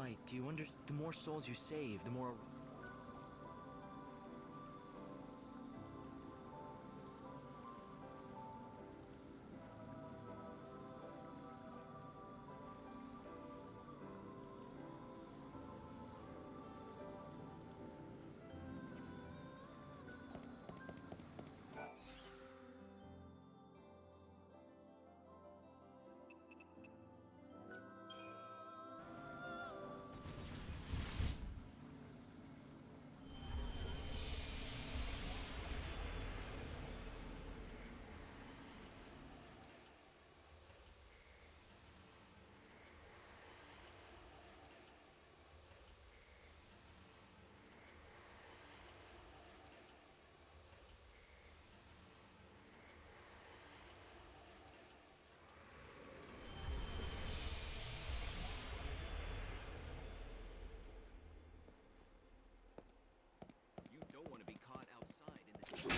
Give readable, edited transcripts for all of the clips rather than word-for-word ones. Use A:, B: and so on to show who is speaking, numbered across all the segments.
A: light, do you the more souls you save, the more...
B: You don't want to be caught outside in the...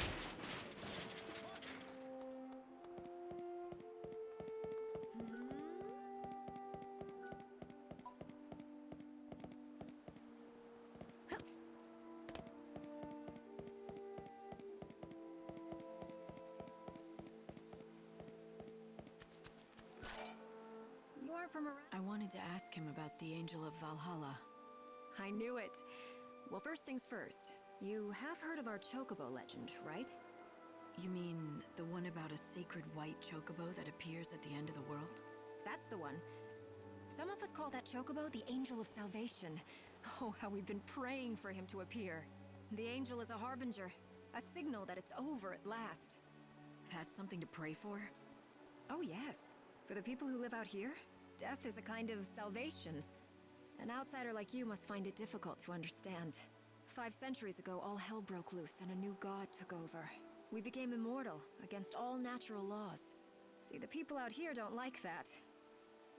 C: You aren't from around.
D: I wanted to ask him about the Angel of Valhalla.
C: I knew it. Well, first things first. You have heard of our chocobo legend, right?
D: You mean the one about a sacred white chocobo that appears at the end of the world?
C: That's the one. Some of us call that chocobo the Angel of Salvation. Oh, how we've been praying for him to appear. The angel is a harbinger, a signal that it's over at last.
D: That's something to pray for?
C: Oh, yes. For the people who live out here, death is a kind of salvation. An outsider like you must find it difficult to understand. 5 centuries ago, all hell broke loose and a new god took over. We became immortal, against all natural laws. See, the people out here don't like that.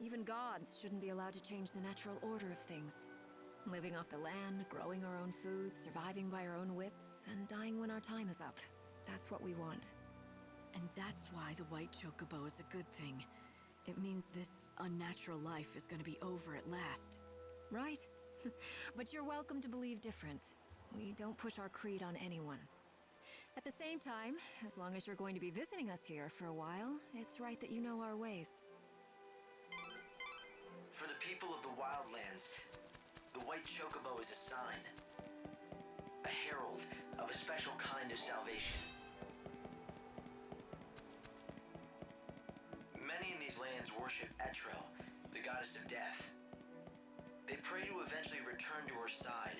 C: Even gods shouldn't be allowed to change the natural order of things. Living off the land, growing our own food, surviving by our own wits, and dying when our time is up. That's what we want.
D: And that's why the white chocobo is a good thing. It means this unnatural life is gonna be over at last.
C: Right. But you're welcome to believe different. We don't push our creed on anyone. At the same time, as long as you're going to be visiting us here for a while, it's right that you know our ways.
A: For the people of the Wildlands, the white chocobo is a sign. A herald of a special kind of salvation. Many in these lands worship Etro, the goddess of death. They pray to eventually return to her side,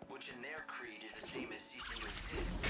A: which in their creed is the same as ceasing to exist.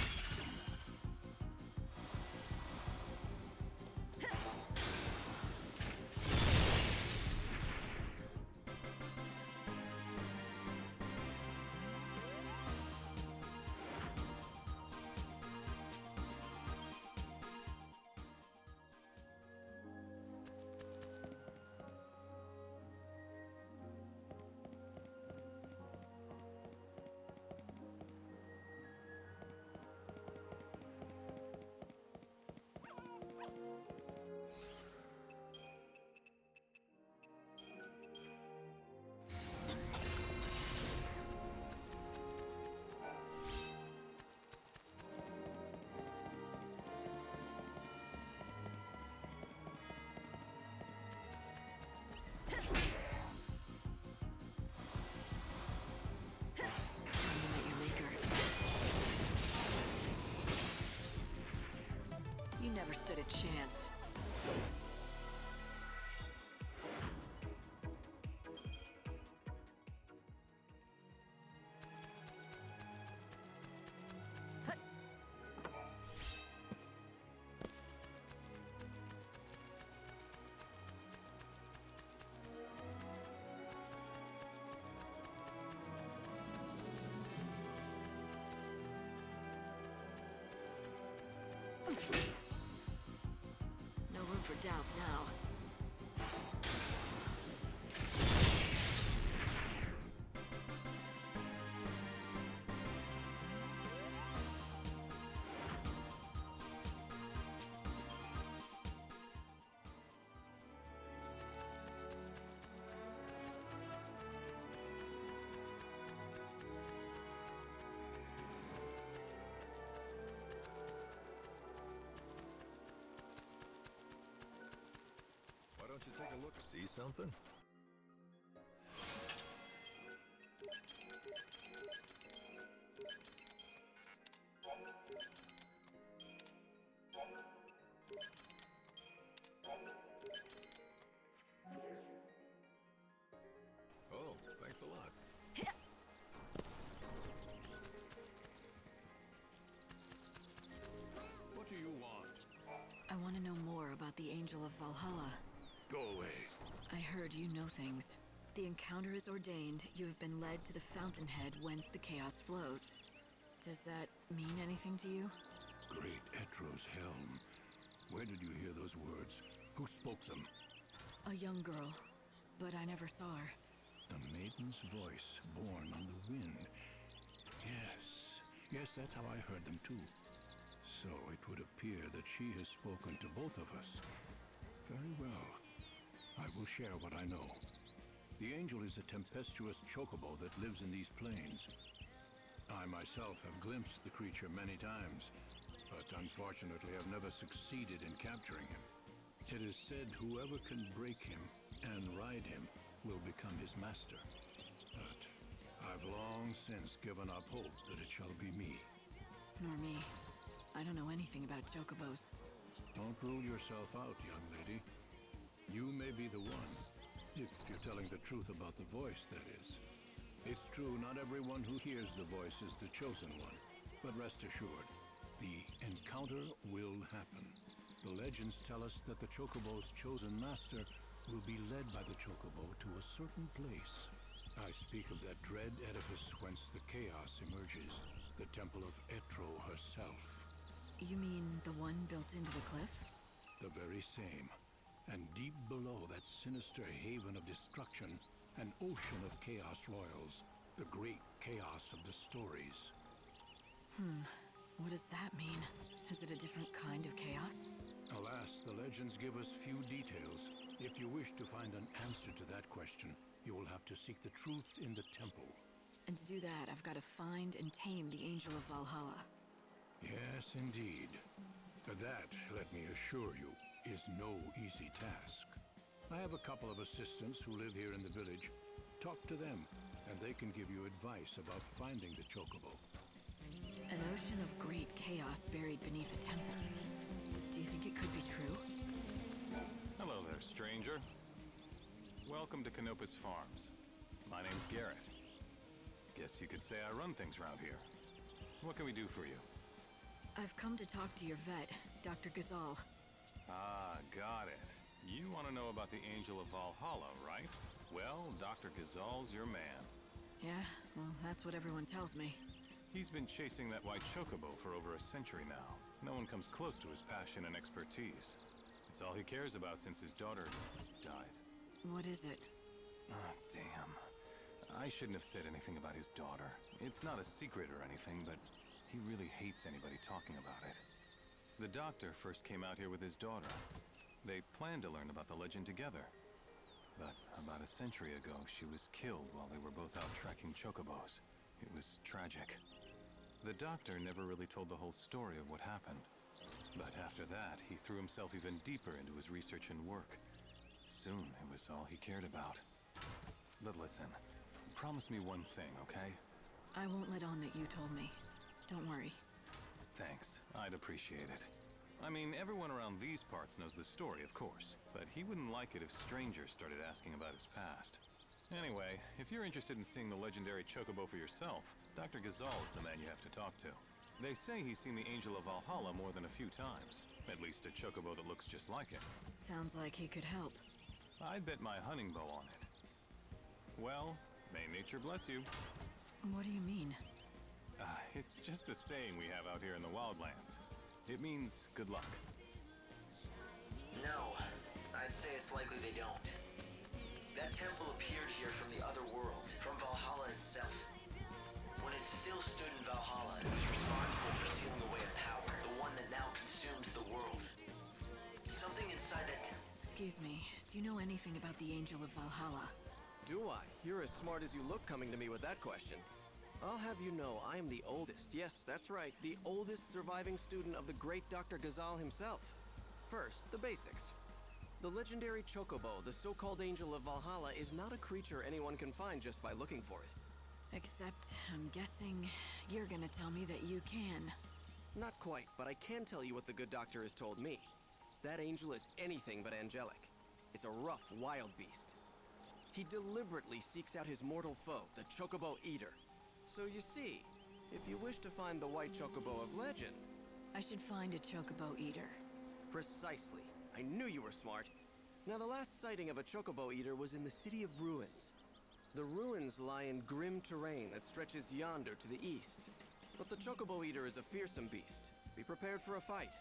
D: You never stood a chance. No room for doubts now.
E: See something? Oh, thanks a lot.
B: What do you want?
D: I want to know more about the Angel of Valhalla.
B: Go away.
D: I heard you know things. The encounter is ordained. You have been led to the fountainhead whence the chaos flows. Does that mean anything to you?
B: Great Etro's helm. Where did you hear those words? Who spoke them?
D: A young girl, but I never saw her.
B: A maiden's voice born on the wind. Yes, that's how I heard them too. So it would appear that she has spoken to both of us. Very well. I will share what I know. The angel is a tempestuous chocobo that lives in these plains. I myself have glimpsed the creature many times, but unfortunately I've never succeeded in capturing him. It is said whoever can break him and ride him will become his master. But I've long since given up hope that it shall be me.
D: Nor me. I don't know anything about chocobos.
B: Don't rule yourself out, young lady. You may be the one, if you're telling the truth about the voice, that is. It's true, not everyone who hears the voice is the chosen one. But rest assured, the encounter will happen. The legends tell us that the chocobo's chosen master will be led by the chocobo to a certain place. I speak of that dread edifice whence the chaos emerges, the temple of Etro herself.
D: You mean the one built into the cliff?
B: The very same. And deep below that sinister haven of destruction, an ocean of chaos royals, the great chaos of the stories.
D: What does that mean? Is it a different kind of chaos?
B: Alas, the legends give us few details. If you wish to find an answer to that question, you will have to seek the truth in the temple.
D: And to do that, I've got to find and tame the Angel of Valhalla.
B: Yes, indeed. But that, let me assure you, is no easy task. I have a couple of assistants who live here in the village. Talk to them, and they can give you advice about finding the chocobo.
D: An ocean of great chaos buried beneath a temple. Do you think it could be true?
F: Hello there, stranger. Welcome to Canopus Farms. My name's Garrett. Guess you could say I run things around here. What can we do for you?
D: I've come to talk to your vet, Dr. Ghazal.
F: Ah, got it. You want to know about the Angel of Valhalla, right? Well, Dr. Ghazal's your man.
D: Yeah, well, that's what everyone tells me.
F: He's been chasing that white chocobo for over a century now. No one comes close to his passion and expertise. It's all he cares about since his daughter died.
D: What is it?
F: Ah, damn. I shouldn't have said anything about his daughter. It's not a secret or anything, but he really hates anybody talking about it. The doctor first came out here with his daughter. They planned to learn about the legend together. But about a century ago, she was killed while they were both out tracking chocobos. It was tragic. The doctor never really told the whole story of what happened. But after that, he threw himself even deeper into his research and work. Soon, it was all he cared about. But listen, promise me one thing, okay?
D: I won't let on that you told me. Don't worry.
F: Thanks. I'd appreciate it. I mean, everyone around these parts knows the story, of course, but he wouldn't like it if strangers started asking about his past. Anyway, if you're interested in seeing the legendary chocobo for yourself, Dr. Ghazal is the man you have to talk to. They say he's seen the Angel of Valhalla more than a few times. At least a chocobo that looks just like it.
D: Sounds like he could help.
F: I'd bet my hunting bow on it. Well, may nature bless you.
D: What do you mean?
F: It's just a saying we have out here in the wildlands. It means good luck.
A: No, I'd say it's likely they don't. That temple appeared here from the other world, from Valhalla itself. When it still stood in Valhalla, it was responsible for sealing away a power, the one that now consumes the world. Something inside that temple.
D: Excuse me, do you know anything about the Angel of Valhalla?
G: Do I? You're as smart as you look coming to me with that question. I'll have you know I am the oldest, yes, that's right, the oldest surviving student of the great Dr. Ghazal himself. First, the basics. The legendary chocobo, the so-called angel of Valhalla, is not a creature anyone can find just by looking for it.
D: Except, I'm guessing you're gonna tell me that you can.
G: Not quite, but I can tell you what the good doctor has told me. That angel is anything but angelic. It's a rough, wild beast. He deliberately seeks out his mortal foe, the chocobo eater. So you see, if you wish to find the white chocobo of legend...
D: I should find a chocobo eater.
G: Precisely. I knew you were smart. Now, the last sighting of a chocobo eater was in the City of Ruins. The ruins lie in grim terrain that stretches yonder to the east. But the chocobo eater is a fearsome beast. Be prepared for a fight.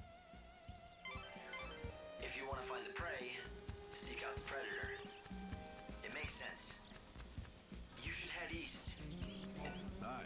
A: If you want to find the prey, seek out the predator. It makes sense. You should head east.
B: Aye.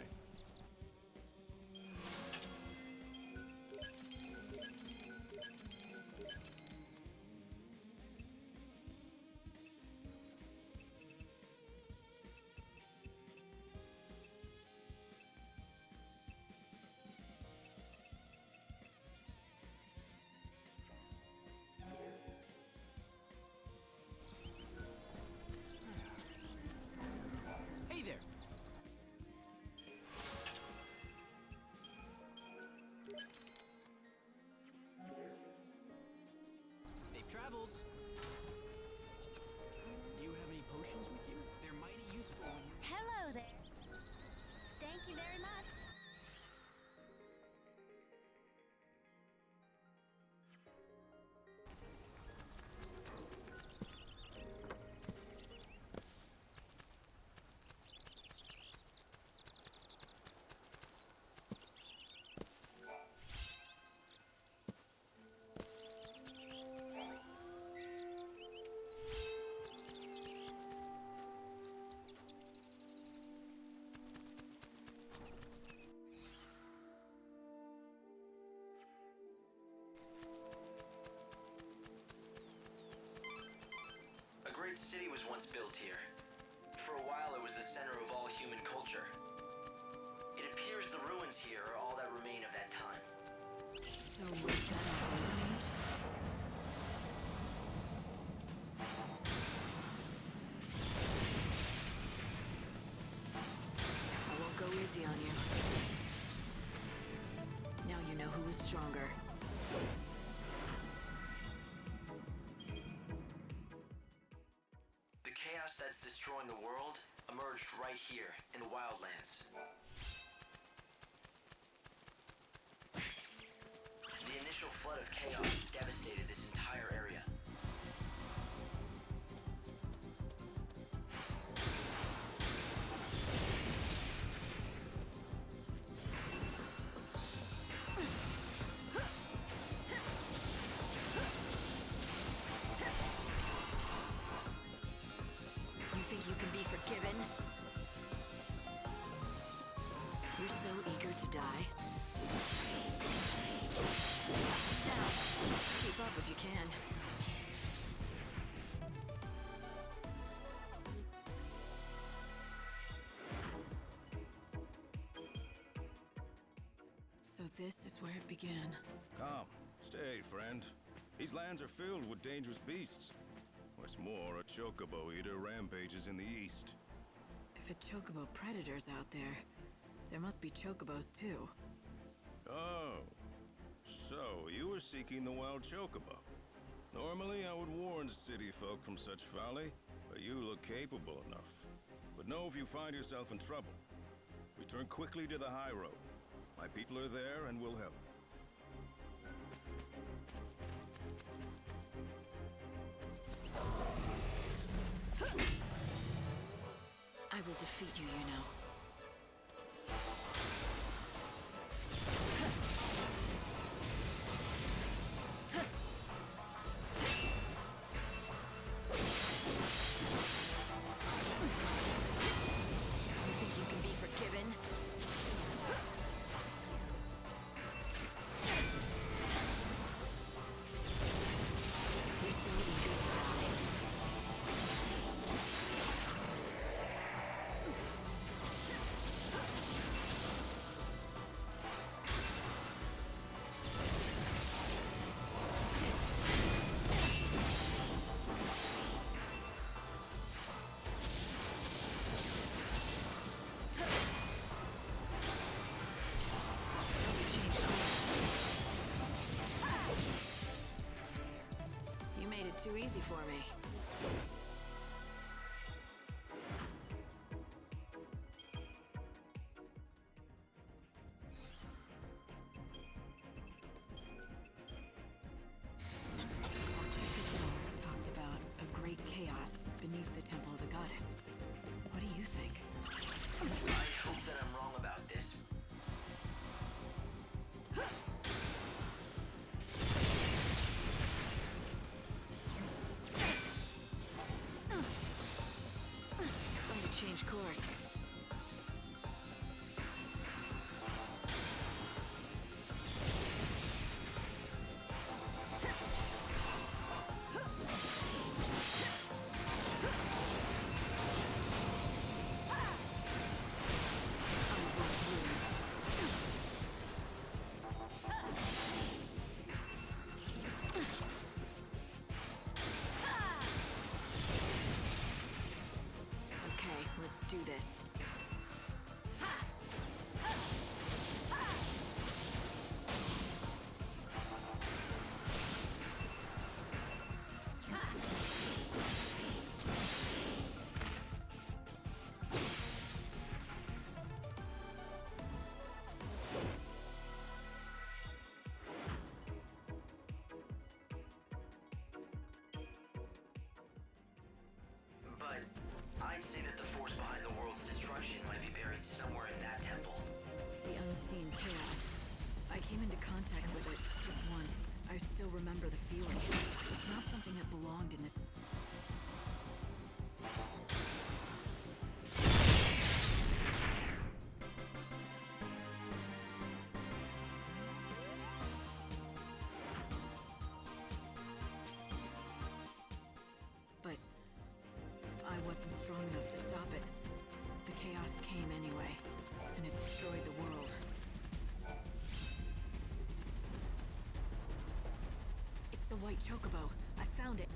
G: Hey there! Safe travels! Do you have any potions with you? They're mighty useful when you...
H: Hello there. Thank you very much.
A: A great city was once built here. For a while, it was the center of all human culture. It appears the ruins here are all that remain of that time.
D: So was that a golden age? I won't go easy on you. Now you know who is stronger.
A: The chaos that's destroying the world emerged right here in the Wildlands. The initial flood of chaos devastated this entire area.
D: You think you can be forgiven? You're so eager to die. Now, keep up if you can. So this is where it began.
I: Come, stay, friend. These lands are filled with dangerous beasts. What's more, a chocobo eater rampages in the east.
D: If a chocobo predator's out there, there must be chocobos too.
I: Oh, so you were seeking the wild chocobo. Normally, I would warn city folk from such folly, but you look capable enough. But know if you find yourself in trouble, return quickly to the high road. My people are there and will help.
D: I will defeat you, you know. You think you can be forgiven? You're so eager to die. easy for me. Talked about a great chaos beneath the temple of the goddess. What do you think?
A: I hope that I'm wrong about this.
D: Going to change course. Okay, let's do this.
A: But I'd say that the force behind the world's destruction might be buried somewhere in that temple.
D: The unseen chaos. I came into contact with it just once. I still remember the feeling. It's not something that belonged in this. But I wasn't strong enough to stop it. The chaos came anyway, and it destroyed the world. It's the white chocobo. I found it.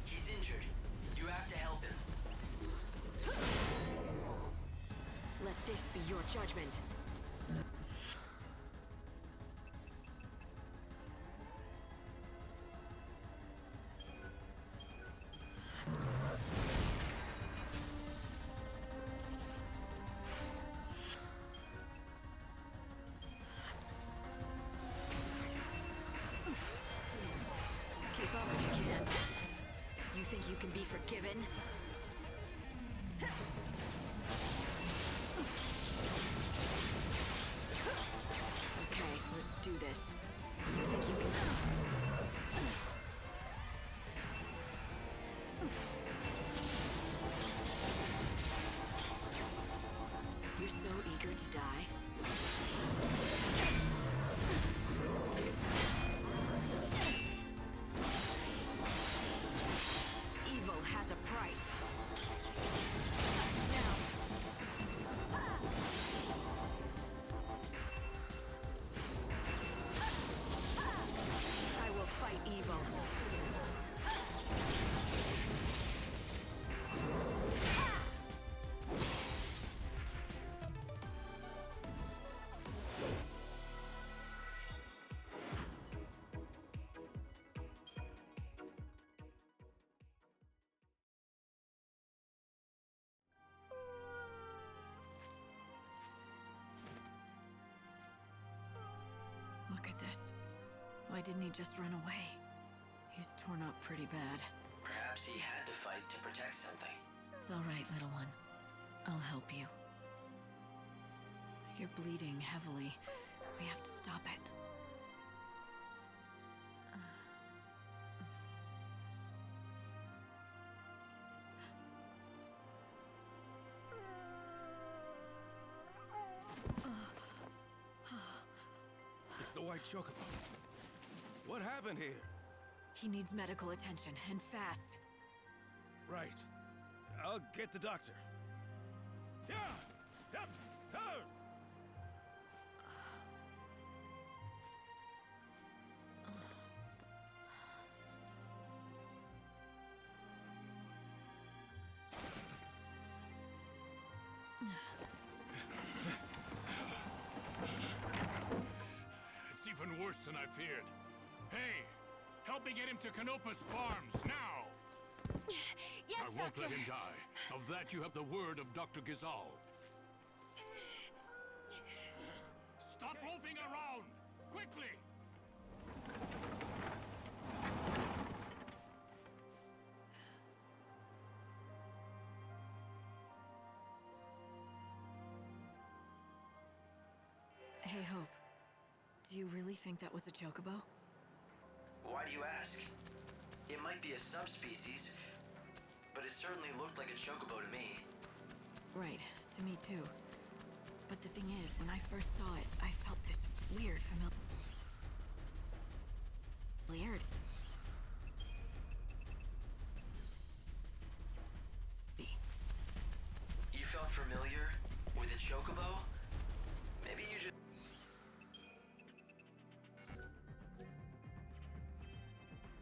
A: He's injured. You have to help him.
D: Let this be your judgment. Keep up if you can. You think you can be forgiven? Okay, let's do this. You think you can... You're so eager to die. Evil has a price. Now. I will fight evil. didn't he just run away? He's torn up pretty bad.
A: Perhaps he had to fight to protect something.
D: It's all right, little one. I'll help you. You're bleeding heavily. We have to stop it.
I: It's the white chocobo. What happened here?
D: He needs medical attention, and fast.
I: Right. I'll get the doctor. Yeah! Yep!
B: It's even worse than I feared. Hey, help me get him to Canopus Farms, now!
H: Yes,
B: I won't
H: Doctor.
B: let him die. Of that you have the word of Dr. Gizal. Stop loafing around! Quickly!
D: Hey, Hope. Do you really think that was a chocobo?
A: Why do you ask? It might be a subspecies, but it certainly looked like a chocobo to me.
D: Right, to me too. But the thing is, when I first saw it, I felt this weird familiarity.
A: You felt familiar with a chocobo? Maybe you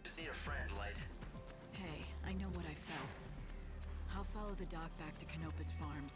A: just need a friend, Light.
D: Hey, I know what I felt. I'll follow the doc back to Canopus Farms.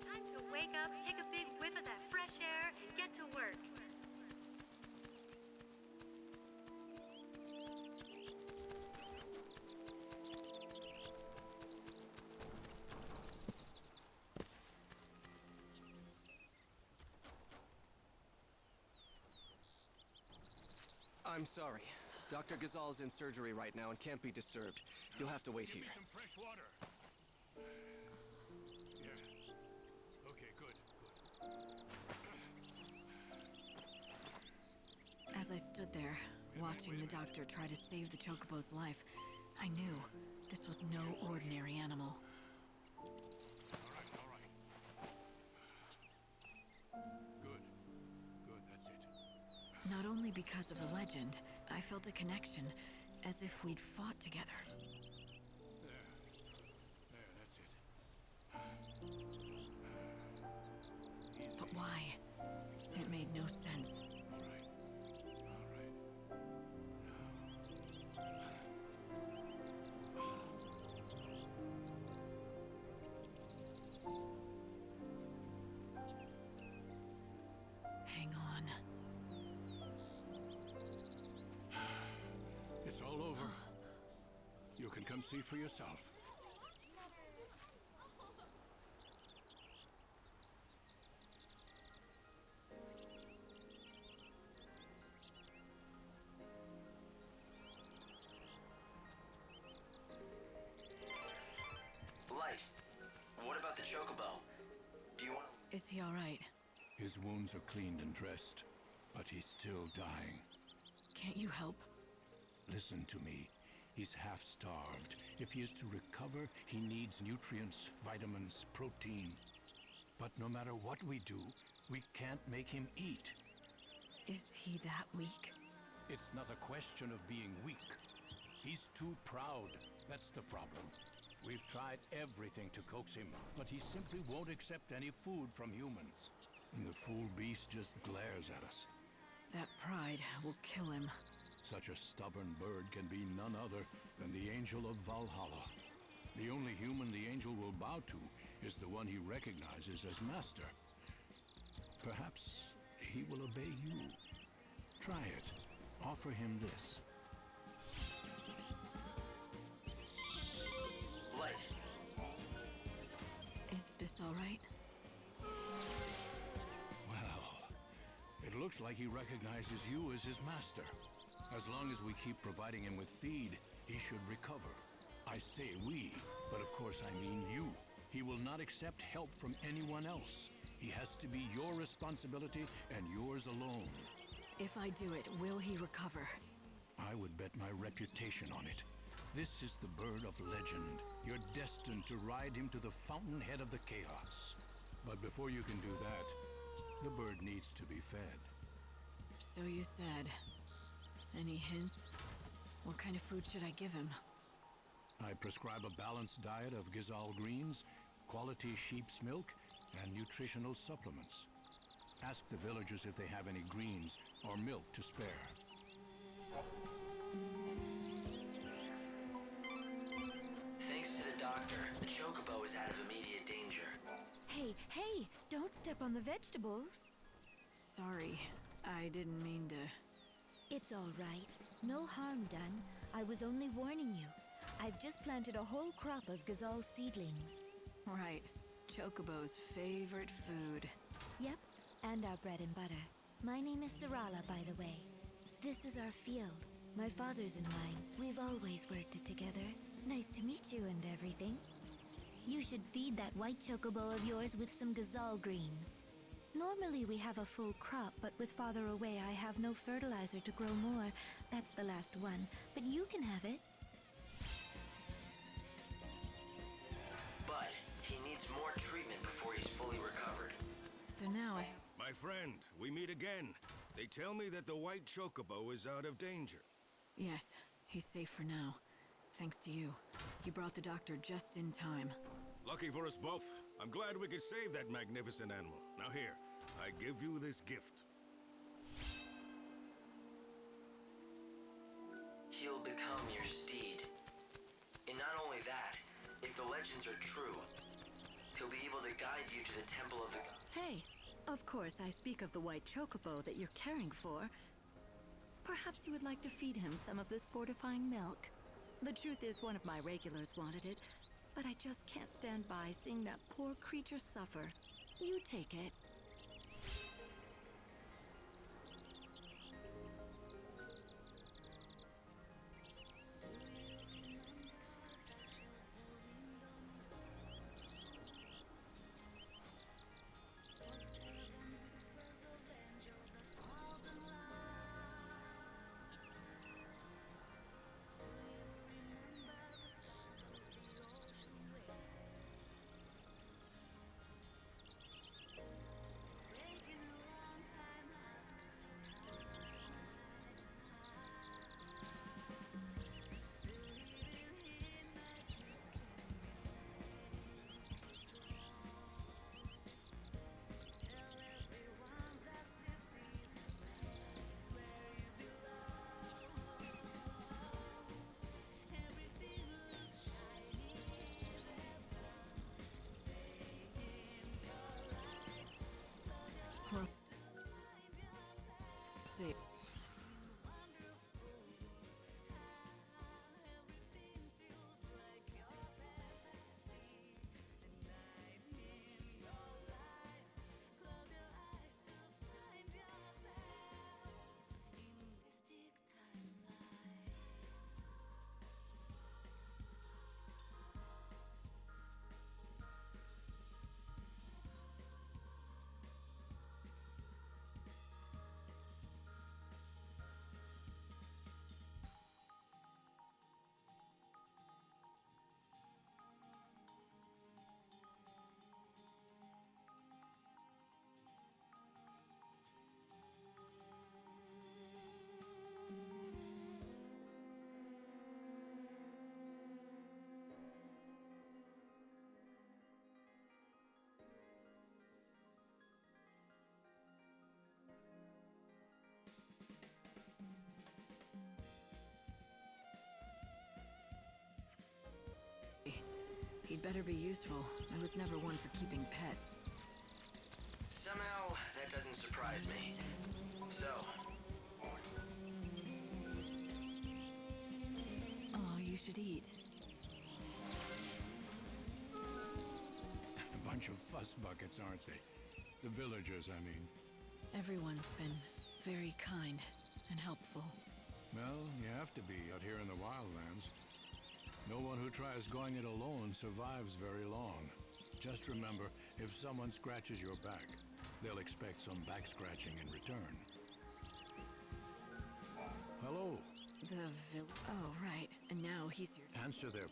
J: Time to wake up, take a big whiff of that fresh air, and get to work.
G: I'm sorry. Dr. Gazal's in surgery right now and can't be disturbed. You'll have to wait
B: Give
G: here.
B: me some fresh water. Yeah. Okay, good.
D: As I stood there, watching the doctor try to save the chocobo's life, I knew this was no ordinary animal.
B: All right. Good, that's it.
D: Not only because of the legend, I felt a connection, as if we'd fought together.
B: There, that's it. Easy.
D: But why? It made no sense.
B: All right.
D: Hang on.
B: It's all over. You can come see for yourself.
A: Light, what about the chocobo? Do you want...
D: Is he alright?
B: His wounds are cleaned and dressed, but he's still dying.
D: Can't you help?
B: Listen to me. He's half-starved. If he is to recover, he needs nutrients, vitamins, protein. But no matter what we do, we can't make him eat.
D: Is he that weak?
B: It's not a question of being weak. He's too proud. That's the problem. We've tried everything to coax him, but he simply won't accept any food from humans. And the fool beast just glares at us.
D: That pride will kill him.
B: Such a stubborn bird can be none other than the Angel of Valhalla. The only human the angel will bow to is the one he recognizes as master. Perhaps he will obey you. Try it. Offer him this.
A: Light.
D: Is this alright?
B: Well, it looks like he recognizes you as his master. As long as we keep providing him with feed, he should recover. I say we, but of course I mean you. He will not accept help from anyone else. He has to be your responsibility and yours alone.
D: If I do it, will he recover?
B: I would bet my reputation on it. This is the bird of legend. You're destined to ride him to the fountainhead of the chaos. But before you can do that, the bird needs to be fed.
D: So you said. Any hints? What kind of food should I give him?
B: I prescribe a balanced diet of Gizal greens, quality sheep's milk, and nutritional supplements. Ask the villagers if they have any greens or milk to spare.
A: Thanks to the doctor, the chocobo is out of immediate danger.
H: Hey, hey! Don't step on the vegetables!
D: Sorry, I didn't mean to...
H: It's all right. No harm done. I was only warning you. I've just planted a whole crop of Gazal seedlings.
D: Right. Chocobo's favorite food.
H: Yep, and our bread and butter. My name is Sarala, by the way. This is our field. My father's and mine. We've always worked it together. Nice to meet you and everything. You should feed that white chocobo of yours with some Gazal greens. Normally we have a full crop, but with father away I have no fertilizer to grow more. That's the last one, but you can have it.
A: But he needs more treatment before he's fully recovered.
D: So now I...
I: My friend, we meet again. They tell me that the white chocobo is out of danger.
D: Yes, he's safe for now. Thanks to you. You brought the doctor just in time.
I: Lucky for us both. I'm glad we could save that magnificent animal. Now here, I give you this gift.
A: He'll become your steed. And not only that, if the legends are true, he'll be able to guide you to the temple of the god.
K: Hey, of course I speak of the white chocobo that you're caring for. Perhaps you would like to feed him some of this fortifying milk. The truth is one of my regulars wanted it, but I just can't stand by seeing that poor creature suffer. You take it.
D: He'd better be useful. I was never one for keeping pets.
A: Somehow, that doesn't surprise me. So,
D: Oh, you should eat.
B: A bunch of fuss buckets, aren't they? The villagers, I mean.
D: Everyone's been very kind and helpful.
B: Well, you have to be out here in the wildlands. No one who tries going it alone survives very long. Just remember, if someone scratches your back, they'll expect some back scratching in return. Hello.
D: Oh, right. And now he's here.
B: Answer their...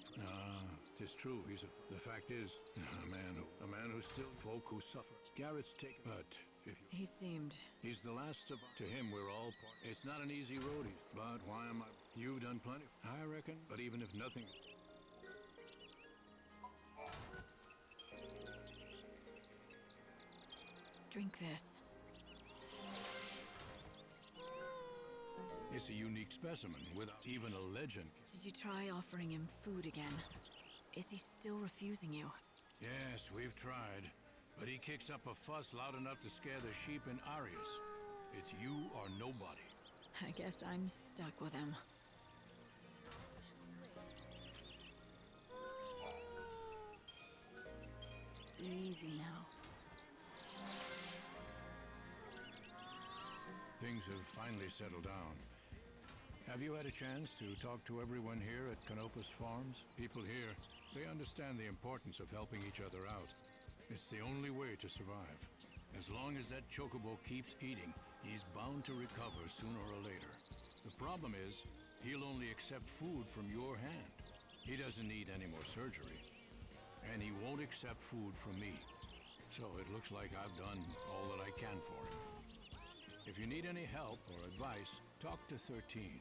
B: tis true. The fact is, a man who still folk who suffer. Garrett's take... But if you...
D: He seemed...
B: He's the last of... To him, we're all part... It's not an easy road, but why am I... You've done plenty, I reckon. But even if nothing...
D: Drink this.
B: It's a unique specimen without even a legend.
D: Did you try offering him food again? Is he still refusing you?
B: Yes, we've tried. But he kicks up a fuss loud enough to scare the sheep in Arius. It's you or nobody.
D: I guess I'm stuck with him. Easy now.
B: Things have finally settled down. Have you had a chance to talk to everyone here at Canopus Farms? People here, they understand the importance of helping each other out. It's the only way to survive. As long as that chocobo keeps eating, he's bound to recover sooner or later. The problem is, he'll only accept food from your hand. He doesn't need any more surgery. And he won't accept food from me. So it looks like I've done all that I can for him. If you need any help or advice, talk to 13.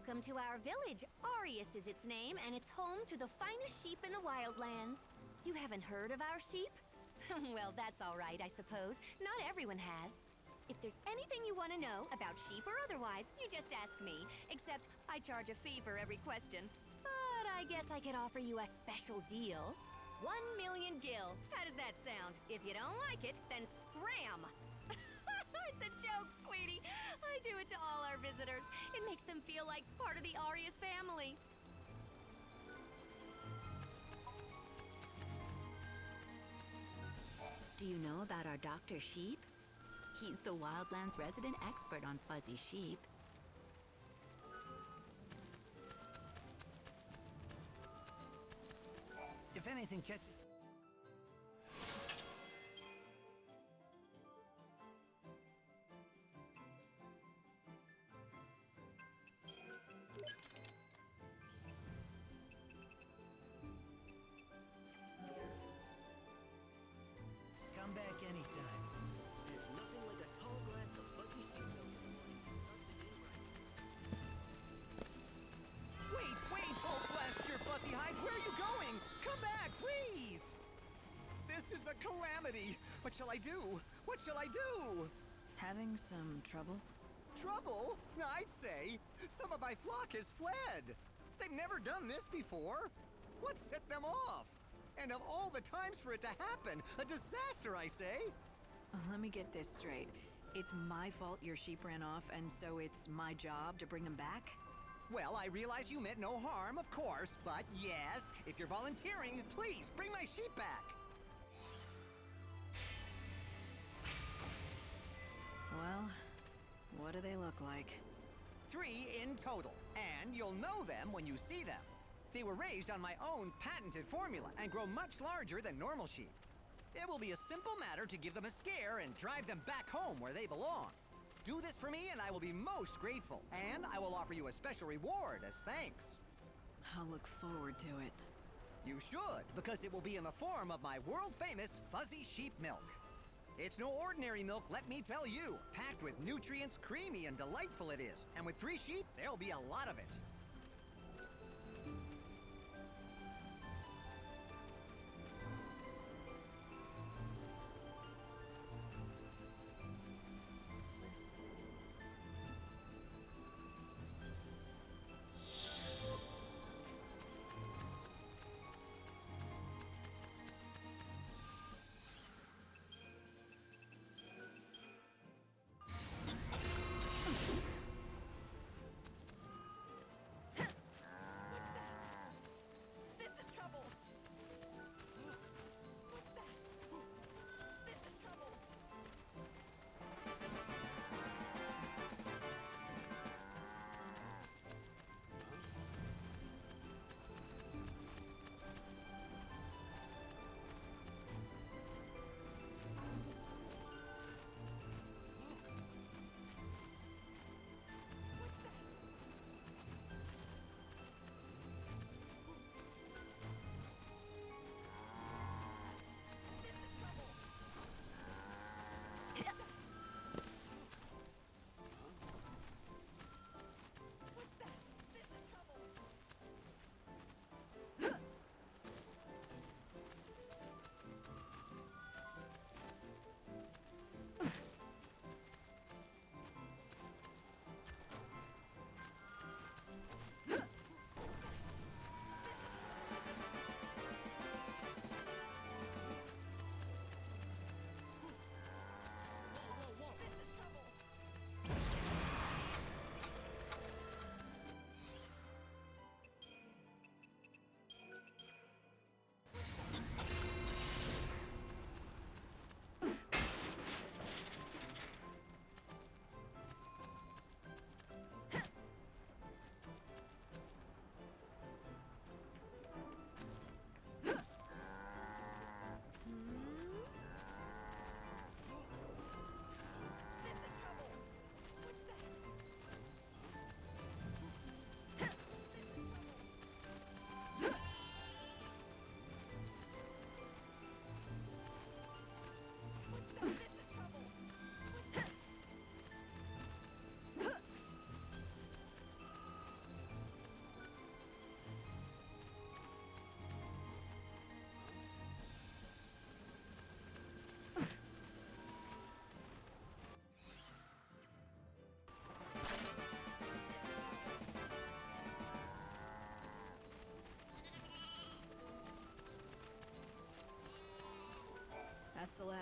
L: Welcome to our village. Arius is its name, and it's home to the finest sheep in the wildlands. You haven't heard of our sheep? Well, that's all right, I suppose. Not everyone has. If there's anything you want to know about sheep or otherwise, you just ask me. Except I charge a fee for every question. But I guess I could offer you a special deal. 1 million gil. How does that sound? If you don't like it, then scram! It's a joke, sweetie. I do it to all our visitors. It makes them feel like part of the Arius family.
K: Do you know about our Dr. Sheep? He's the Wildlands resident expert on fuzzy sheep.
M: If anything catches... Come back anytime.
G: There's nothing like a tall glass of fuzzy sheep milk in the morning to start the day right.
M: Wait! Oh, blast your fuzzy hides! Where are you going? Come back, please! This is a calamity! What shall I do? What shall I do?
D: Having some trouble?
M: Trouble? I'd say. Some of my flock has fled. They've never done this before. What set them off? And of all the times for it to happen, a disaster, I say.
D: Let me get this straight. It's my fault your sheep ran off, and so it's my job to bring them back?
M: Well, I realize you meant no harm, of course, but yes, if you're volunteering, please bring my sheep back.
D: Well, what do they look like?
M: 3 in total, and you'll know them when you see them. They were raised on my own patented formula and grow much larger than normal sheep. It will be a simple matter to give them a scare and drive them back home where they belong. Do this for me and I will be most grateful, and I will offer you a special reward as thanks.
D: I'll look forward to it.
M: You should, because it will be in the form of my world-famous fuzzy sheep milk. It's no ordinary milk, let me tell you. Packed with nutrients, creamy and delightful it is. And with 3 sheep, there'll be a lot of it.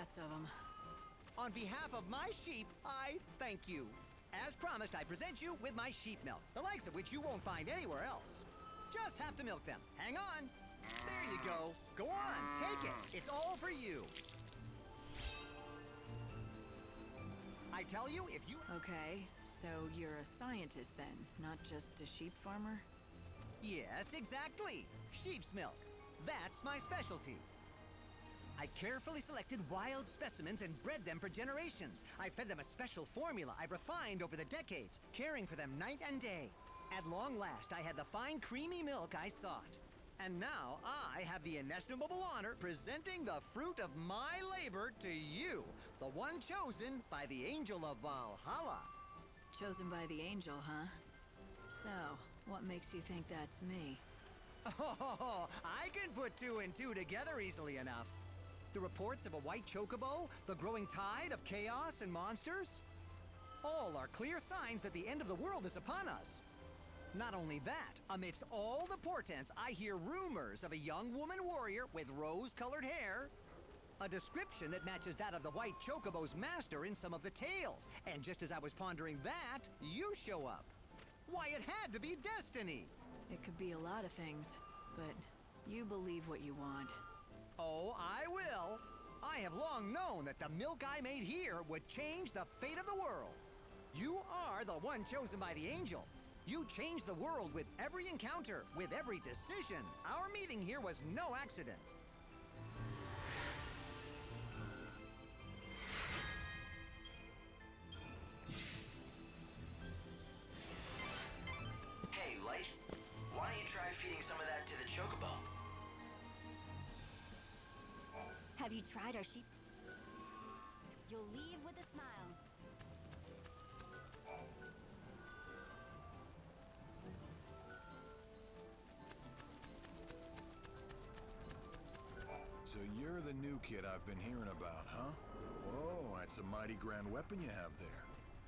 D: best of them.
M: On behalf of my sheep, I thank you. As promised, I present you with my sheep milk, the likes of which you won't find anywhere else. Just have to milk them. Hang on. There you go. Go on, take it. It's all for you. I tell you, if you...
D: Okay, so you're a scientist then, not just a sheep farmer?
M: Yes, exactly. Sheep's milk. That's my specialty. I carefully selected wild specimens and bred them for generations. I fed them a special formula I've refined over the decades, caring for them night and day. At long last, I had the fine, creamy milk I sought. And now, I have the inestimable honor presenting the fruit of my labor to you, the one chosen by the Angel of Valhalla.
D: Chosen by the angel, huh? So, what makes you think that's me?
M: Oh, I can put two and two together easily enough. The reports of a white chocobo, the growing tide of chaos and monsters, all are clear signs that the end of the world is upon us. Not only that, amidst all the portents, I hear rumors of a young woman warrior with rose-colored hair, a description that matches that of the white chocobo's master in some of the tales. And just as I was pondering that, you show up. Why, it had to be destiny.
D: It could be a lot of things, but you believe what you want.
M: Oh, I will. I have long known that the milk I made here would change the fate of the world. You are the one chosen by the angel. You changed the world with every encounter, with every decision. Our meeting here was no accident.
A: Hey, Light, why don't you try feeding some of that to the chocobo?
L: Have you tried our sheep? You'll leave with a smile.
N: So you're the new kid I've been hearing about, huh? Whoa, that's a mighty grand weapon you have there.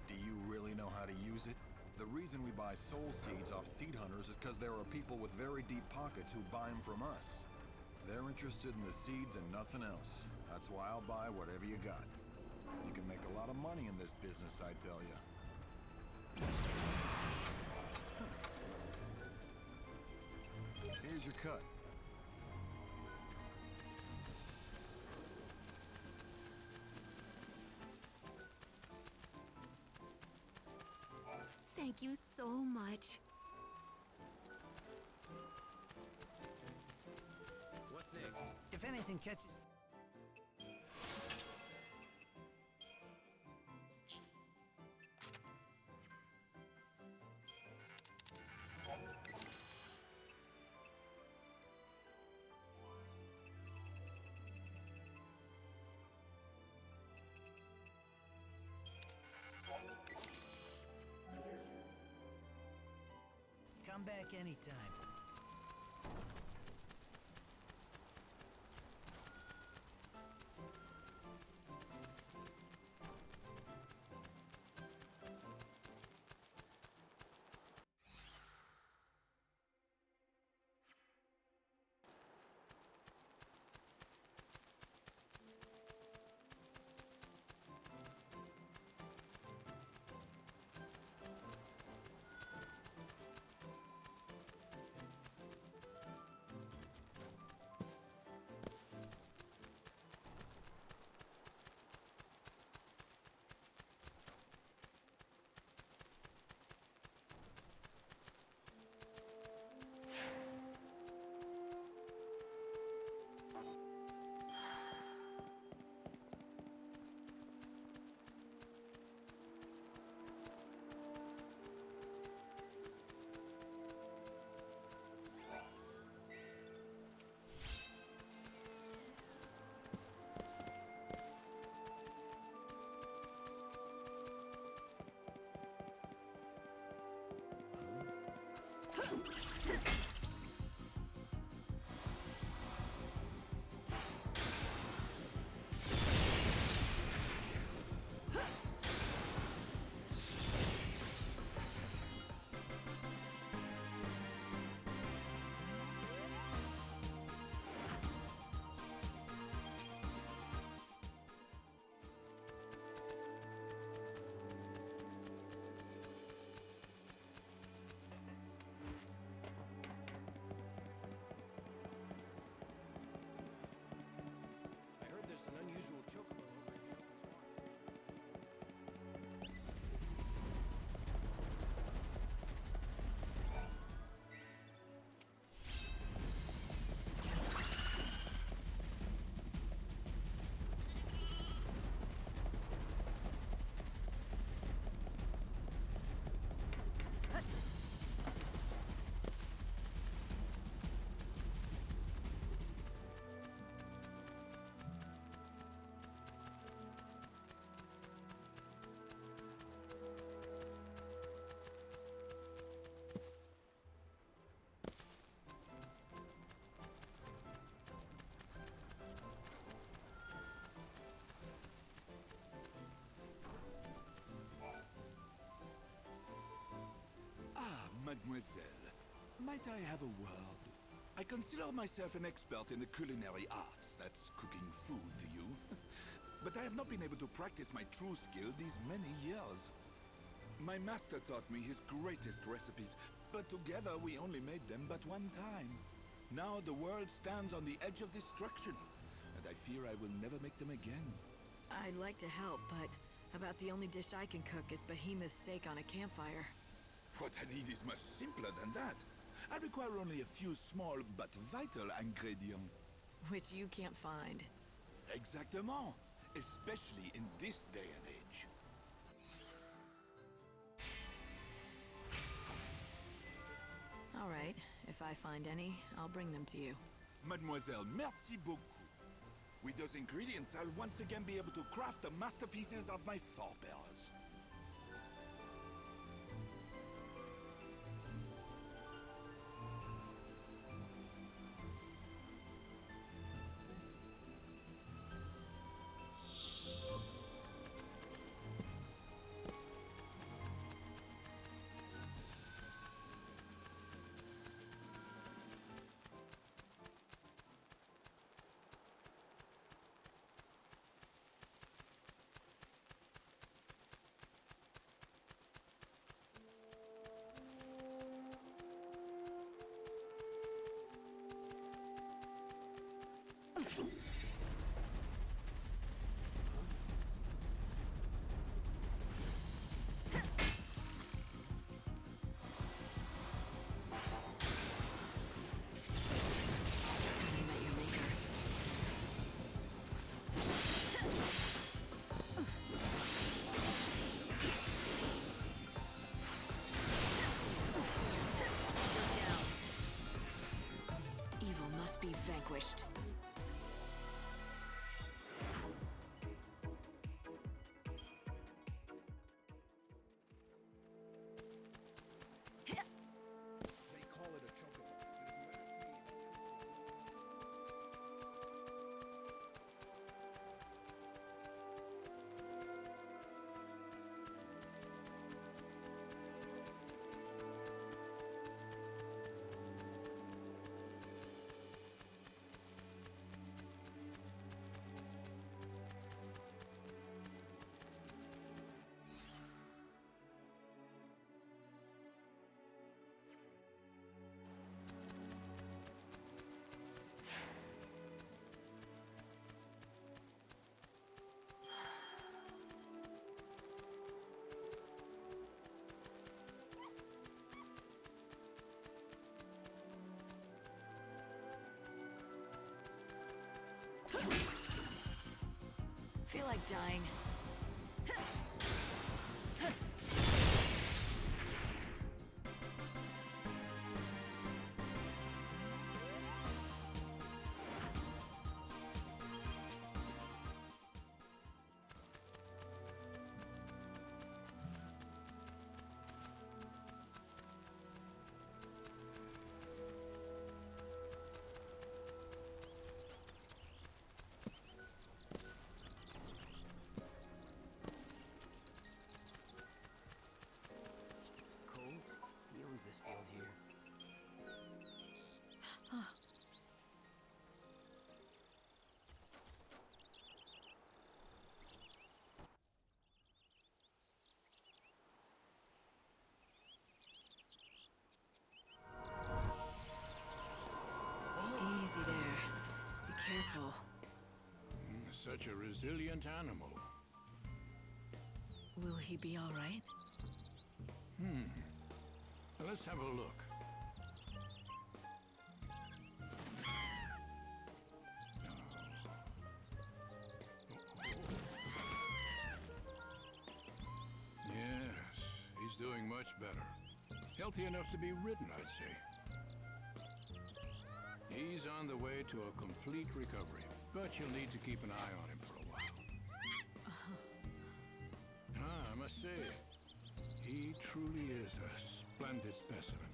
N: Do you really know how to use it? The reason we buy soul seeds off seed hunters is because there are people with very deep pockets who buy them from us. They're interested in the seeds and nothing else. That's why I'll buy whatever you got. You can make a lot of money in this business, I tell you. Here's your cut.
K: Thank you so much.
G: What's next?
M: If anything catches... Come back anytime.
O: Mademoiselle, might I have a word? I consider myself an expert in the culinary arts. That's cooking food to you. But I have not been able to practice my true skill these many years. My master taught me his greatest recipes, but together we only made them but one time. Now the world stands on the edge of destruction, and I fear I will never make them again.
D: I'd like to help, but about the only dish I can cook is behemoth steak on a campfire.
O: What I need is much simpler than that. I require only a few small but vital ingredients.
D: Which you can't find.
O: Exactement. Especially in this day and age.
D: All right. If I find any, I'll bring them to you.
O: Mademoiselle, merci beaucoup. With those ingredients, I'll once again be able to craft the masterpieces of my forebears.
D: Be vanquished.
O: They call it a chocobo.
D: Feel like dying. Easy there. Be careful.
B: Such a resilient animal.
D: Will he be all right?
B: Let's have a look. Yes, he's doing much better. Healthy enough to be ridden, I'd say. He's on the way to a complete recovery, but you'll need to keep an eye on him for a while. I must say, he truly is a splendid specimen.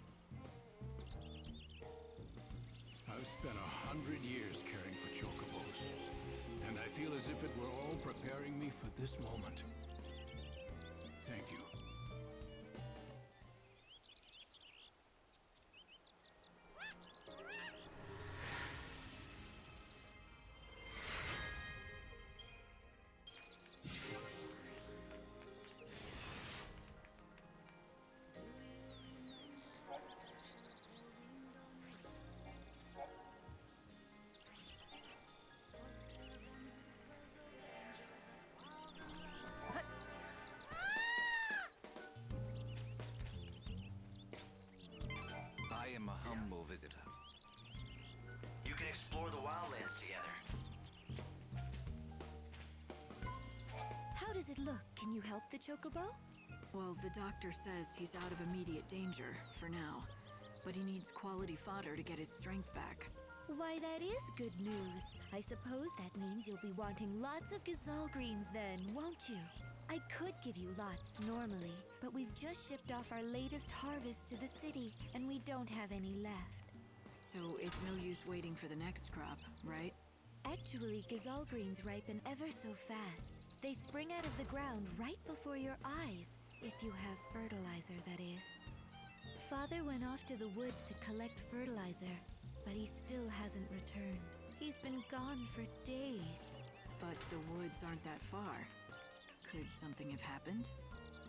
B: I've spent 100 years caring for chocobos, and I feel as if it were all preparing me for this moment. Thank you.
A: explore the wildlands together.
H: How does it look? Can you help the chocobo?
D: Well, the doctor says he's out of immediate danger, for now. But he needs quality fodder to get his strength back.
H: Why, that is good news. I suppose that means you'll be wanting lots of gazelle greens then, won't you? I could give you lots normally, but we've just shipped off our latest harvest to the city, and we don't have any left.
D: So it's no use waiting for the next crop, right?
H: Actually, gazelle greens ripen ever so fast. They spring out of the ground right before your eyes, if you have fertilizer, that is. Father went off to the woods to collect fertilizer, but he still hasn't returned. He's been gone for days.
D: But the woods aren't that far. Could something have happened?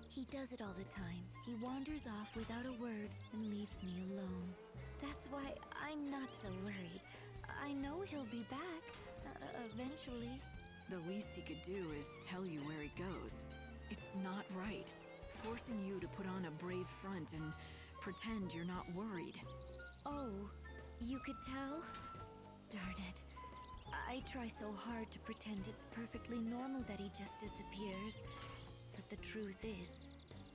H: He does it all the time. He wanders off without a word and leaves me alone. That's why I'm not so worried. I know he'll be back, eventually.
D: The least he could do is tell you where he goes. It's not right. Forcing you to put on a brave front and pretend you're not worried.
H: Oh, you could tell? Darn it. I try so hard to pretend it's perfectly normal that he just disappears. But the truth is,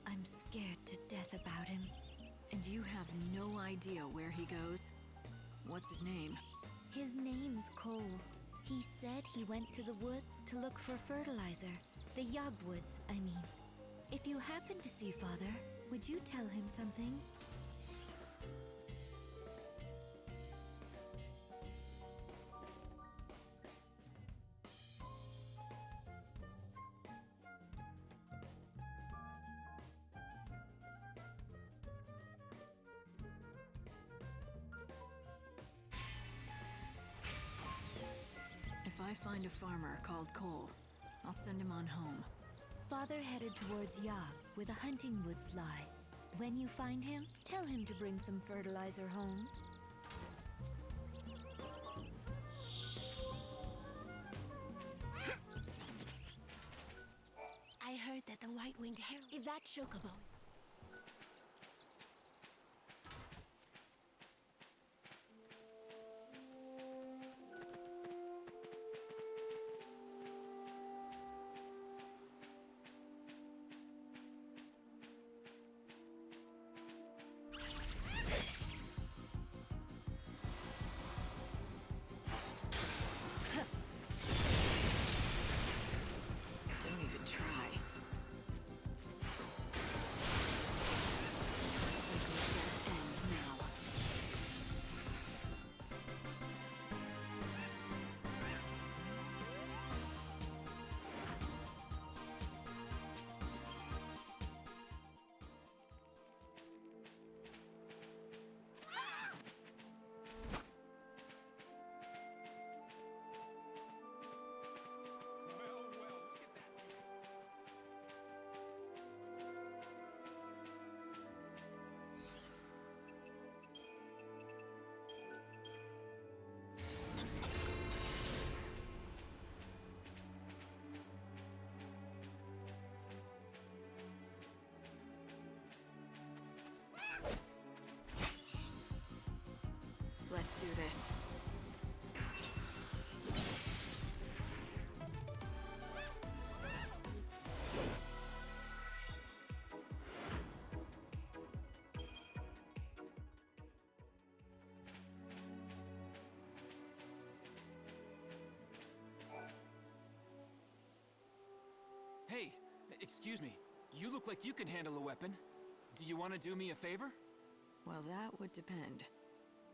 H: I'm scared to death about him.
D: And you have no idea where he goes? What's his name?
H: His name's Cole. He said he went to the woods to look for fertilizer. The Yogwoods, I mean. If you happen to see Father, would you tell him something?
D: If I find a farmer called Cole, I'll send him on home.
H: Father headed towards Yog, where the hunting woods lie. When you find him, tell him to bring some fertilizer home.
L: I heard that the white-winged herald... If that chocobo...
D: Don't even try. The cycle of death ends now. Let's do this.
P: Hey, excuse me. You look like you can handle a weapon. Do you want to do me a favor?
D: Well, that would depend.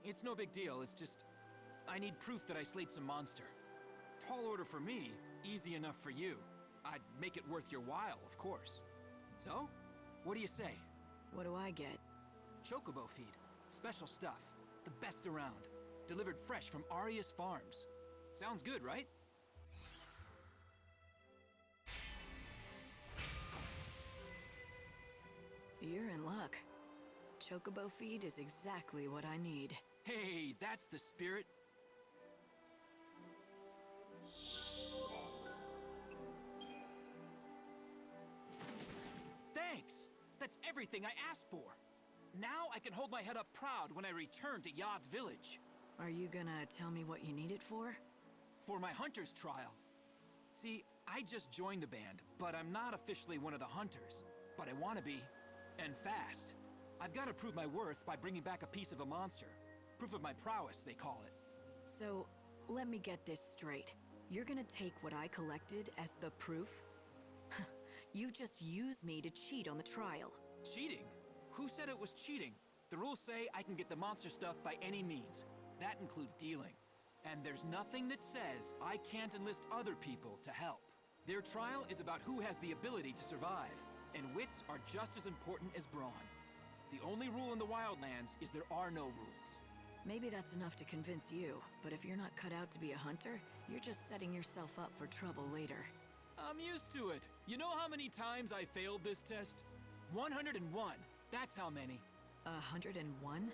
P: It's no big deal, it's just... I need proof that I slayed some monster. Tall order for me, easy enough for you. I'd make it worth your while, of course. So, what do you say?
D: What do I get?
P: Chocobo feed. Special stuff. The best around. Delivered fresh from Arius Farms. Sounds good, right?
D: You're in luck. Chocobo feed is exactly what I need.
P: Hey, that's the spirit. Thanks! That's everything I asked for. Now I can hold my head up proud when I return to Yod's village.
D: Are you gonna tell me what you need it for?
P: For my hunter's trial. See, I just joined the band, but I'm not officially one of the hunters. But I want to be, and fast. I've got to prove my worth by bringing back a piece of a monster. Proof of my prowess, they call it.
D: So, let me get this straight. You're gonna take what I collected as the proof? You just used me to cheat on the trial.
P: Cheating? Who said it was cheating? The rules say I can get the monster stuff by any means. That includes dealing. And there's nothing that says I can't enlist other people to help. Their trial is about who has the ability to survive, and wits are just as important as brawn. The only rule in the Wildlands is there are no rules.
D: Maybe that's enough to convince you, but if you're not cut out to be a hunter, you're just setting yourself up for trouble later.
P: I'm used to it. You know how many times I failed this test? 101. That's how many.
D: 101?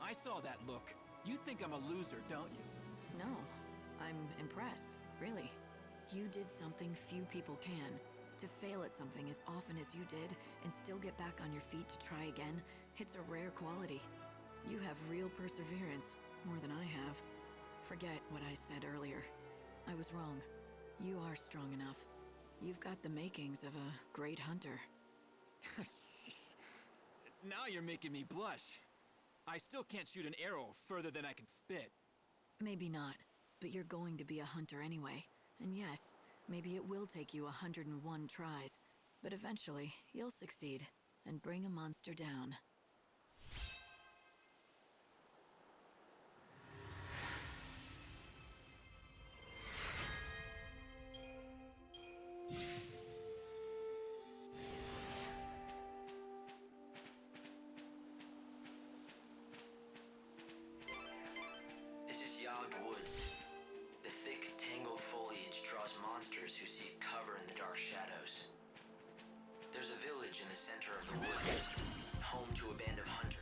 P: I saw that look. You think I'm a loser, don't you?
D: No. I'm impressed, really. You did something few people can. To fail at something as often as you did, and still get back on your feet to try again, it's a rare quality. You have real perseverance, more than I have. Forget what I said earlier. I was wrong. You are strong enough. You've got the makings of a great hunter.
P: Now you're making me blush. I still can't shoot an arrow further than I can spit.
D: Maybe not, but you're going to be a hunter anyway. And yes, maybe it will take you 101 tries, but eventually you'll succeed and bring a monster down.
A: Woods. The thick, tangled foliage draws monsters who seek cover in the dark shadows. There's a village in the center of the woods, home to a band of hunters.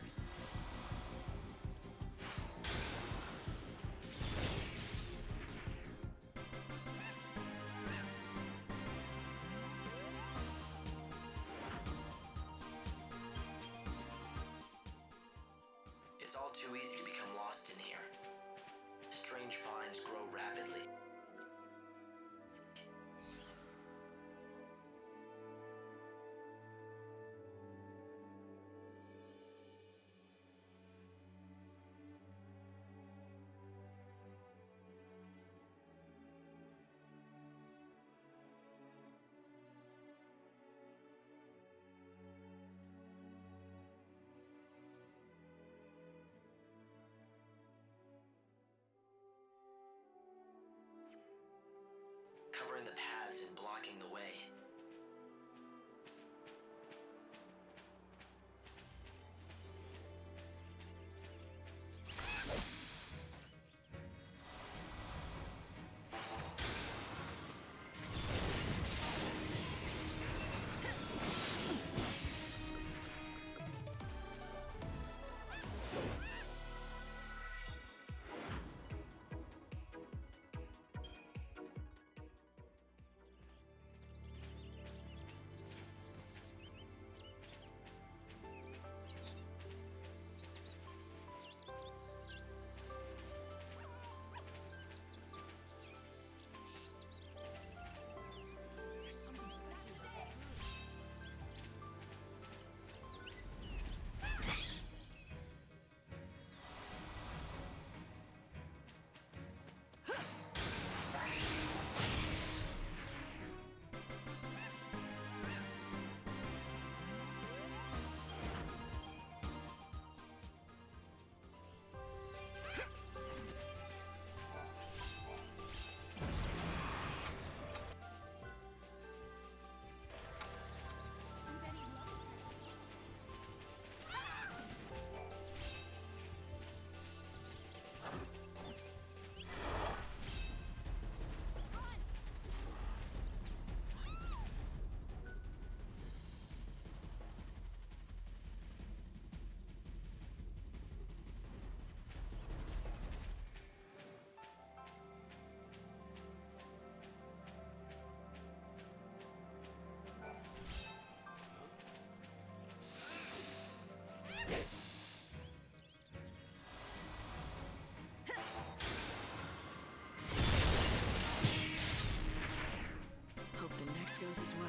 A: It's all too easy to become lost in here. Strange finds grow rapidly. Covering the paths and blocking the way.
D: this goes as well.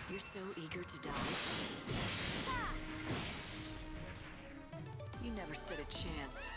D: You're so eager to die. You never stood a chance.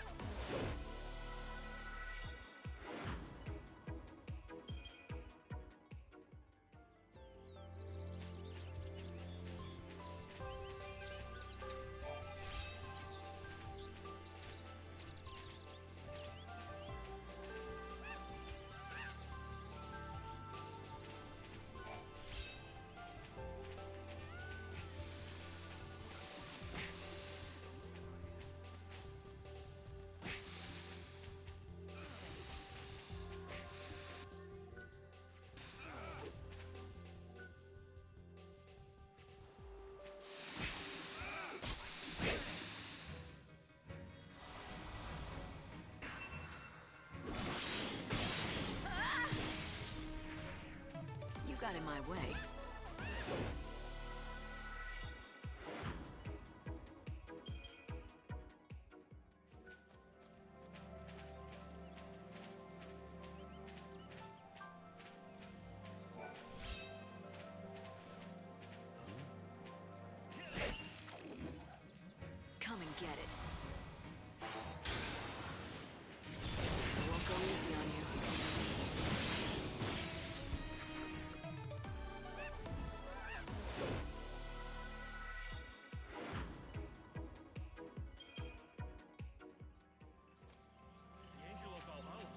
D: You got in my way. Come and get it. I won't go easy on you.
I: The Angel of Valhalla.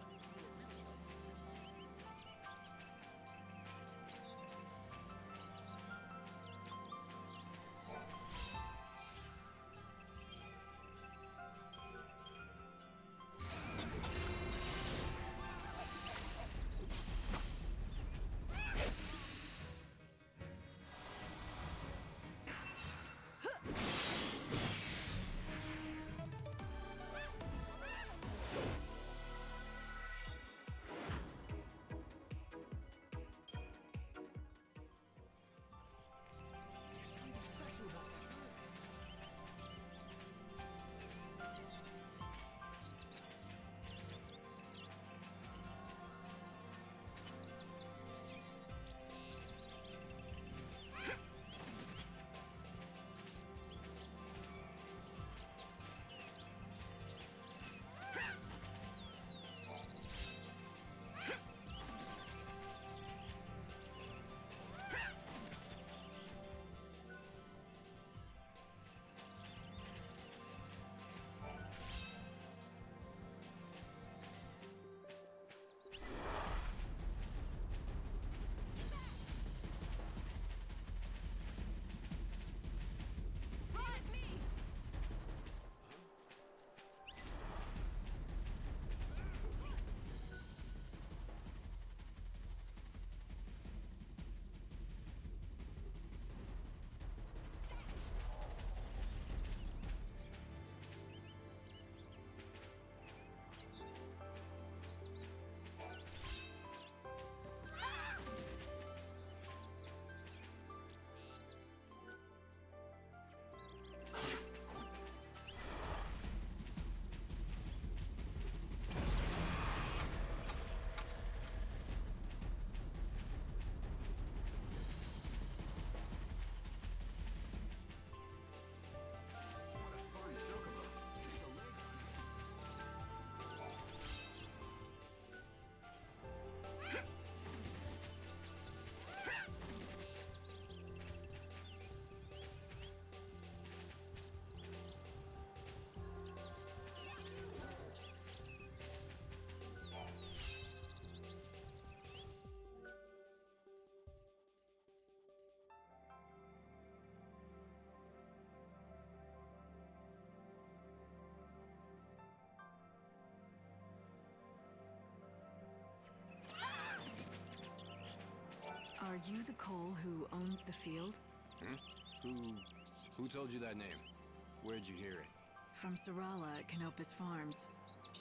D: you the Cole who owns the field?
Q: Who told you that name? Where'd you hear it?
D: From Sarala at Canopus Farms.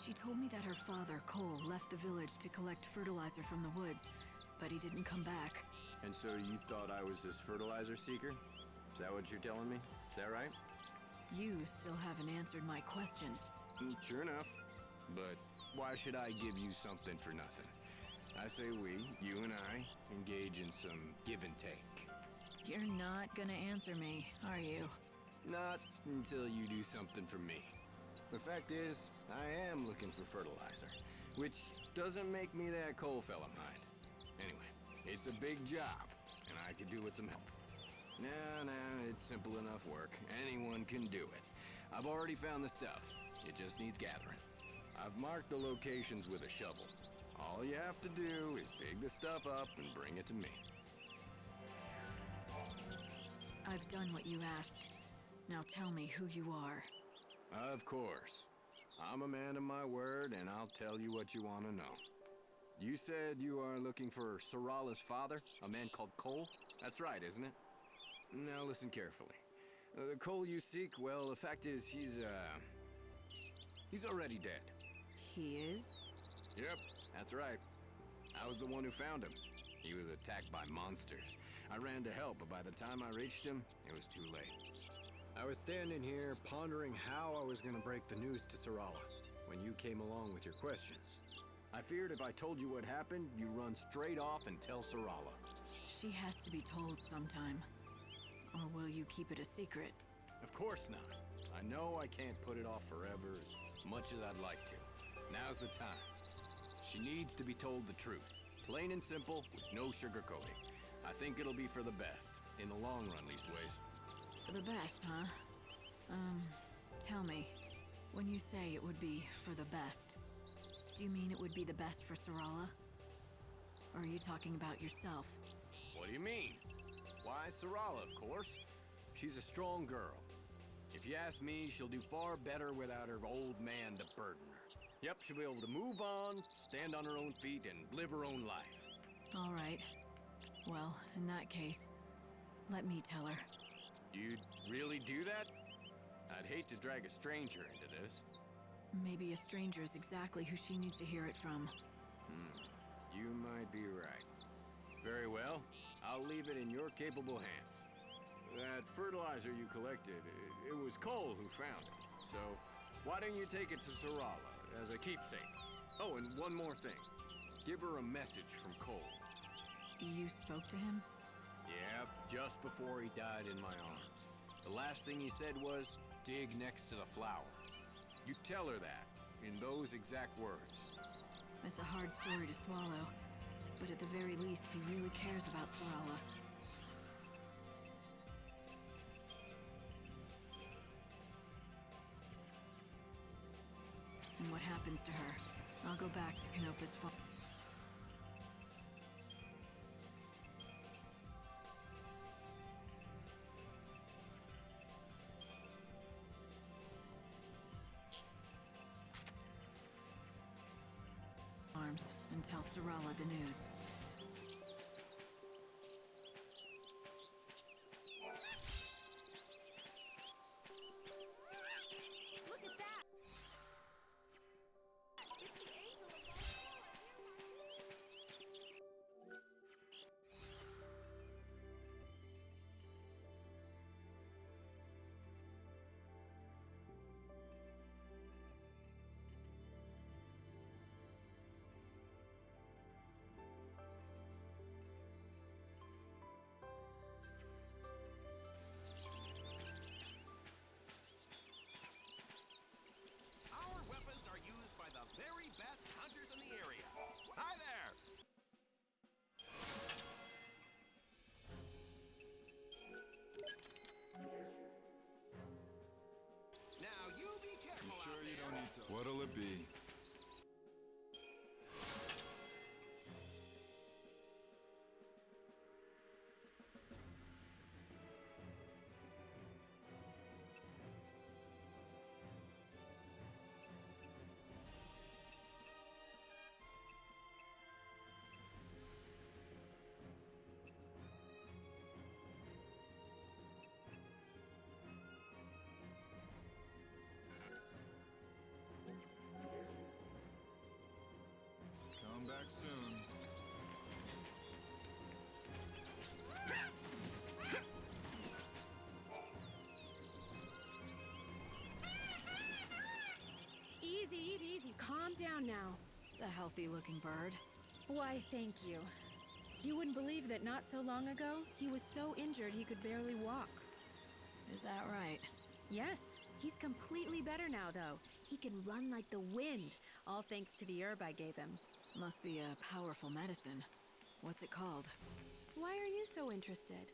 D: She told me that her father, Cole, left the village to collect fertilizer from the woods, but he didn't come back.
Q: And so you thought I was this fertilizer seeker? Is that what you're telling me? Is that right?
D: You still haven't answered my question.
Q: Sure enough. But why should I give you something for nothing? I say we, you and I, engage in some give and take.
D: You're not gonna answer me, are you?
Q: Not until you do something for me. The fact is, I am looking for fertilizer, which doesn't make me that coal fella mind. Anyway, it's a big job, and I could do with some help. Nah, it's simple enough work. Anyone can do it. I've already found the stuff. It just needs gathering. I've marked the locations with a shovel. All you have to do is dig the stuff up and bring it to me.
D: I've done what you asked. Now tell me who you are.
Q: Of course. I'm a man of my word, and I'll tell you what you want to know. You said you are looking for Sarala's father, a man called Cole? That's right, isn't it? Now listen carefully. The Cole you seek, well, the fact is he's already dead.
D: He is?
Q: Yep, that's right. I was the one who found him. He was attacked by monsters. I ran to help, but by the time I reached him, it was too late. I was standing here pondering how I was going to break the news to Sarala when you came along with your questions. I feared if I told you what happened, you run straight off and tell Sarala.
D: She has to be told sometime. Or will you keep it a secret?
Q: Of course not. I know I can't put it off forever as much as I'd like to. Now's the time. She needs to be told the truth. Plain and simple, with no sugarcoating. I think it'll be for the best. In the long run, leastways.
D: For the best, huh? Tell me, when you say it would be for the best, do you mean it would be the best for Sarala? Or are you talking about yourself?
Q: What do you mean? Why, Sarala, of course. She's a strong girl. If you ask me, she'll do far better without her old man to burden her. Yep, she'll be able to move on, stand on her own feet, and live her own life.
D: All right. Well, in that case, let me tell her.
Q: You'd really do that? I'd hate to drag a stranger into this.
D: Maybe a stranger is exactly who she needs to hear it from.
Q: You might be right. Very well. I'll leave it in your capable hands. That fertilizer you collected, it was Cole who found it. So, why don't you take it to Sarala as a keepsake? Oh, and one more thing. Give her a message from Cole.
D: You spoke to him?
Q: Yeah, just before he died in my arms. The last thing he said was, dig next to the flower. You tell her that, in those exact words.
D: It's a hard story to swallow, but at the very least, he really cares about Sarala. And what happens to her? I'll go back to Canopus Farm. And tell Sarala the news.
L: Look at that! It's the angel of
R: Our weapons are used by the very best hunters in the area. Hi there! Now you be careful out there.
E: You don't need to. What'll it be?
S: calm down now.
D: It's a healthy-looking bird.
S: Why, thank you. You wouldn't believe that not so long ago, he was so injured he could barely walk.
D: Is that right?
S: Yes. He's completely better now, though. He can run like the wind, all thanks to the herb I gave him.
D: Must be a powerful medicine. What's it called?
S: Why are you so interested?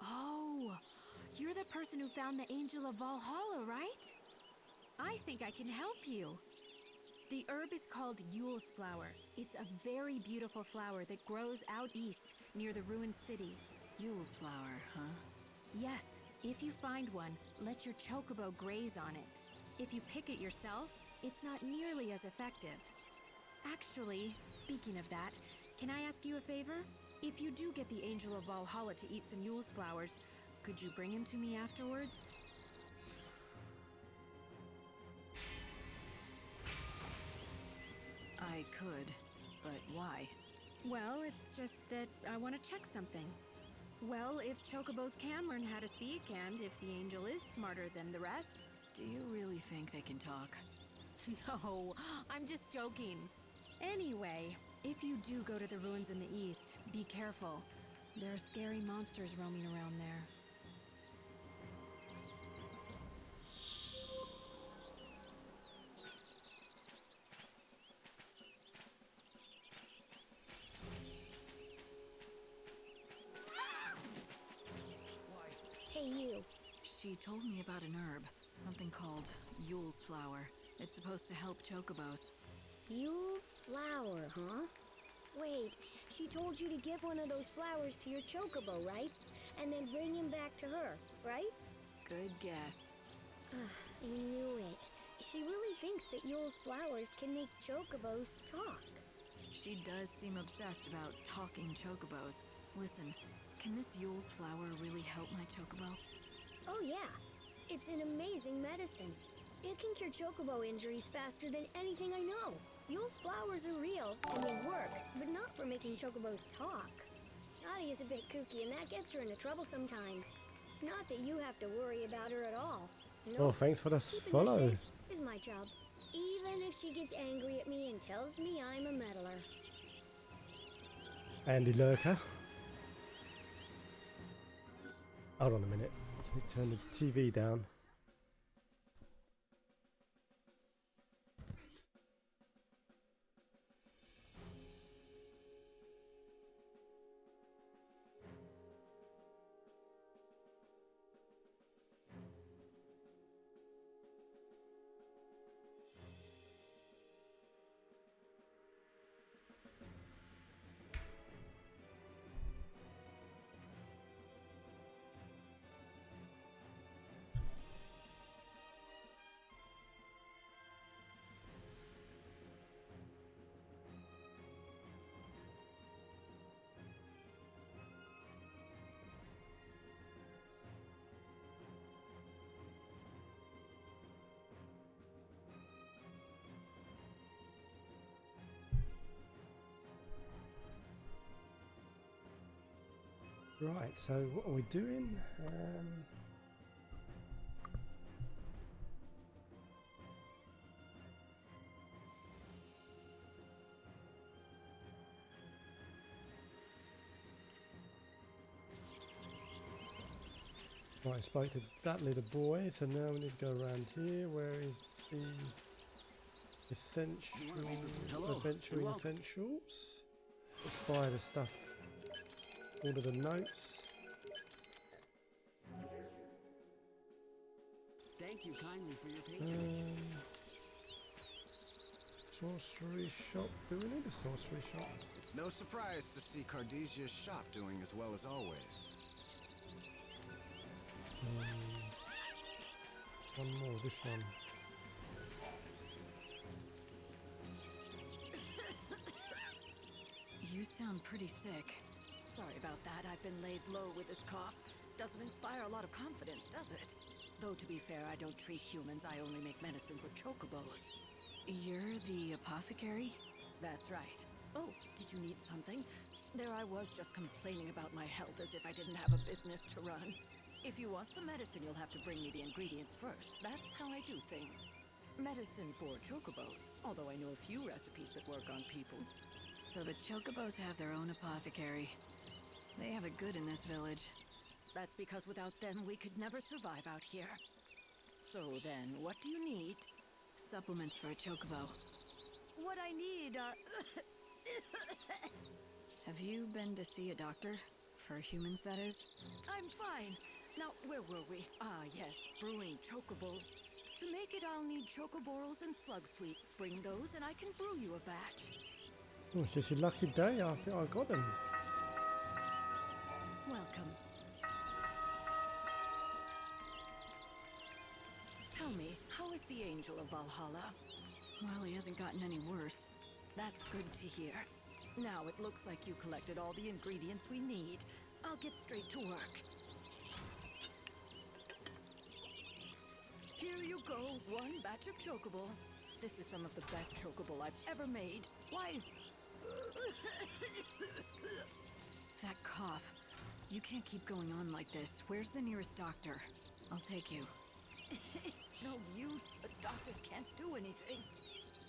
S: Oh, you're the person who found the Angel of Valhalla, right? I think I can help you. The herb is called Yule's flower. It's a very beautiful flower that grows out east, near the ruined city.
D: Yule's flower, huh?
S: Yes. If you find one, let your chocobo graze on it. If you pick it yourself, it's not nearly as effective. Actually, speaking of that, can I ask you a favor? If you do get the Angel of Valhalla to eat some Yule's flowers, could you bring him to me afterwards?
D: I could, but why?
S: Well, it's just that I want to check something. Well, if chocobos can learn how to speak, and if the angel is smarter than the rest...
D: Do you really think they can talk?
S: No, I'm just joking. Anyway, if you do go to the ruins in the east, be careful. There are scary monsters roaming around there.
H: Hey, you.
D: She told me about an herb, something called Yule's flower. It's supposed to help chocobos.
H: Yule's flower, huh? Wait, she told you to give one of those flowers to your chocobo, right? And then bring him back to her, right?
D: Good guess.
H: I knew it. She really thinks that Yule's flowers can make chocobos talk.
D: She does seem obsessed about talking chocobos. Listen, can this Yule's flower really help my chocobo?
H: Oh yeah, it's an amazing medicine. It can cure chocobo injuries faster than anything I know. Yule's flowers are real, and they work, but not for making chocobos talk. Shadi is a bit kooky, and that gets her into trouble sometimes. Not that you have to worry about her at all.
T: Oh, thanks for the
H: Keeping her
T: follow.
H: safe is my job. Even if she gets angry at me and tells me I'm a meddler.
T: Andy Lurker. Hold on a minute. Just need to turn the TV down. Right, so what are we doing? Right, I spoke to that little boy, so now we need to go around here. Where is the adventuring essentials? Let's buy the stuff. Order the notes.
U: Thank you kindly for your patience.
T: Sorcery shop. Do we need a sorcery shop?
Q: It's no surprise to see Cardesia's shop doing as well as always.
T: One more, this one.
D: You sound pretty sick.
K: Sorry about that. I've been laid low with this cough. Doesn't inspire a lot of confidence, does it? Though, to be fair, I don't treat humans. I only make medicine for chocobos.
D: You're the apothecary?
K: That's right. Oh, did you need something? There I was just complaining about my health as if I didn't have a business to run. If you want some medicine, you'll have to bring me the ingredients first. That's how I do things. Medicine for chocobos, although I know a few recipes that work on people.
D: So the chocobos have their own apothecary. They have it good in this village.
K: That's because without them, we could never survive out here. So then, what do you need?
D: Supplements for a chocobo.
K: What I need are...
D: Have you been to see a doctor? For humans, that is?
K: I'm fine. Now, where were we? Ah, yes, brewing chocobo. To make it, I'll need chocoborals and slug sweets. Bring those and I can brew you a batch.
T: Oh, it's just your lucky day. I think I got them.
K: Welcome. Tell me, how is the Angel of Valhalla?
D: Well, he hasn't gotten any worse.
K: That's good to hear. Now it looks like you collected all the ingredients we need. I'll get straight to work. Here you go, one batch of chocobo. This is some of the best chocobo I've ever made. Why?
D: That cough. You can't keep going on like this. Where's the nearest doctor? I'll take you.
K: It's no use. The doctors can't do anything.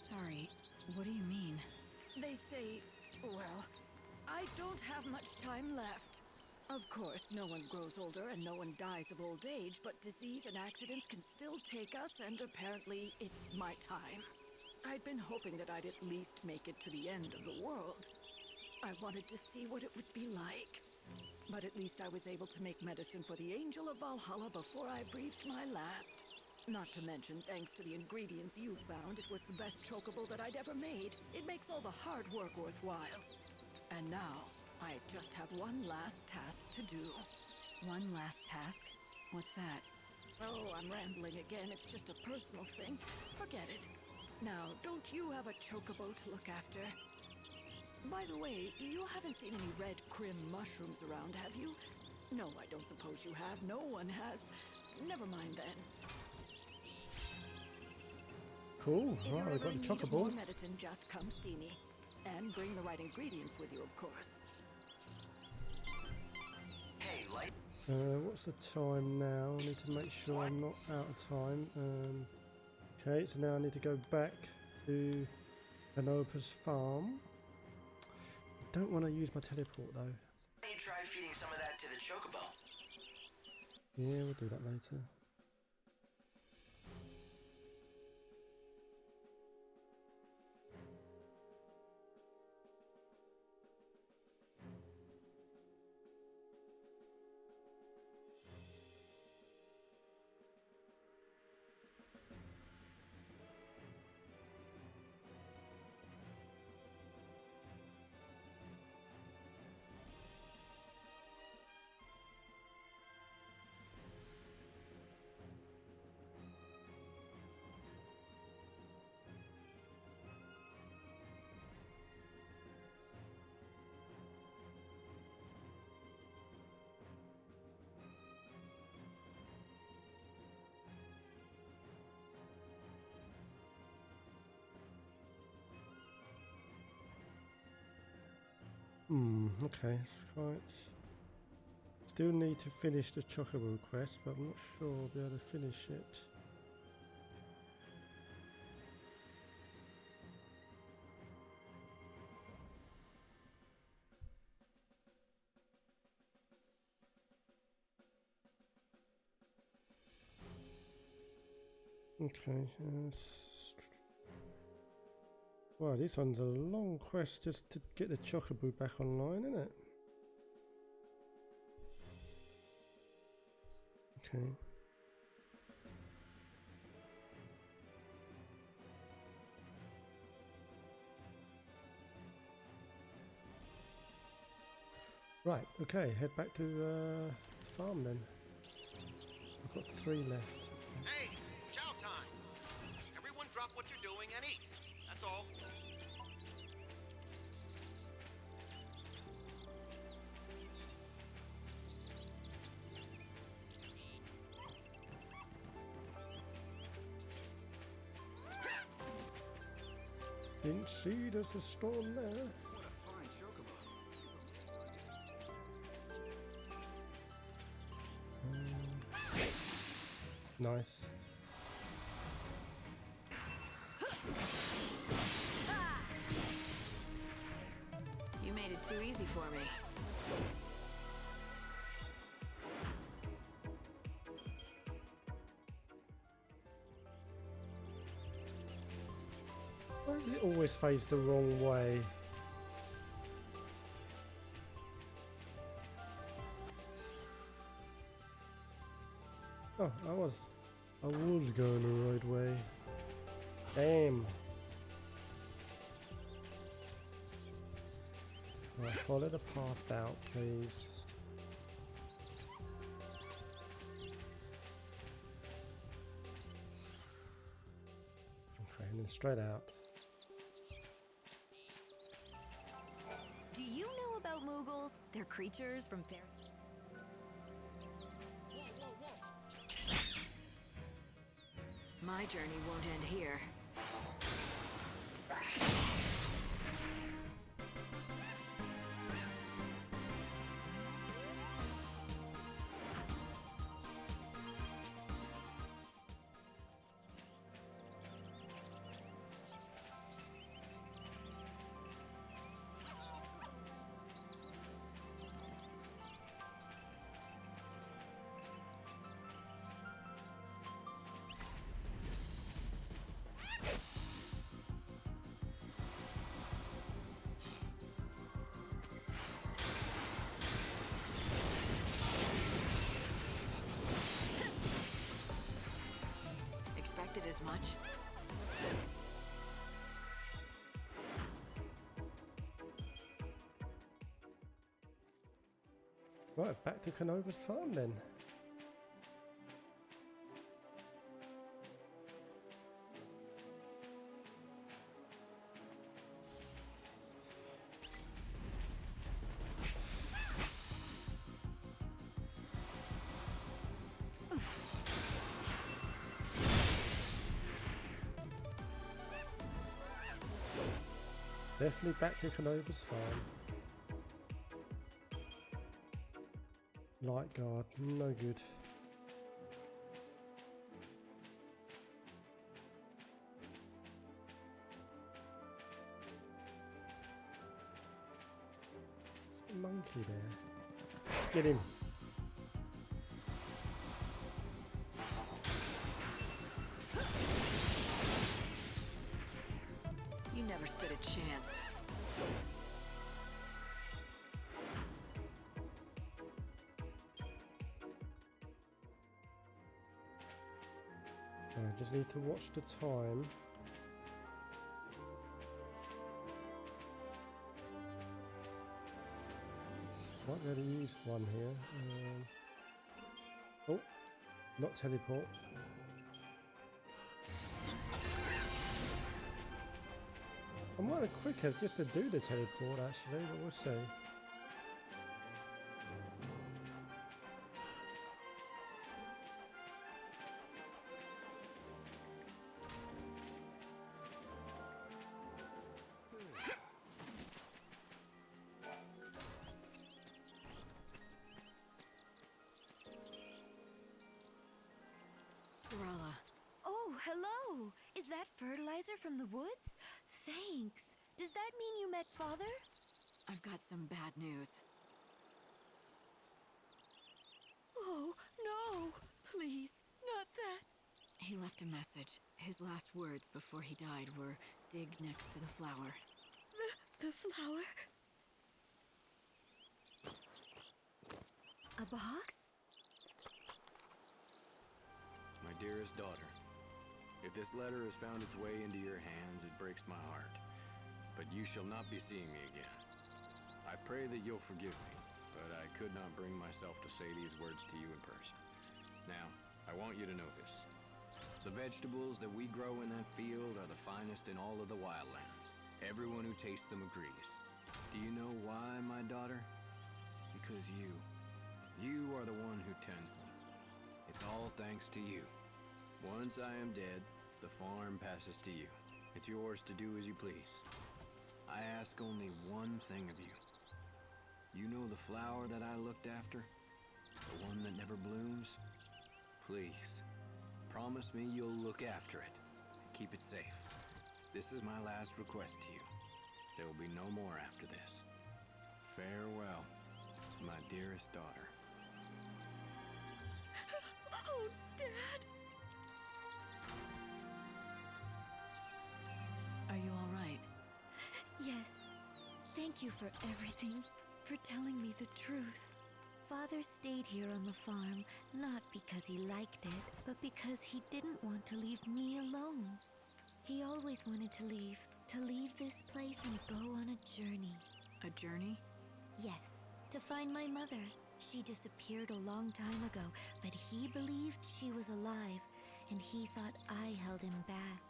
D: Sorry, what do you mean?
K: They say, well, I don't have much time left. Of course, no one grows older and no one dies of old age, but disease and accidents can still take us, and apparently it's my time. I'd been hoping that I'd at least make it to the end of the world. I wanted to see what it would be like. But at least I was able to make medicine for the Angel of Valhalla before I breathed my last. Not to mention, thanks to the ingredients you found, it was the best chocobo that I'd ever made. It makes all the hard work worthwhile. And now, I just have one last task to do.
D: One last task? What's that?
K: Oh, I'm rambling again. It's just a personal thing. Forget it. Now, don't you have a chocobo to look after? By the way, you haven't seen any red crim mushrooms around, have you? No, I don't suppose you have. No one has. Never mind then.
T: Cool.
K: If
T: Right,
K: you're
T: we've got
K: ever
T: the
K: in need of more
T: chocobo.
K: medicine, just come see me. And bring the right ingredients with you, of course.
A: Hey, light.
T: What's the time now? I need to make sure I'm not out of time. Okay, so now I need to go back to Anopa's farm. I don't want to use my teleport though.
A: You try feeding some of that to the chocobo.
T: Yeah, we'll do that later. Okay, right. Still need to finish the chocobo quest, but I'm not sure I'll be able to finish it. Okay, wow, this one's a long quest just to get the chocobo back online, isn't it? Okay. Right, okay, head back to the farm then. I've got 3 left.
R: Hey, chow time! Everyone drop what you're doing and eat. That's all.
T: Didn't see there's a storm there.
U: What a fine chocobo.
T: Nice.
D: too easy for me.
T: Why does it always face the wrong way? Oh, I was going the right way. Damn. Right, follow the path out, please. Okay, and then straight out.
K: Do you know about Moogles? They're creatures from fairy.
D: My journey won't end here. Expected as much.
T: Right, back to Kenoba's farm then. Definitely back to Kenoba's farm. Light guard, no good. There's a monkey there. Get him.
D: You never stood a chance.
T: I just need to watch the time. Might be able to use one here. Oh, not teleport. I might have quicker just to do the teleport actually, but we'll see.
D: Sarala.
H: Oh, hello! Is that fertilizer from the woods? Thanks. Does that mean you met Father?
D: I've got some bad news.
K: Oh, no! Please, not that.
D: He left a message. His last words before he died were, dig next to the flower.
K: The flower? A box?
Q: My dearest daughter, if this letter has found its way into your hands, it breaks my heart. But you shall not be seeing me again. I pray that you'll forgive me, but I could not bring myself to say these words to you in person. Now, I want you to know this. The vegetables that we grow in that field are the finest in all of the wildlands. Everyone who tastes them agrees. Do you know why, my daughter? Because you are the one who tends them. It's all thanks to you. Once I am dead, the farm passes to you. It's yours to do as you please. I ask only one thing of you. You know the flower that I looked after? The one that never blooms? Please, promise me you'll look after it and keep it safe. This is my last request to you. There will be no more after this. Farewell, my dearest daughter.
K: Oh, Dad!
D: Are you all right?
H: Yes. Thank you for everything, for telling me the truth. Father stayed here on the farm, not because he liked it, but because he didn't want to leave me alone. He always wanted to leave this place and go on a journey.
D: A journey?
H: Yes, to find my mother. She disappeared a long time ago, but he believed she was alive, and he thought I held him back.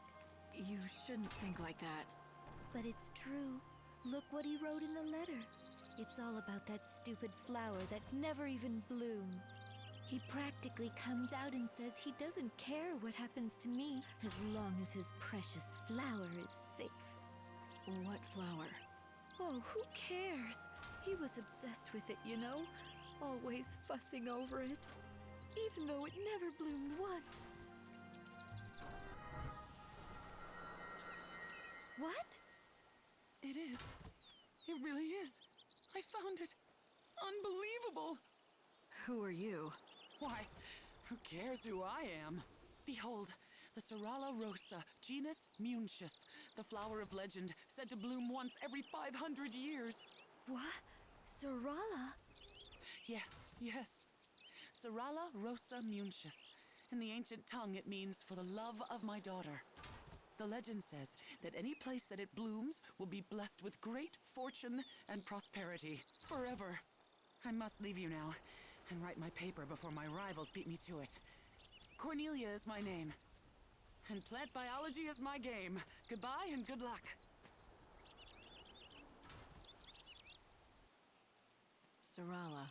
D: You shouldn't think like that.
H: But it's true. Look what he wrote in the letter. It's all about that stupid flower that never even blooms. He practically comes out and says he doesn't care what happens to me as long as his precious flower is safe.
D: What flower?
K: Oh, who cares? He was obsessed with it, you know? Always fussing over it. Even though it never bloomed once.
H: What?
C: It is. It really is. I found it. Unbelievable.
D: Who are you?
C: Why, who cares who I am? Behold, the Serrala rosa, genus Munchus, the flower of legend, said to bloom once every 500 years.
H: What? Serrala?
C: Yes, yes. Serrala rosa Munchus. In the ancient tongue, it means for the love of my daughter. The legend says that any place that it blooms will be blessed with great fortune and prosperity forever. I must leave you now and write my paper before my rivals beat me to it. Cornelia is my name, and plant biology is my game. Goodbye and good luck.
D: Serrala.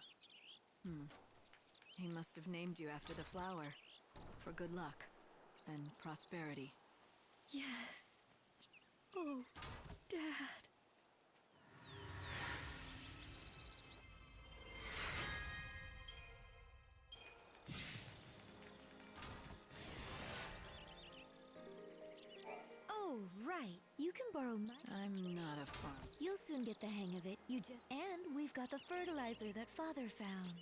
D: He must have named you after the flower. For good luck and prosperity.
K: Yes. Oh, Dad.
H: Oh, right. You can borrow my...
D: I'm not a farm.
H: You'll soon get the hang of it. You just... And we've got the fertilizer that Father found.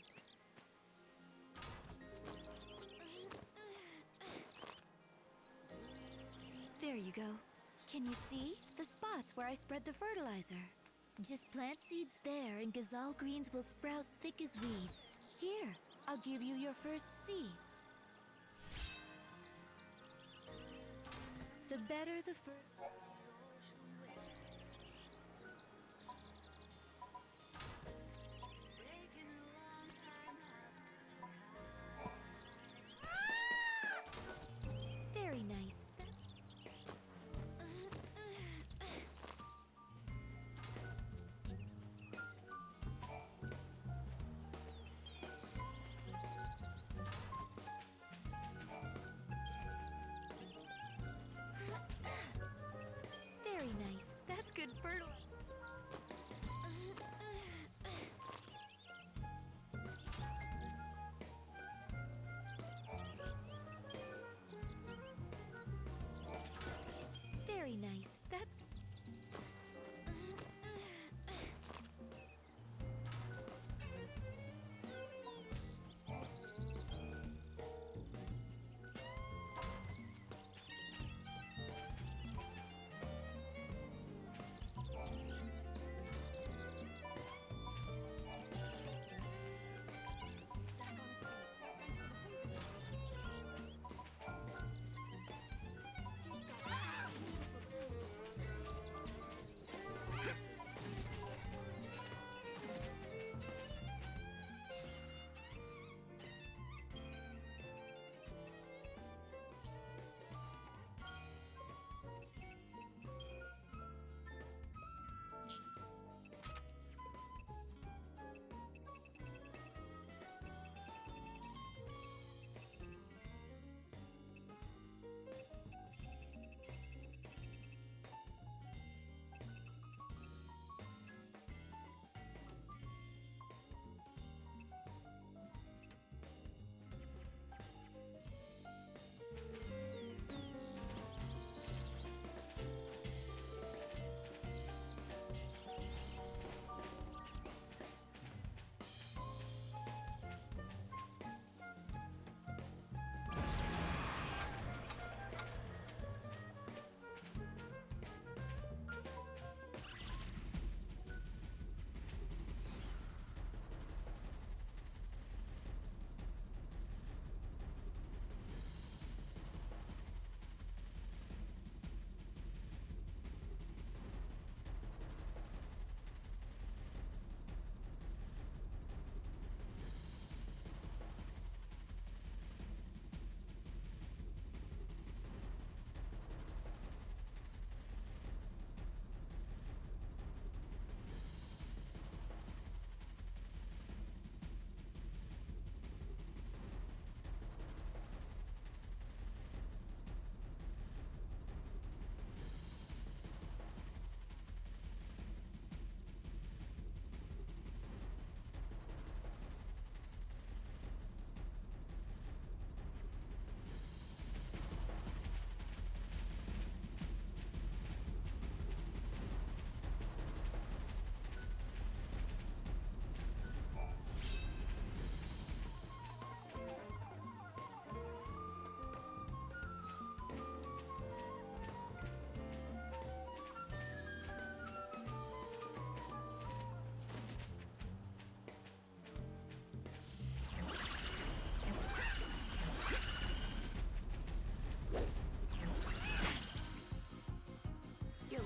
H: There you go. Can you see? The spots where I spread the fertilizer. Just plant seeds there and gazelle greens will sprout thick as weeds. Here, I'll give you your first seed. The better the Very nice. Very nice. That's good fertilizer. Very nice. That's...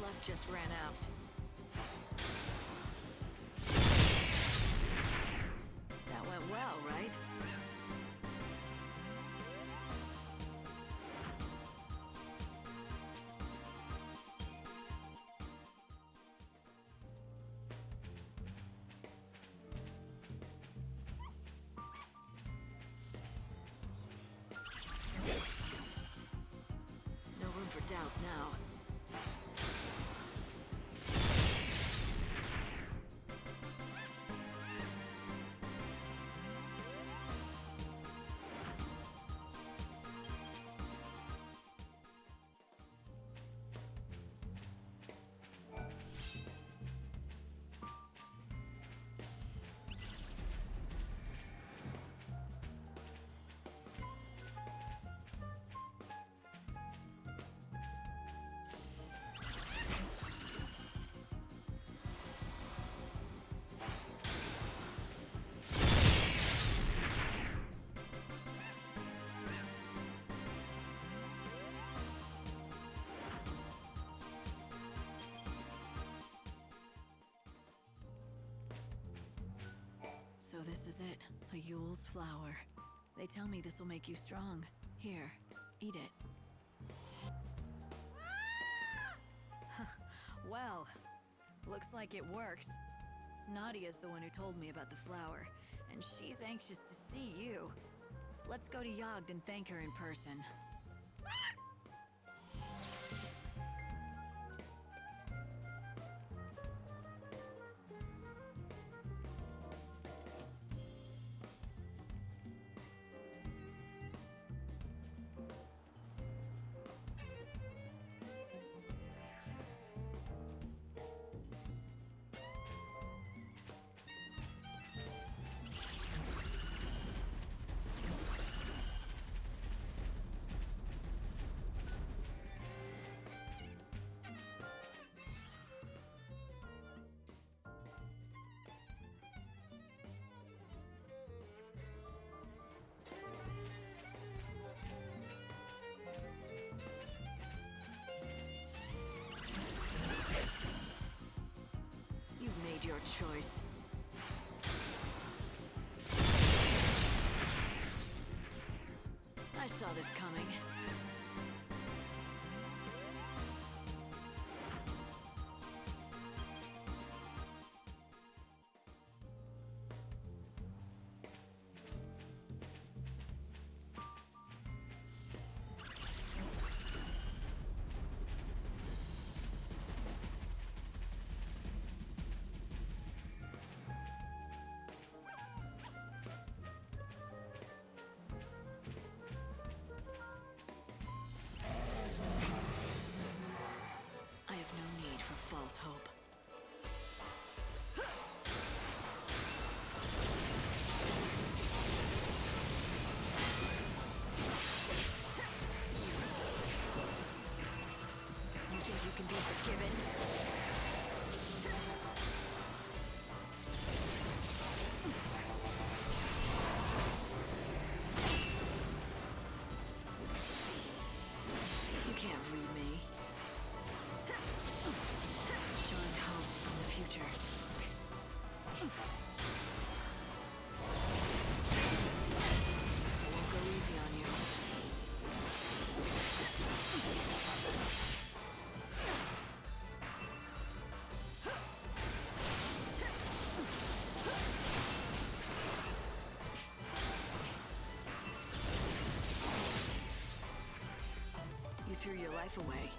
D: luck just ran out. That went well, right? No room for doubts now. So this is it, a Yule's flower. They tell me this will make you strong. Here, eat it. Well, looks like it works. Nadia's the one who told me about the flower, and she's anxious to see you. Let's go to Yogd and thank her in person. You've made your choice. I saw this coming. I have no need for false hope. You think you can be forgiven? You can't read me. Showing hope from the future. I won't go easy on you. You threw your life away.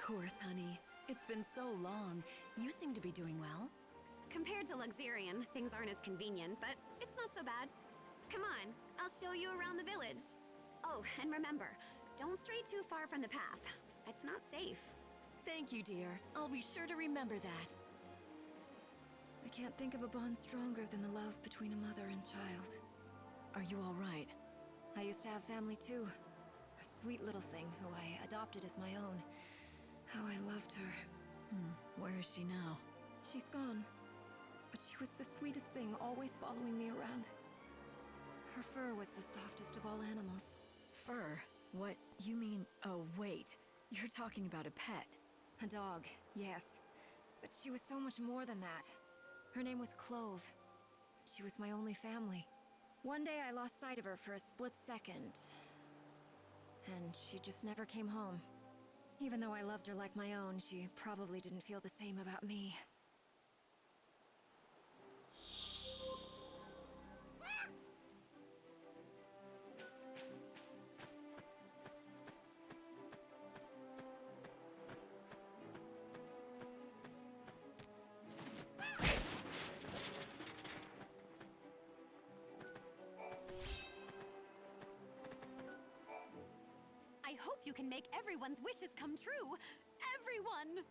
K: course, honey. It's been so long. You seem to be doing well.
F: Compared to Luxurian, things aren't as convenient, but it's not so bad. Come on, I'll show you around the village. Oh, and remember, don't stray too far from the path. It's not safe.
K: Thank you, dear. I'll be sure to remember that.
D: I can't think of a bond stronger than the love between a mother and child. Are you all right? I used to have family too. A sweet little thing who I adopted as my own. How I loved her. Where is she now? She's gone. But she was the sweetest thing, always following me around. Her fur was the softest of all animals. Fur? What? You mean... Oh, wait. You're talking about a pet. A dog, yes. But she was so much more than that. Her name was Clove. She was my only family. One day I lost sight of her for a split second. And she just never came home. Even though I loved her like my own, she probably didn't feel the same about me.
L: I hope you can make everyone's wishes come true. Everyone!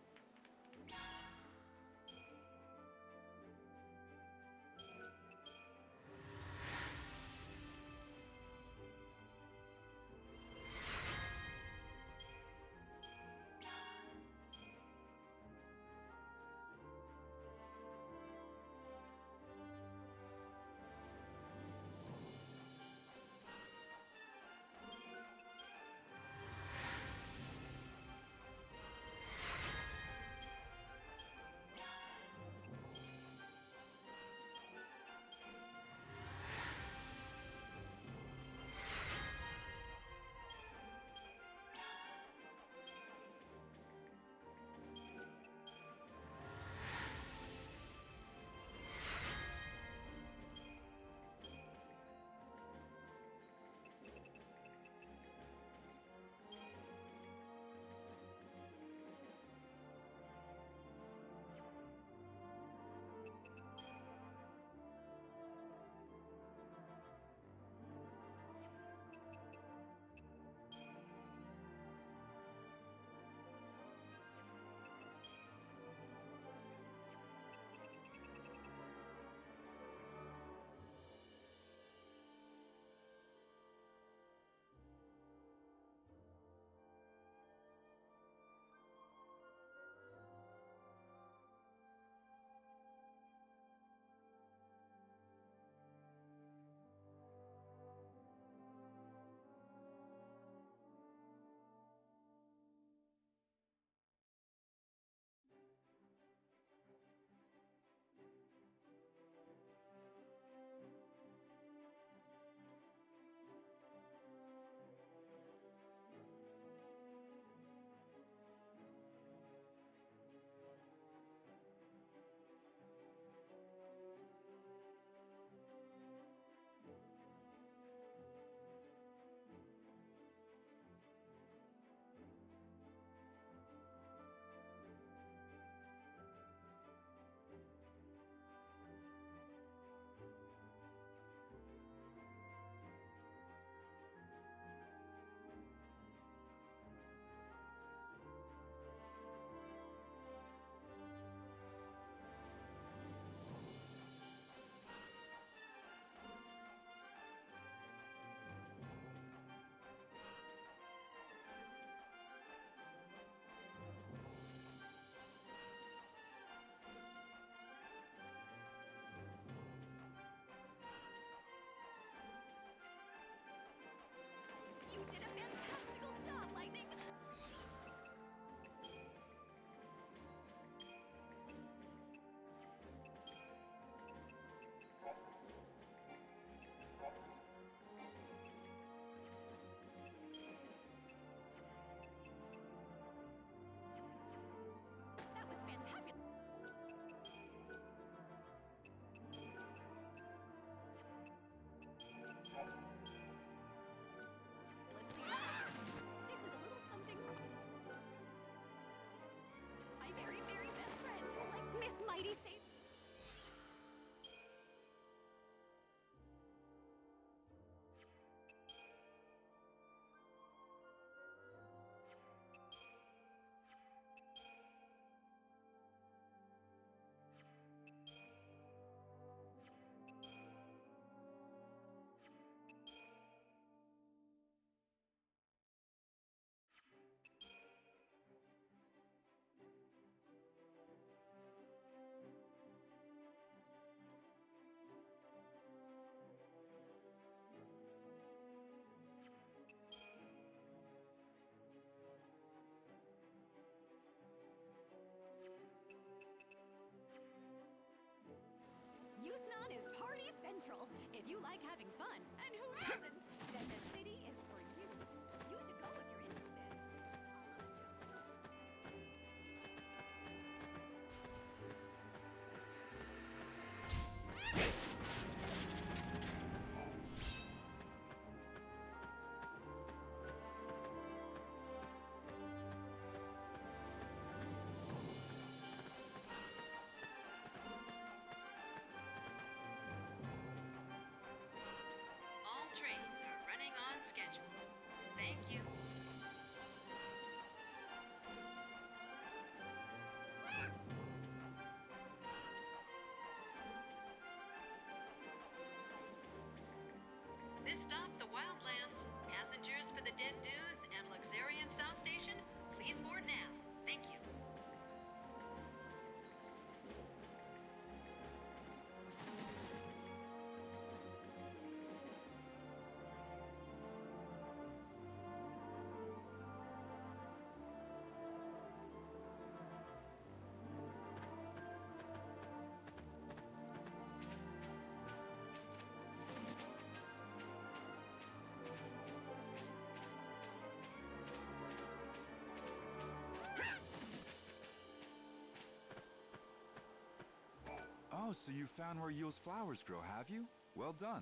J: Oh, so you found where Yule's flowers grow, have you? Well done.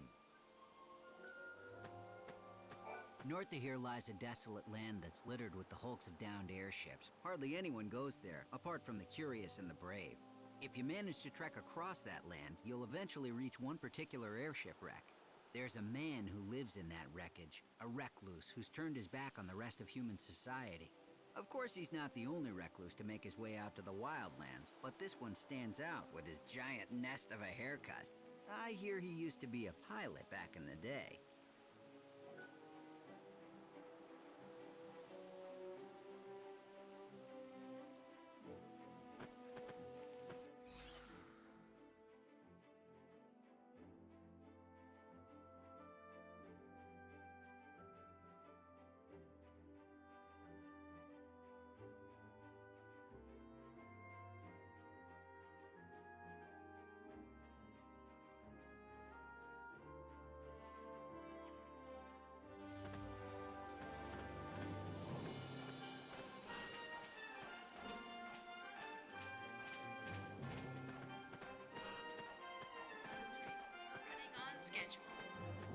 V: North of here lies a desolate land that's littered with the hulks of downed airships. Hardly anyone goes there, apart from the curious and the brave. If you manage to trek across that land, you'll eventually reach one particular airship wreck. There's a man who lives in that wreckage, a recluse who's turned his back on the rest of human society. Of course, he's not the only recluse to make his way out to the wildlands, but this one stands out with his giant nest of a haircut. I hear he used to be a pilot back in the day.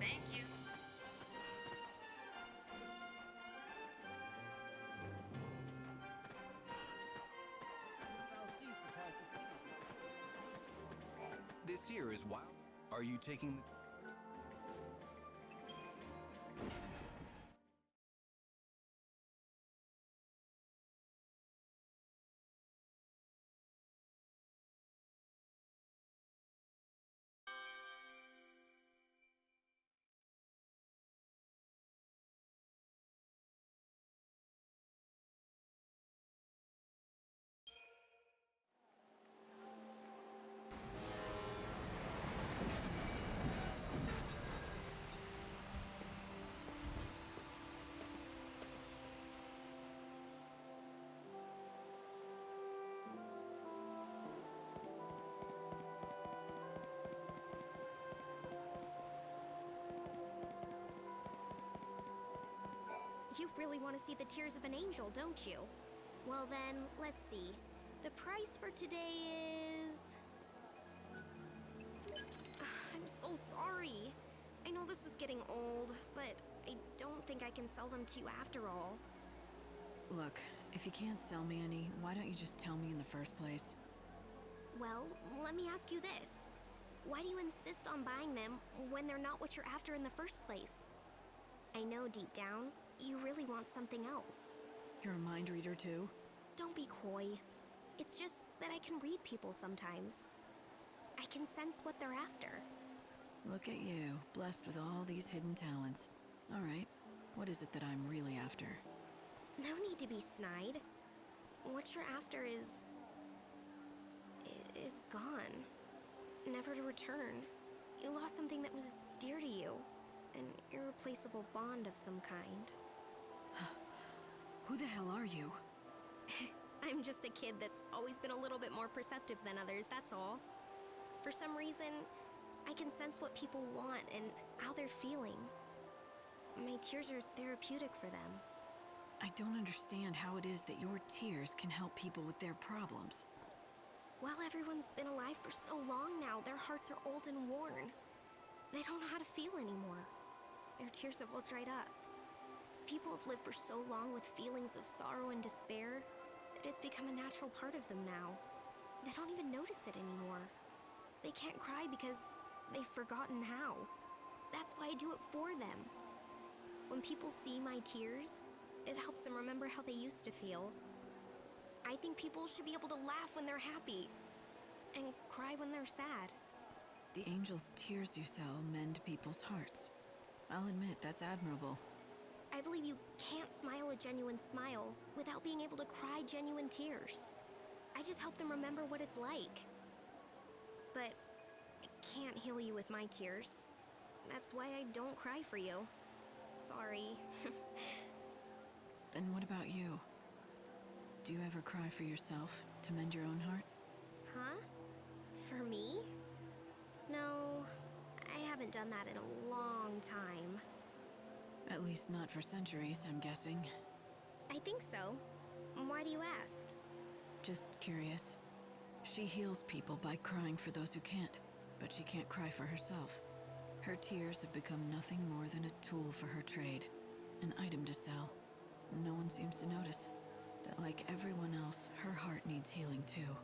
C: Thank you.
W: This here is wild. Are you taking the...
F: You really want to see the tears of an angel, don't you? Well then, let's see. The price for today is... I'm so sorry. I know this is getting old, but I don't think I can sell them to you after all.
D: Look, if you can't sell me any, why don't you just tell me in the first place?
F: Well, let me ask you this. Why do you insist on buying them when they're not what you're after in the first place? I know deep down, you really want something else.
D: You're a mind reader too?
F: Don't be coy. It's just that I can read people sometimes. I can sense what they're after.
D: Look at you, blessed with all these hidden talents. All right, what is it that I'm really after?
F: No need to be snide. What you're after is gone. Never to return. You lost something that was dear to you. An irreplaceable bond of some kind.
D: Who the hell are you?
F: I'm just a kid that's always been a little bit more perceptive than others, that's all. For some reason, I can sense what people want and how they're feeling. My tears are therapeutic for them.
D: I don't understand how it is that your tears can help people with their problems.
F: While everyone's been alive for so long now, their hearts are old and worn. They don't know how to feel anymore. Their tears have all dried up. People have lived for so long with feelings of sorrow and despair that it's become a natural part of them now. They don't even notice it anymore. They can't cry because they've forgotten how. That's why I do it for them. When people see my tears, it helps them remember how they used to feel. I think people should be able to laugh when they're happy and cry when they're sad.
D: The angel's tears you sell mend people's hearts. I'll admit, that's admirable.
F: I believe you can't smile a genuine smile without being able to cry genuine tears. I just help them remember what it's like. But I can't heal you with my tears. That's why I don't cry for you. Sorry.
D: Then what about you? Do you ever cry for yourself to mend your own heart?
F: Huh? For me? No, I haven't done that in a long time.
D: At least not for centuries, I'm guessing.
F: I think so. Why do you ask?
D: Just curious. She heals people by crying for those who can't, but she can't cry for herself. Her tears have become nothing more than a tool for her trade, an item to sell. No one seems to notice that, like everyone else, her heart needs healing too.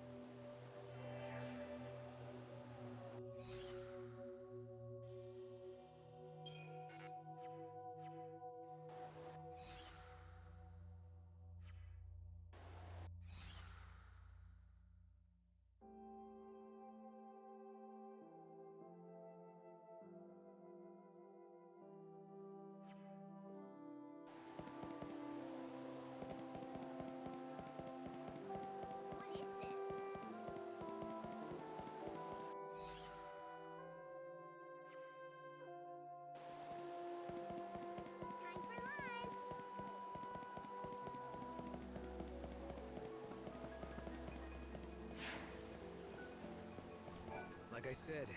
G: Like I said,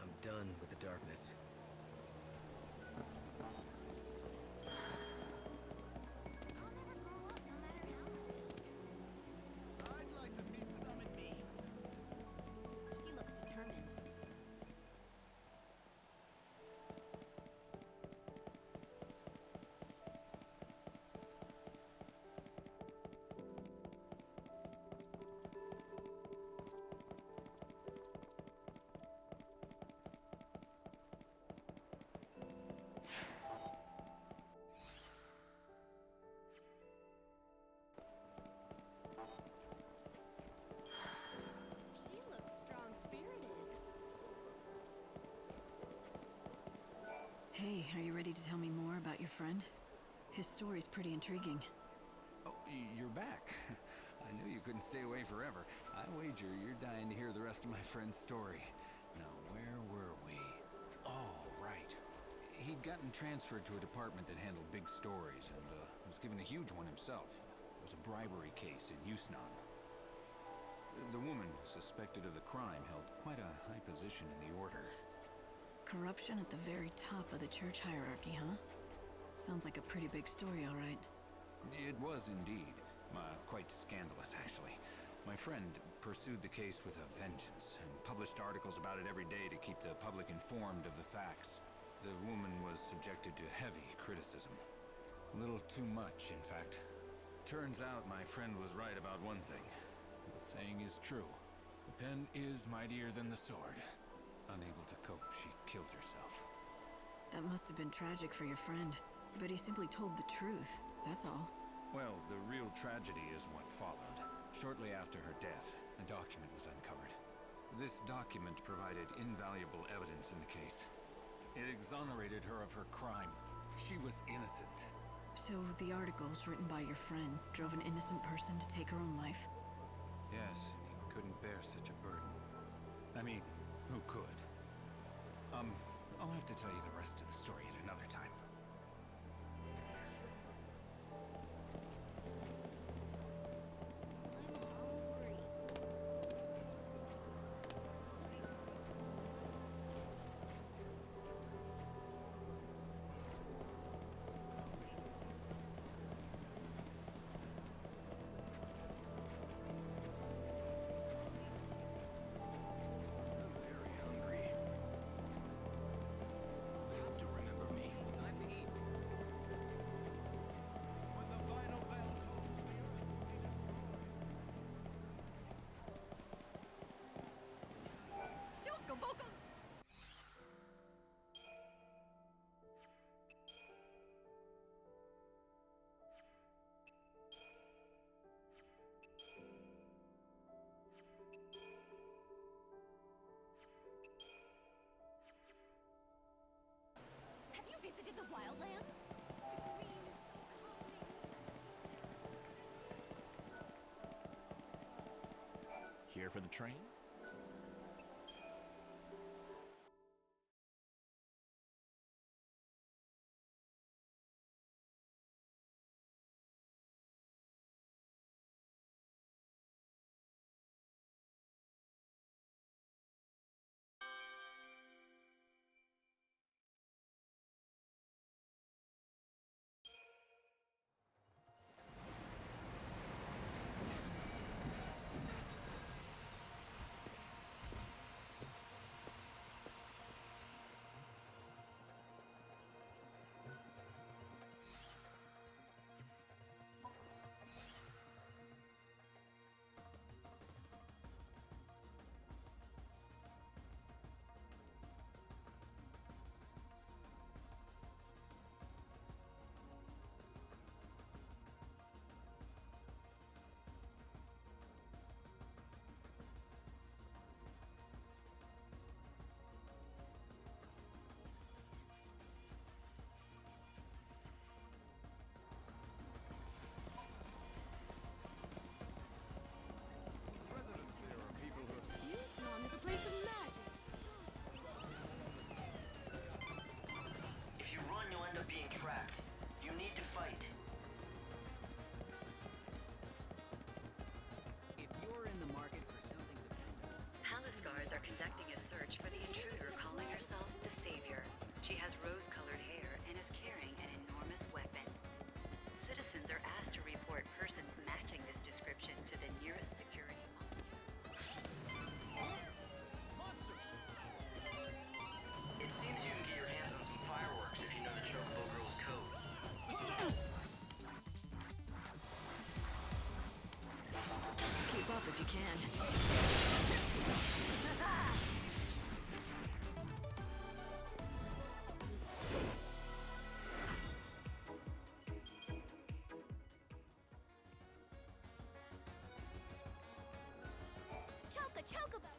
G: I'm done with the darkness.
R: I'd like to meet summon me.
L: She looks determined. She looks strong-spirited.
D: Hey, are you ready to tell me more about your friend? His story's pretty intriguing.
P: Oh, you're back. I knew you couldn't stay away forever. I wager you're dying to hear the rest of my friend's story. Now, where were we? Oh, right. He'd gotten transferred to a department that handled big stories and was given a huge one himself. It was a bribery case in Yusnan. The woman suspected of the crime held quite a high position in the order.
D: Corruption at the very top of the church hierarchy, huh? Sounds like a pretty big story, all right.
P: It was indeed. Quite scandalous, actually. My friend pursued the case with a vengeance and published articles about it every day to keep the public informed of the facts. The woman was subjected to heavy criticism. A little too much, in fact. Turns out my friend was right about one thing. The saying is true. The pen is mightier than the sword. Unable to cope, she killed herself.
D: That must have been tragic for your friend, but he simply told the truth, that's all.
P: Well, the real tragedy is what followed. Shortly after her death, a document was uncovered. This document provided invaluable evidence in the case. It exonerated her of her crime. She was innocent.
D: So the articles written by your friend drove an innocent person to take her own life?
P: Yes, and he couldn't bear such a burden. I mean, who could? I'll have to tell you the rest of the story at another time.
L: Have you visited the Wildlands? The green is so calming.
E: Here for the train?
D: can.
L: Chocobo!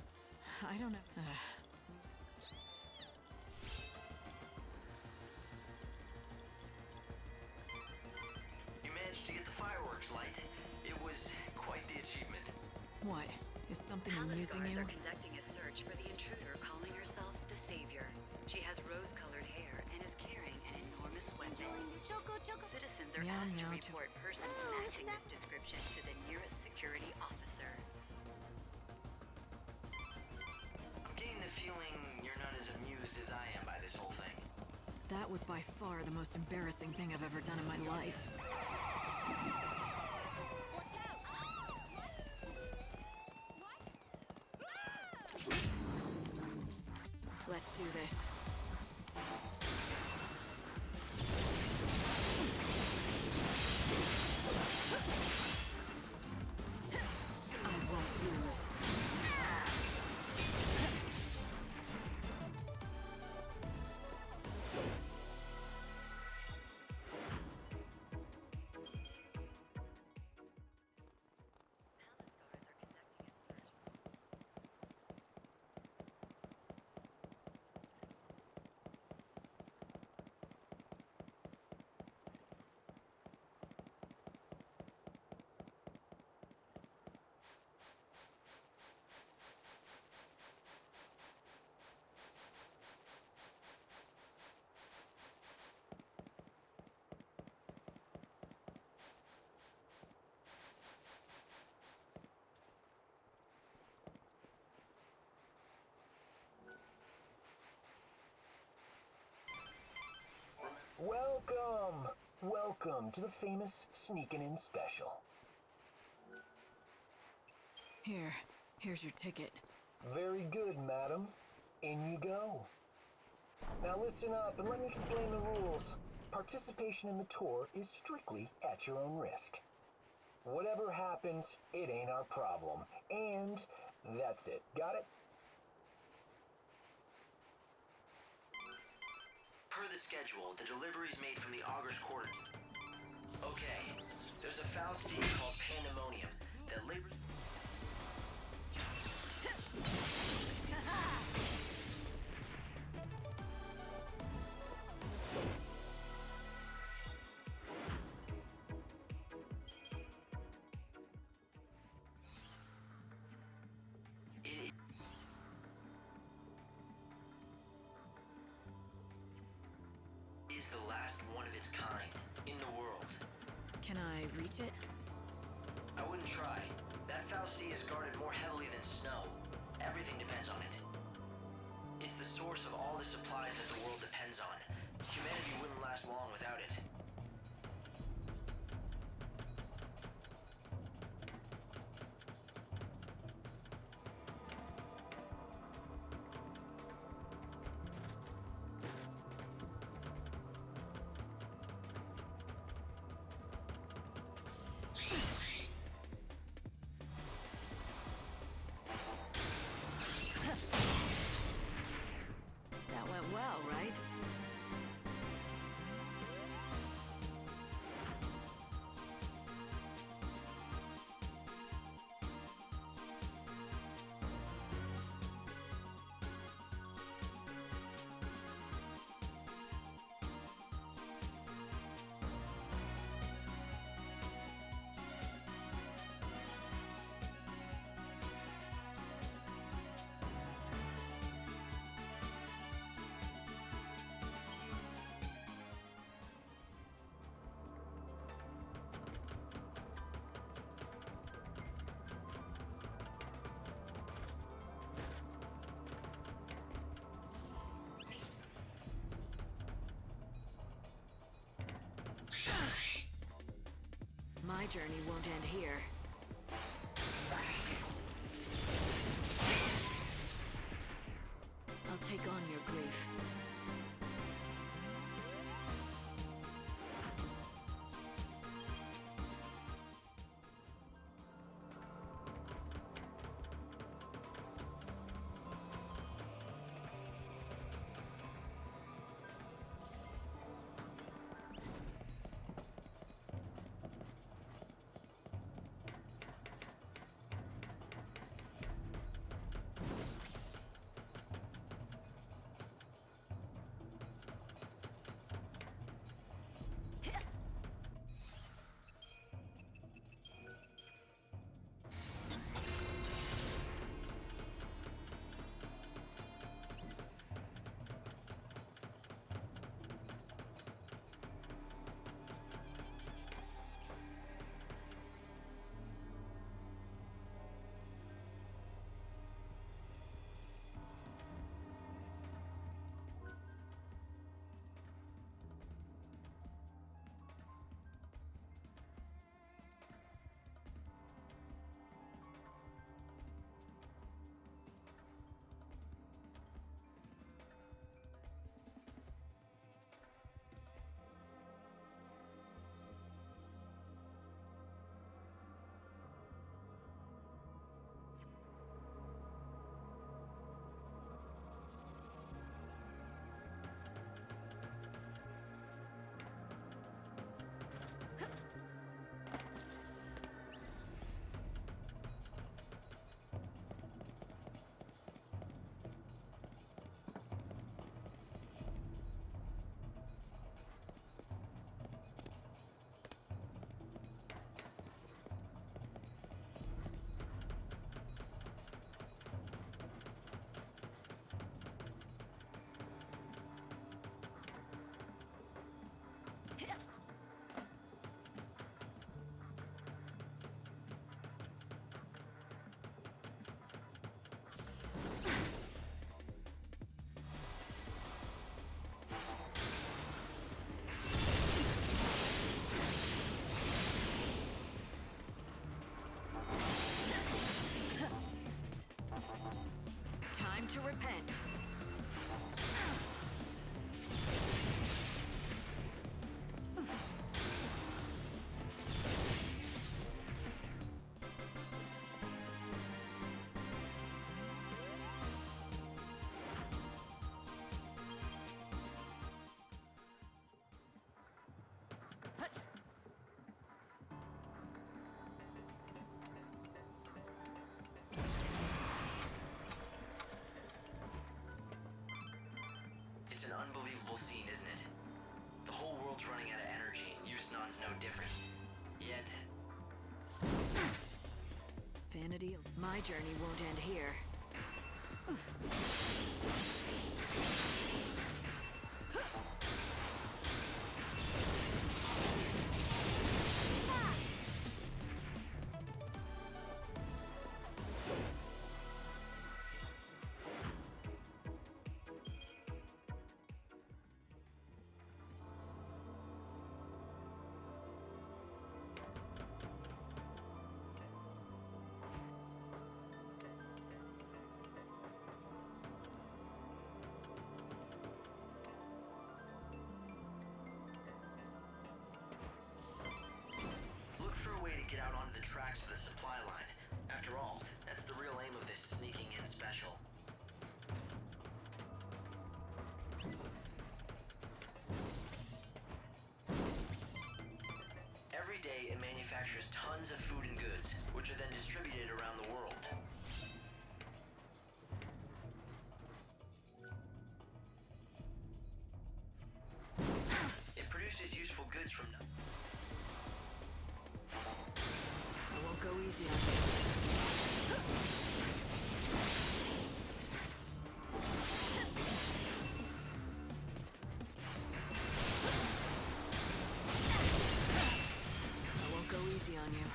D: I don't know.
A: You managed to get the fireworks light. It was quite the achievement.
D: What? Is something amusing you?
M: Are conducting a search for the intruder calling herself the Savior. She has rose-colored hair and is carrying an enormous weapon. Citizens are
D: Meow,
M: asked
D: meow,
M: to report persons matching this description to the nearest security officer.
A: I'm getting the feeling you're not as amused as I am by this whole thing.
D: That was by far the most embarrassing thing I've ever done in my life. Let's do this. I won't lose.
N: Welcome! Welcome to the famous Sneakin' In Special.
D: Here's your ticket.
N: Very good, madam. In you go. Now listen up and let me explain the rules. Participation in the tour is strictly at your own risk. Whatever happens, it ain't our problem. And that's it. Got it?
A: Per the schedule, the delivery's made from the Augur's Quarter. Okay, there's a foul seed called Pandemonium that labors... is the last one of its kind in the world.
D: Can I reach it?
A: I wouldn't try. That foul sea is guarded more heavily than snow. Everything depends on it. It's the source of all the supplies that the world depends on. Humanity wouldn't last long without it.
D: That went well, right? My journey won't end here. I'll take on your grief. Time to repent.
A: It's an unbelievable scene, isn't it? The whole world's running out of energy, and Yusnaan's no different. Yet...
D: Vanity, my journey won't end here.
A: Look for a way to get out onto the tracks of the supply line. After all, that's the real aim of this sneaking in special. Every day, it manufactures tons of food and goods, which are then distributed around the world. It produces useful goods from nothing.
D: I won't go easy on you. I won't go easy on you.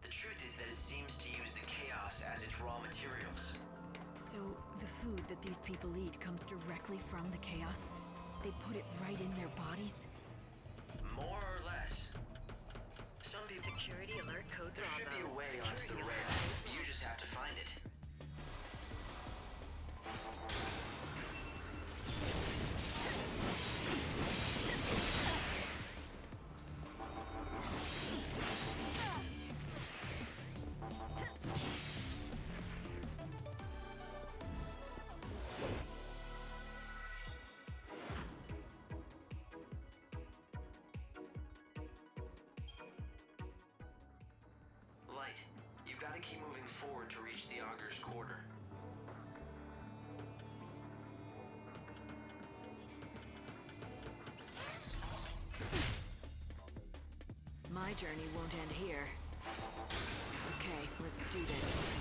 A: The truth is that it seems to use the chaos as its raw materials.
D: So, the food that these people eat comes directly from the chaos? They put it right in their bodies?
A: More or less. Some people...
M: Security alert code
A: There should be a way onto the rail. You just have to find it. Light, you've got to keep moving forward to reach the Augur's Quarter.
D: My journey won't end here. Okay, let's do this.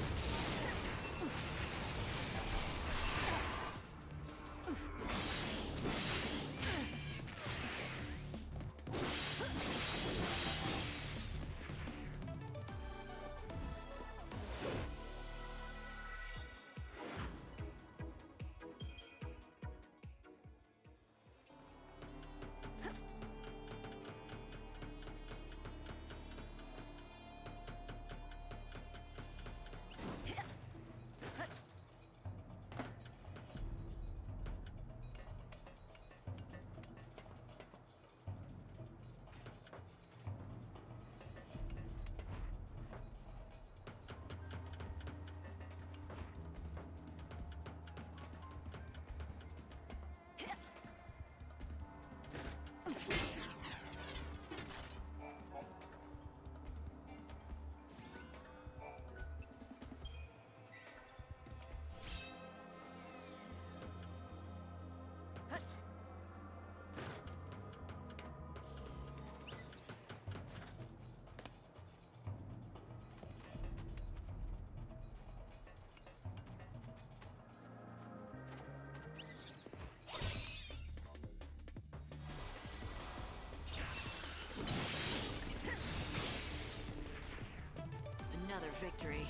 D: Another victory.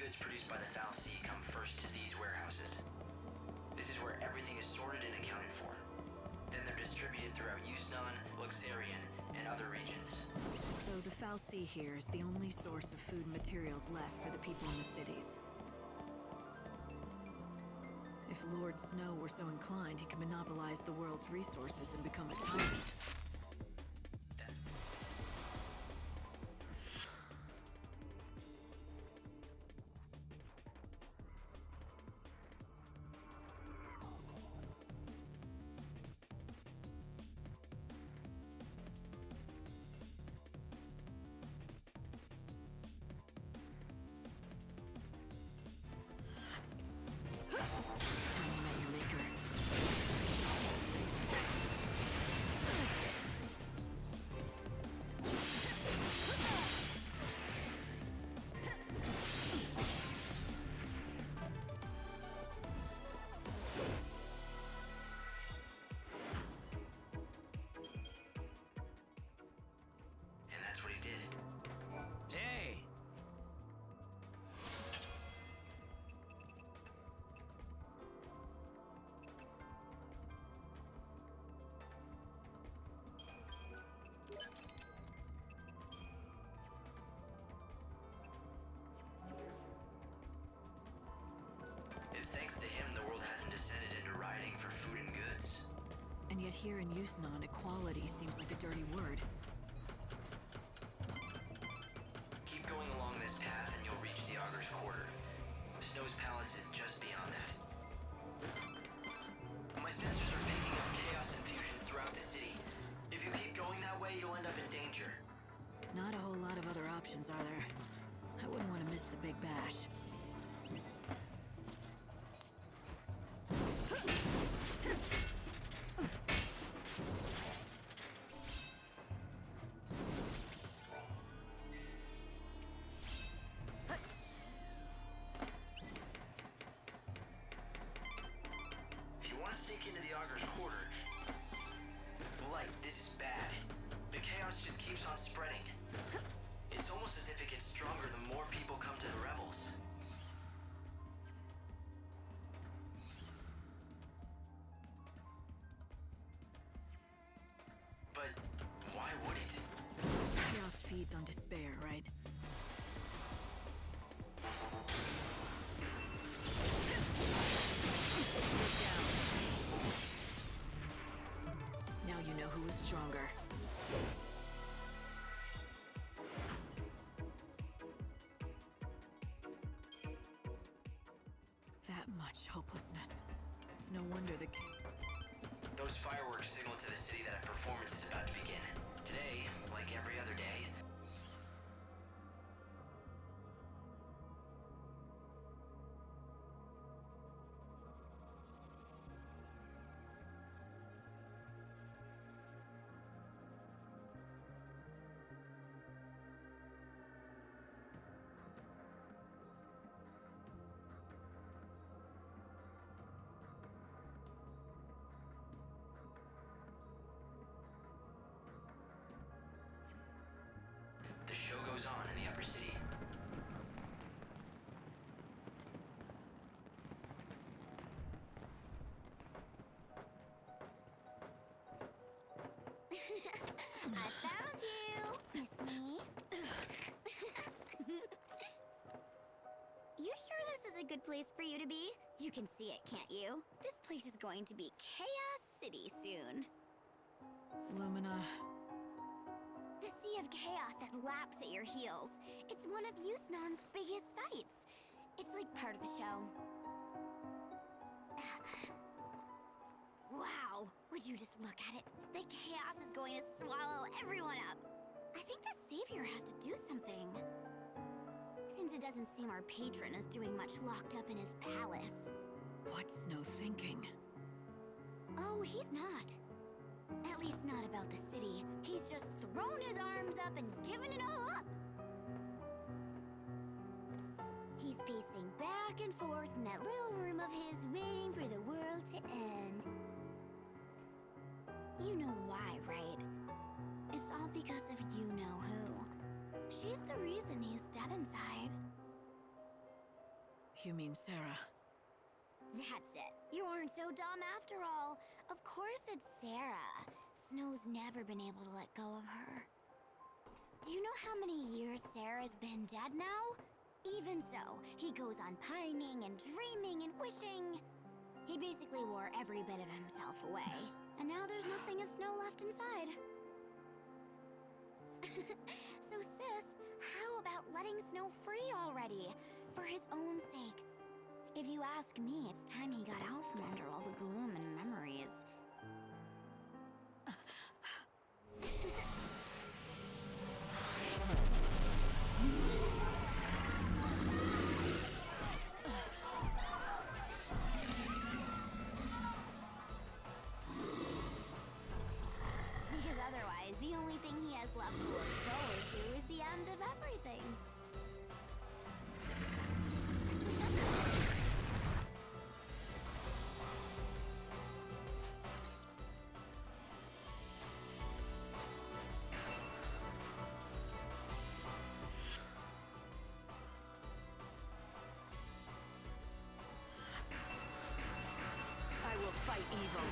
A: goods produced by the Foul Sea come first to these warehouses. This is where everything is sorted and accounted for. Then they're distributed throughout Yusnan, Luxarian, and other regions.
D: So the Foul Sea here is the only source of food and materials left for the people in the cities. If Lord Snow were so inclined, he could monopolize the world's resources and become a tyrant.
A: And that's what he did.
P: Hey!
A: It's thanks to him the world hasn't descended into rioting for food and goods.
D: And yet here in Yusnan, equality seems like a dirty word.
A: Keep going along this path and you'll reach the Auger's Quarter. Snow's palace is just beyond that. My sensors are picking up chaos infusions throughout the city. If you keep going that way, you'll end up in danger.
D: Not a whole lot of other options, are there? I wouldn't want to miss the big bash.
A: If you want to sneak into the Auger's Quarter, like, this is bad. The chaos just keeps on spreading. It's almost as if it gets stronger the more people come to the revels. But why would it?
D: Chaos feeds on despair, right? Now you know who is stronger. That much hopelessness. It's no wonder the...
A: Those fireworks signal to the city that a performance is about to begin. Today, like every other day, the show goes on in the upper city.
F: I found you! Miss me? You sure this is a good place for you to be? You can see it, can't you? This place is going to be Chaos City soon.
D: Lumina...
F: The sea of chaos that laps at your heels. It's one of Yusnan's biggest sights. It's like part of the show. Wow! Would you just look at it? The chaos is going to swallow everyone up. I think the savior has to do something. Since it doesn't seem our patron is doing much locked up in his palace.
D: What's Snow thinking?
F: Oh, he's not. At least not about the city. He's just thrown his arms up and given it all up. He's pacing back and forth in that little room of his, waiting for the world to end. You know why, right? It's all because of you-know-who. She's the reason he's dead inside.
D: You mean Sarah?
L: That's it. You aren't so dumb after all. Of course it's Sarah. Snow's never been able to let go of her. Do you know how many years Sarah's been dead now? Even so, he goes on pining and dreaming and wishing. He basically wore every bit of himself away. And now there's nothing of Snow left inside. So sis, how about letting Snow free already? For his own sake. If you ask me, it's time he got out from under all the gloom and memories. Because otherwise, the only thing he has left to look forward to is the end of everything.
D: I will fight evil.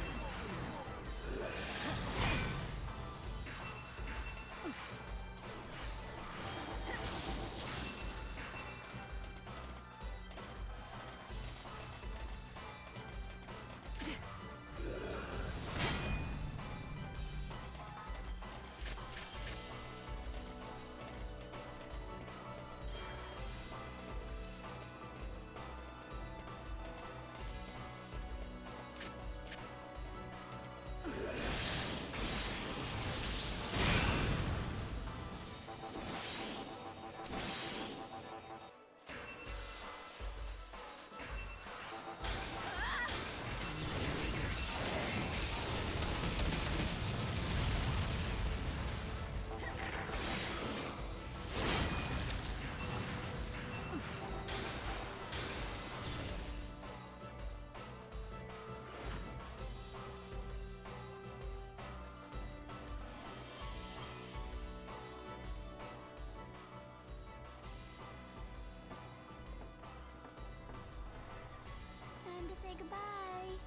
L: Time to say goodbye.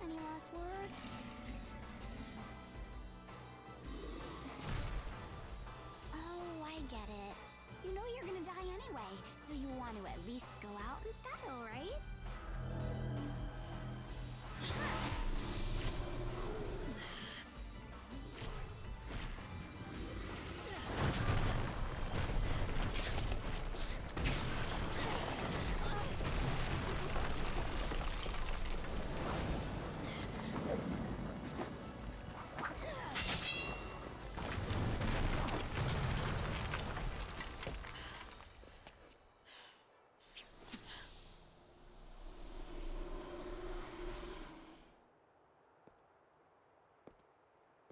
L: Any last words? Oh, I get it. You know you're gonna die anyway, so you want to at least go out in style, right?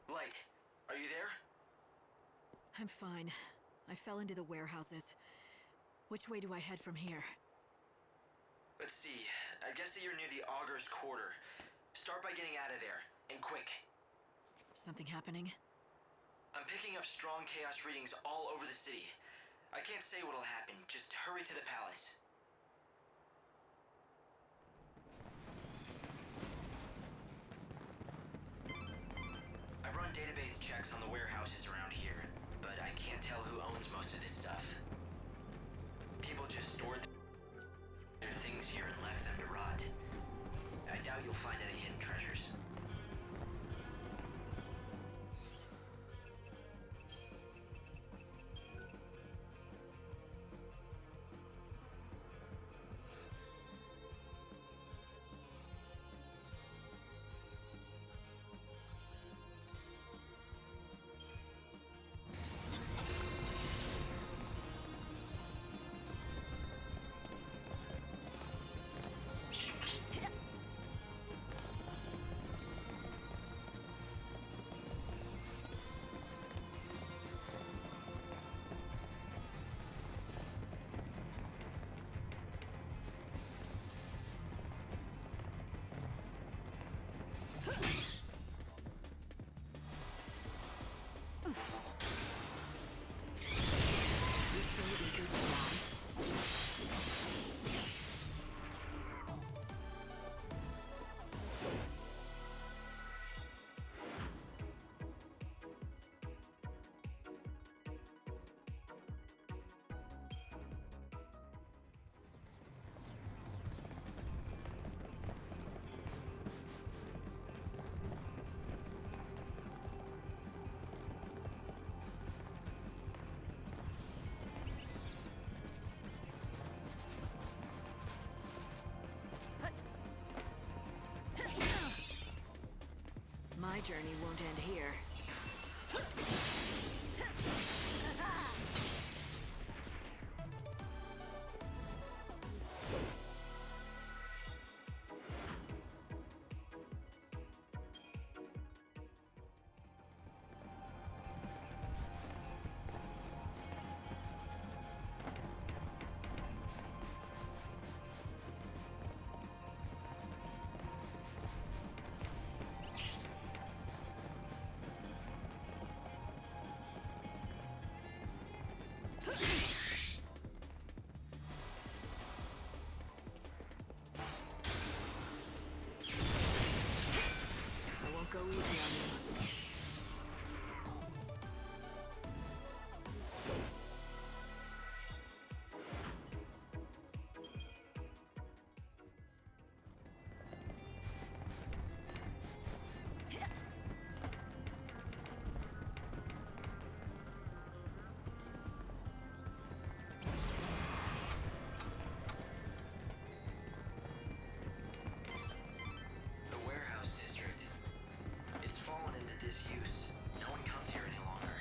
A: Light, are you there?
D: I'm fine. I fell into the warehouses. Which way do I head from here?
A: Let's see. I guess that you're near the Augur's Quarter. Start by getting out of there, and quick.
D: Something happening?
A: I'm picking up strong chaos readings all over the city. I can't say what'll happen. Just hurry to the palace. I've run database checks on the warehouses around here, but I can't tell who owns most of this stuff. People just stored their things here and left them to rot. I doubt you'll find any hidden treasures.
D: journey won't end here. I won't go easy on you.
A: The warehouse district. It's fallen into disuse. No one comes here any longer.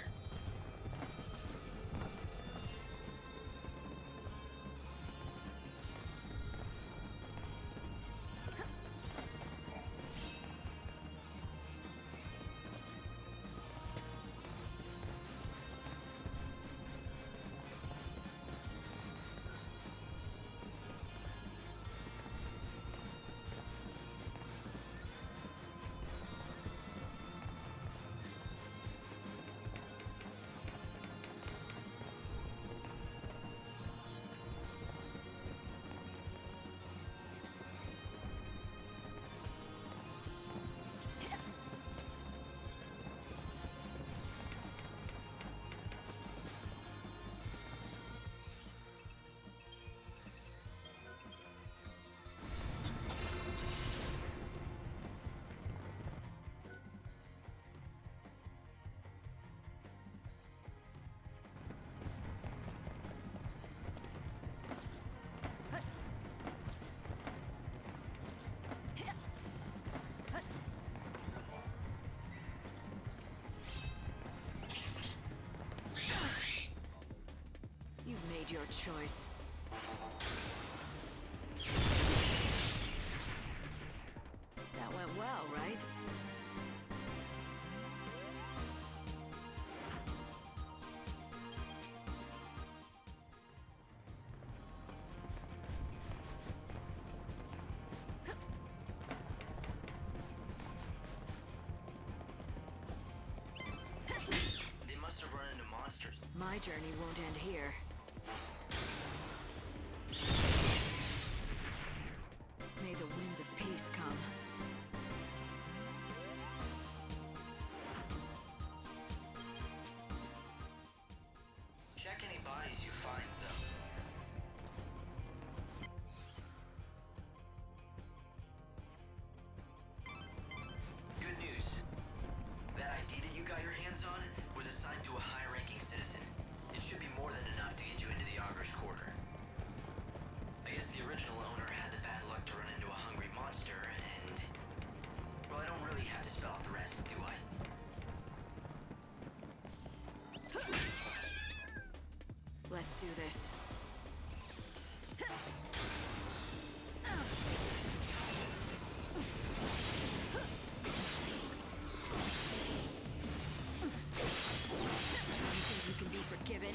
D: You've made your choice. That went well, right?
A: They must have run into monsters.
D: My journey won't end here. May the winds of peace come.
A: Check any bodies you find, though. Good news. That ID that you got your hands on was assigned to a high-ranking citizen. It should be more than enough to get you into the Augur's Quarter. I guess the original owner had the bad luck to run into a hungry monster, and... well, I don't really have to spell out the rest, do I?
D: Let's do this. You think you can be forgiven?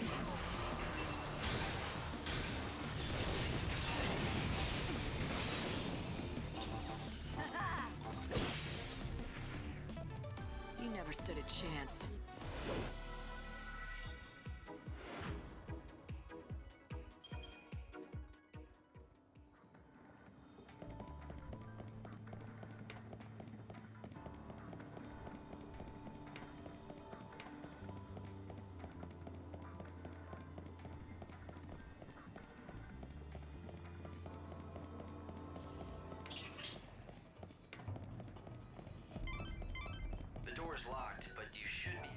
D: You never stood a chance.
A: The door's locked, but you should be...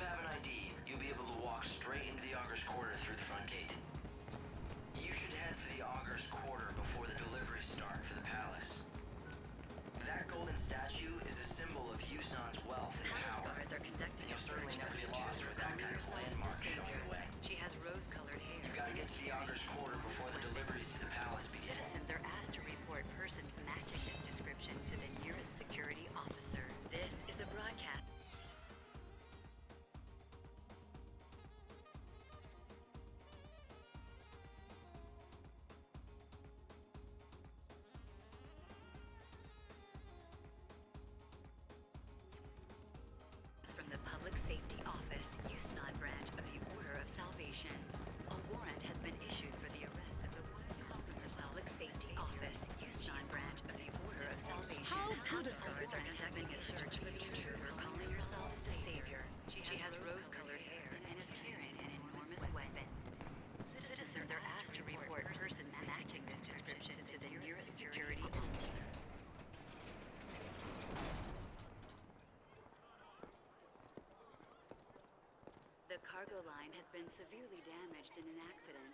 A: have an ID, you'll be able to walk straight into the Augur's Quarter through the front gate. You should head for the Augur's Quarter before the deliveries start for the palace. That golden statue is a symbol of Yusnan's wealth and power. And you'll certainly never get lost with that kind of landmark showing the way.
M: She has rose-colored hair.
A: You've got to get to the Augur's Quarter before the deliveries to the palace begin.
M: Citizens are asked to report persons matching this description to the nearest security officer. This is a broadcast. From the Public Safety Office, Yusnan branch of the Order of Salvation. A warrant has been issued for the arrest of the woman calling herself Public Safety Office, Yusnan branch of the Order of Salvation.
C: How good
M: House guards are conducting a search for the intruder calling herself the Savior. She has rose-colored hair and is carrying an enormous weapon. Citizens are asked to report persons matching this description to the nearest security officer. The cargo line has been severely damaged in an accident.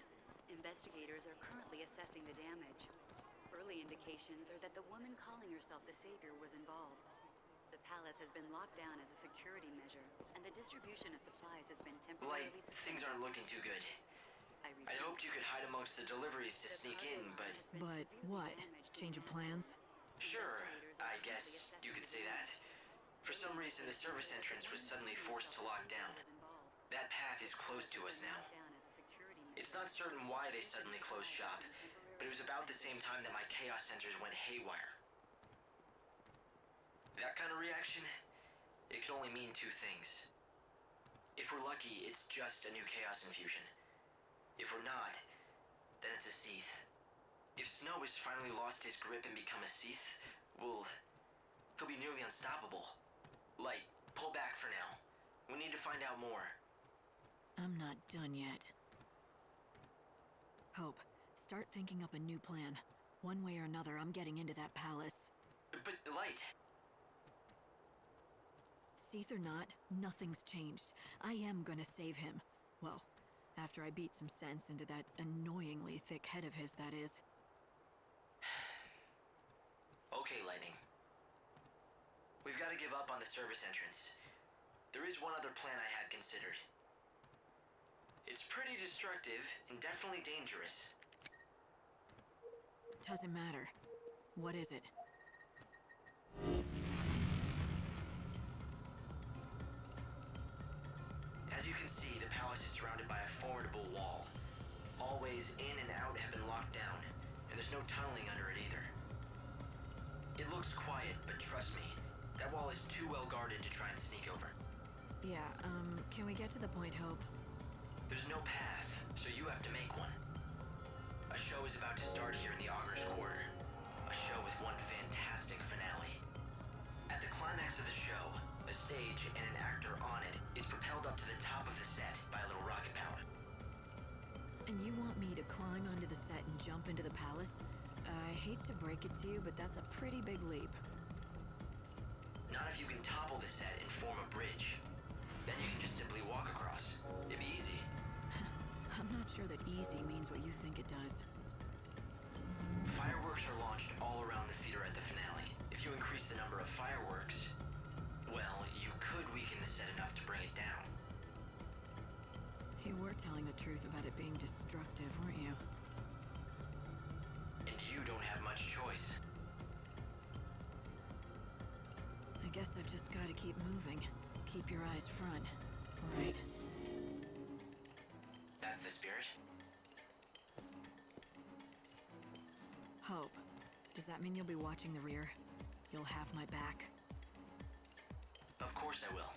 M: Investigators are currently assessing the damage. Early indications are that the woman calling herself the Savior was involved. The palace has been locked down as a security measure, and the distribution of supplies has been temporarily
A: Light, things aren't looking too good. I'd hoped you could hide amongst the deliveries to sneak in, but...
D: But what? Change of plans?
A: Sure, I guess you could say that. For some reason, the service entrance was suddenly forced to lock down. That path is closed to us now. It's not certain why they suddenly closed shop, but it was about the same time that my chaos sensors went haywire. That kind of reaction, it can only mean two things. If we're lucky, it's just a new chaos infusion. If we're not, then it's a Seath. If Snow has finally lost his grip and become a Seath, he'll be nearly unstoppable. Light, pull back for now. We need to find out more.
D: I'm not done yet. Hope, start thinking up a new plan. One way or another, I'm getting into that palace.
A: But, Light...
D: Seath or not, nothing's changed. I am gonna save him. Well, after I beat some sense into that annoyingly thick head of his, that is.
A: Okay, Lightning. We've got to give up on the service entrance. There is one other plan I had considered. It's pretty destructive and definitely dangerous.
D: Doesn't matter. What is it?
A: As you can see, the palace is surrounded by a formidable wall. All ways in and out have been locked down, and there's no tunneling under it either. It looks quiet, but trust me, that wall is too well guarded to try and sneak over.
D: Yeah, can we get to the point, Hope?
A: There's no path, so you have to make one. A show is about to start here in the Augur's Quarter. A show with one fantastic finale. At the climax of the show, a stage and an actor on it is propelled up to the top of the set by a little rocket power.
D: And you want me to climb onto the set and jump into the palace? I hate to break it to you, but that's a pretty big leap.
A: Not if you can topple the set and form a bridge. Then you can just simply walk across. It'd be easy.
D: I'm not sure that easy means what you think it does.
A: Fireworks are launched all around the theater at the finale. If you increase the number of fireworks, well, you could weaken the set enough to bring it down.
D: You were telling the truth about it being destructive, weren't you?
A: And you don't have much choice.
D: I guess I've just got to keep moving. Keep your eyes front. Right.
A: That's the spirit?
D: Hope. Does that mean you'll be watching the rear? You'll have my back?
A: Of course I will.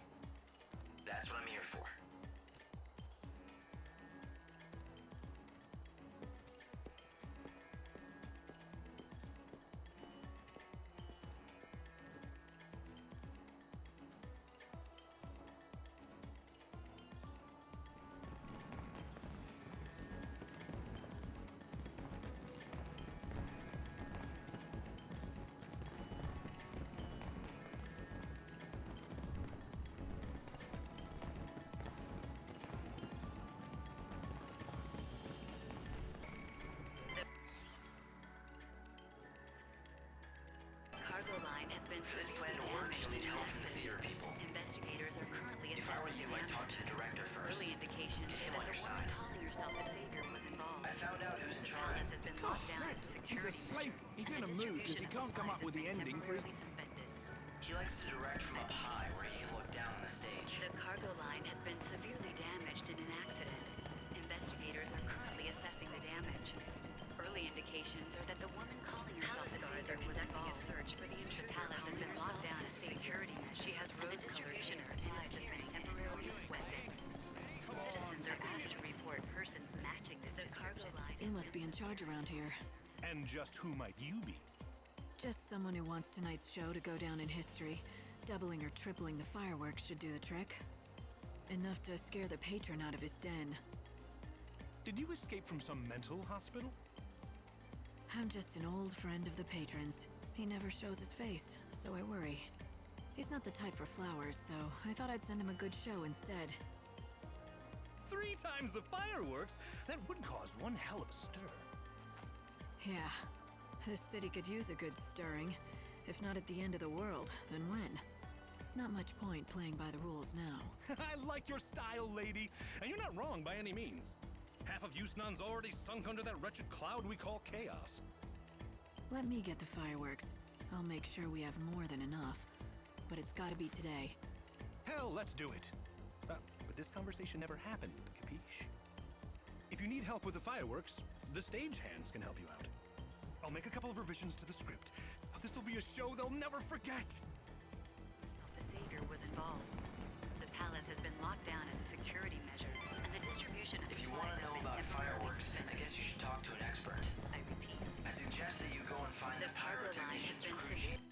A: That's what I'm here for.
R: can't come up with the ending for his...
A: He likes to direct from up high, where he can look down on the stage.
M: The cargo line has been severely damaged in an accident. Investigators are currently assessing the damage. Early indications are that the woman calling herself the savior was involved. Search for the intruder. The palace has been locked down as security measures. She has rose-colored hair and has been temporarily weapons. Citizens are asked to report persons matching the cargo line.
D: You must be in charge around here.
B: And just who might you be?
D: Just someone who wants tonight's show to go down in history. Doubling or tripling the fireworks should do the trick. Enough to scare the patron out of his den.
B: Did you escape from some mental hospital?
D: I'm just an old friend of the patron's. He never shows his face, so I worry. He's not the type for flowers, so I thought I'd send him a good show instead.
B: 3 times the fireworks? That would cause one hell of a stir.
D: Yeah. This city could use a good stirring. If not at the end of the world, then when? Not much point playing by the rules now.
B: I like your style, lady. And you're not wrong by any means. Half of Yusnan's already sunk under that wretched cloud we call chaos.
D: Let me get the fireworks. I'll make sure we have more than enough. But it's gotta be today.
B: Hell, let's do it. But this conversation never happened, capiche? If you need help with the fireworks, the stagehands can help you out. I'll make a couple of revisions to the script. This'll be a show they'll never forget!
M: The savior was involved. The palace has been locked down as a security measure, and the distribution of
A: If you want to know about fireworks, I guess you should talk to an expert.
M: I repeat.
A: I suggest that you go and find the pyrotechnician's crew chief.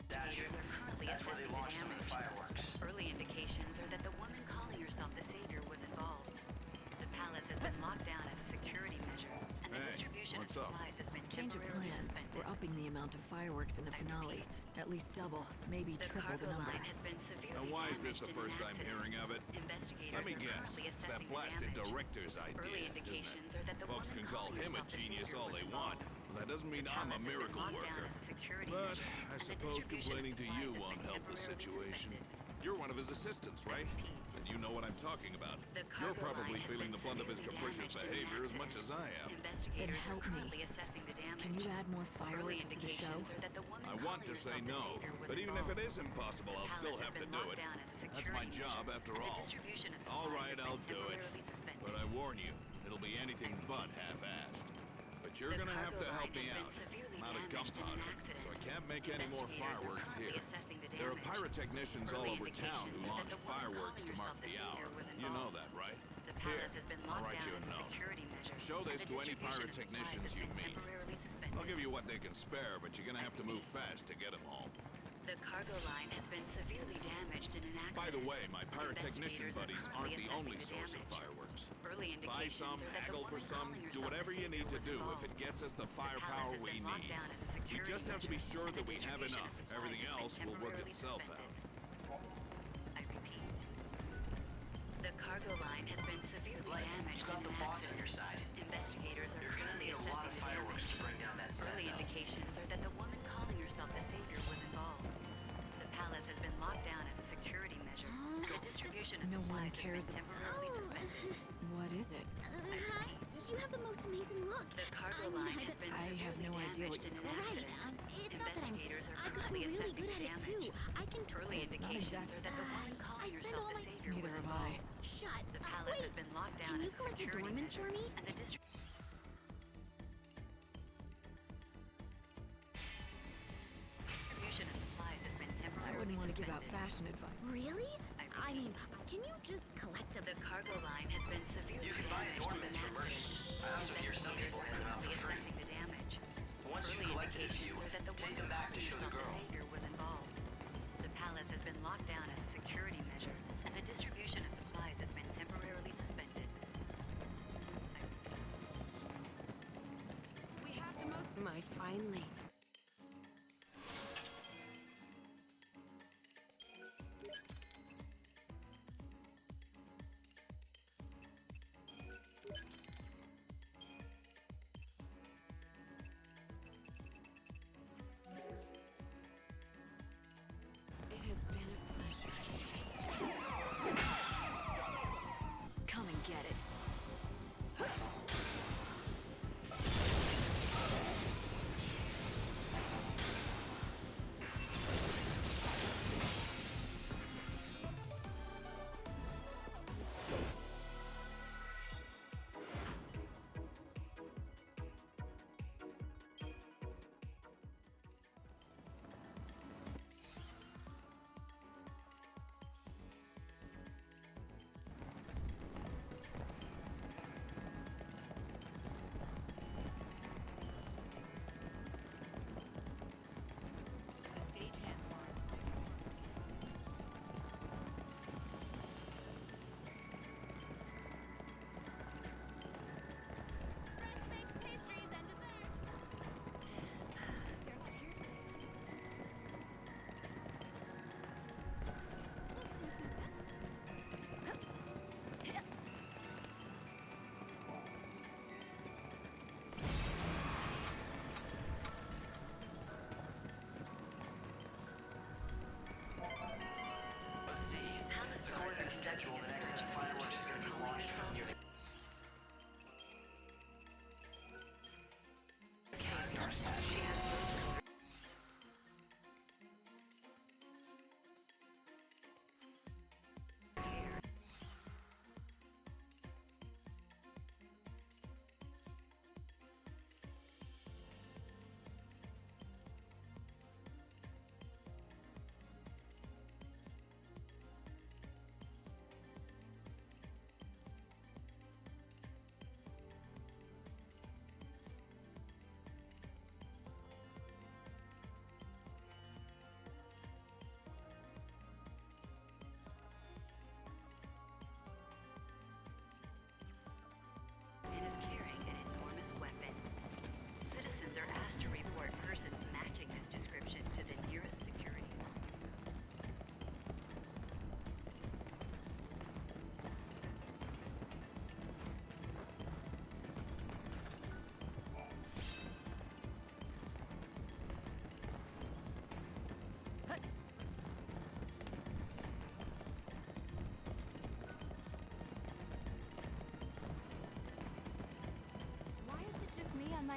A: That's where they launched some of the fireworks.
M: Early indications are that the woman calling herself the savior was involved. The palace has been locked down as a security measure, and the distribution of supplies has been
D: Change of
M: temporarily
D: plans.
M: suspended.
D: We're upping the amount of fireworks in the finale. At least double, maybe triple the number.
E: Now, why is this the first I'm hearing of it? Let me guess. It's that blasted director's idea, isn't it? Folks can call him a genius all they want, but that doesn't mean I'm a miracle worker. But I suppose complaining to you won't help the situation. You're one of his assistants, right? And you know what I'm talking about. You're probably feeling the brunt of his capricious behavior as much as I am.
D: Then help me. Can you add more fireworks to the show?
E: I want to say no, but even if it is impossible, I'll still have to do it. That's my job, after all. All right, I'll do it. But I warn you, it'll be anything but half-assed. But you're gonna have to help me out. I'm out of gunpowder, so I can't make any more fireworks here. There are pyrotechnicians all over town who launch fireworks to mark the hour. You know that, right? Here, I'll write you a note. Show this to any pyrotechnicians you meet. I'll give you what they can spare, but you're gonna have to move fast to get them home.
M: The cargo line has been severely damaged in an accident.
E: By the way, my pyrotechnician buddies aren't the only source of fireworks. Buy some, haggle for some, do whatever you need to do if it gets us the firepower we need. We just have to be sure that we have enough. Everything else will work itself out.
M: I repeat. The cargo line has been severely damaged
A: You've got the boss on your side.
M: Investigators are
A: You're gonna need a lot of fireworks to bring down that set,
M: Early
A: though.
M: indications are that the woman calling herself the savior was involved. The palace has been locked down as a security measure, and the distribution of
D: No one
M: supplies has
D: cares
M: been temporarily suspended.
D: What is it?
F: Hi, you have the most amazing look.
M: The cargo line has been
D: I have no idea what
M: damaged in an
F: Right,
M: accident.
F: it's not that
M: Investigators are
F: I've gotten
M: currently
F: really
M: assessing
F: good at
M: the
F: it
M: damage.
F: too. I can
M: Early
D: It's not
M: indications
D: exact-
M: are that the woman
F: I
M: calling
F: spend
M: herself
F: all
M: the
F: my-
M: savior
D: Neither
M: was
D: have I.
M: involved.
F: Shut
M: The
F: up.
M: palace
F: Wait,
M: has been locked down
F: can you
M: as a
F: collect a
M: security
F: dormant
M: measure,
F: for me?
M: and the district distribution of supplies has been
D: I
M: temporarily
D: wouldn't want to give out
M: suspended.
D: fashion advice.
F: Really? I mean, can you just collect a...
M: The cargo line has been severely
A: You can buy
M: damaged
A: adornments
M: in
A: from
M: an
A: merchants.
M: accident.
A: I also hear some people hand them out for free.
M: Assessing the damage.
A: Once you've
M: Early
A: collected a few,
M: indications are that the
A: take
M: woman
A: them back to
M: calling
A: show the
M: herself
A: girl.
M: savior was involved. The palace has been locked down as a security measure, and the distribution of supplies has been temporarily suspended.
S: We have the most. My fine lady. It has been a pleasure.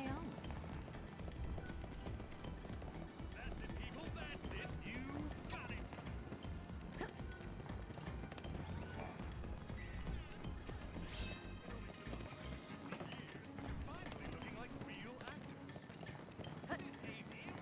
K: my own.
B: That's it, people. That's it. You got it. Finally looking like real actors. This ain't it.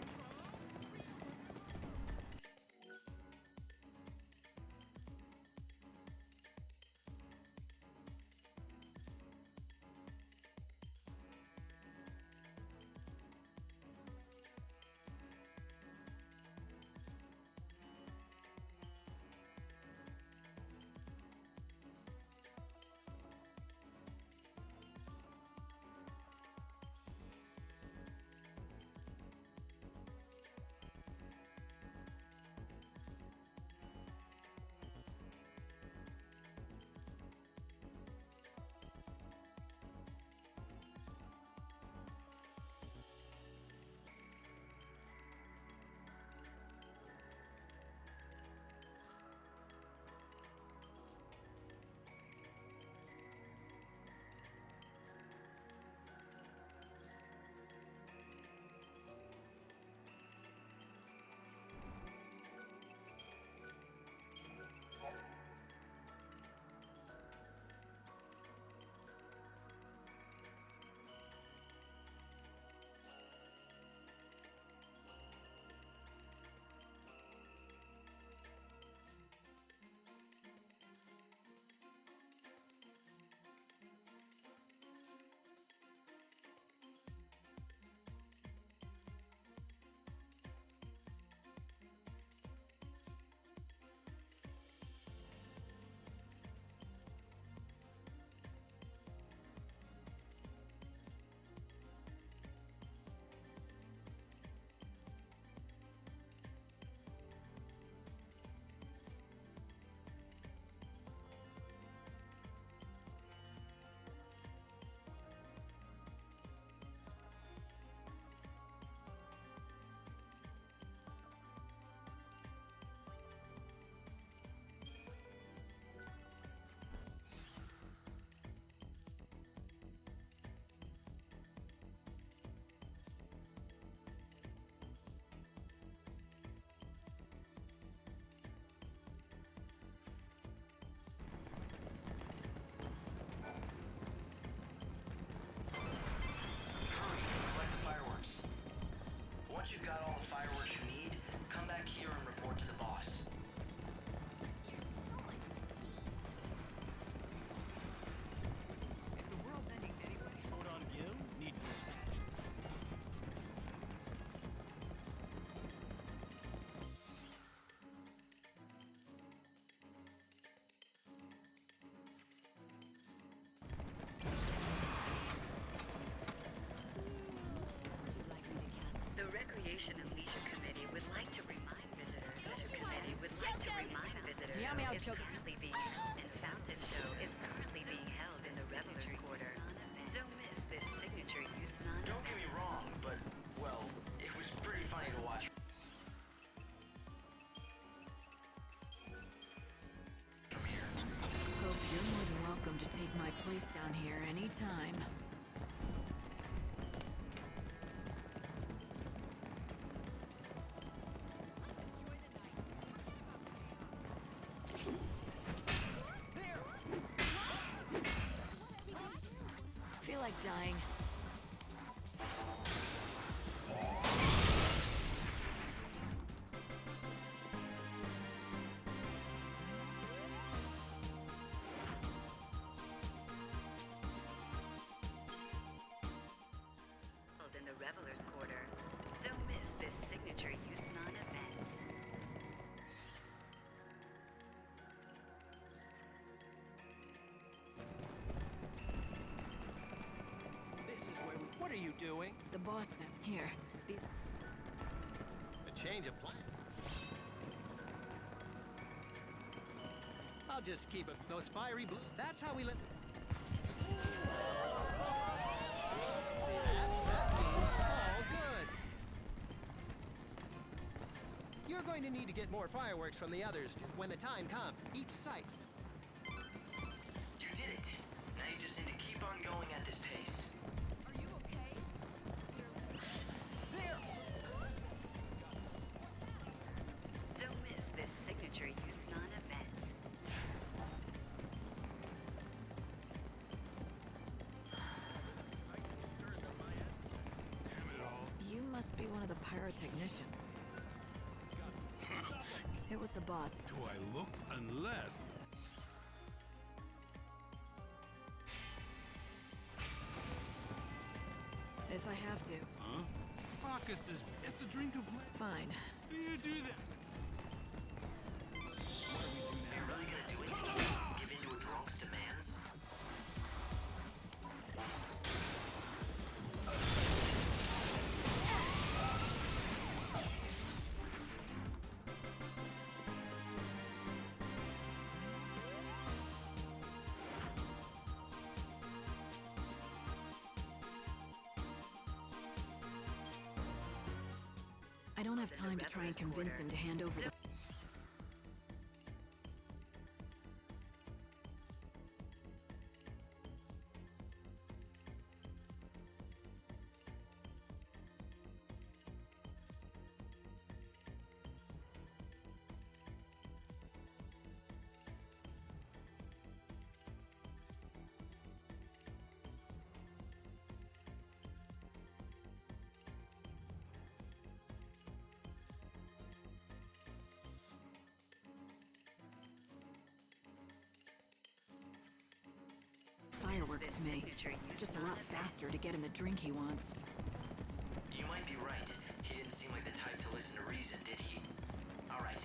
A: Once you've got all the fireworks you need, come back here and report to the boss.
B: If the world's ending anyway, short on Gil needs no patch.
M: The Recreation and Leisure Committee would like to remind visitors
K: Meow, meow,
M: is
K: choco.
M: currently being and Fountain Show is currently being held in the Revelers Quarter. Don't miss this signature youth non.
A: Don't get me wrong, but, well, it was pretty funny to watch.
D: Hope you're more than welcome to take my place down here anytime. Feel like dying.
M: Held in the Revelers Quarter. Don't miss this signature youth non event.
I: This is where we... What are you doing?
D: The boss sent here. These.
I: A change of plan. I'll just keep it. Those fiery blue. That's how we let. See that? That means all good. You're going to need to get more fireworks from the others when the time comes. Each site.
A: You did it. Now you just need to keep on going at this pace.
C: Are you okay?
D: Must be one of the pyrotechnicians. It was the boss.
E: Do I look unless...
D: If I have to.
E: Huh? Bacchus is... It's a drink of...
D: Fine.
E: You do that.
A: You're really gonna do it? Give in to a drunk's demands?
D: I don't have time to try and convince him to hand over the... Fireworks to me. It's just a lot faster to get him the drink he wants.
A: You might be right. He didn't seem like the type to listen to reason, did he? Alright,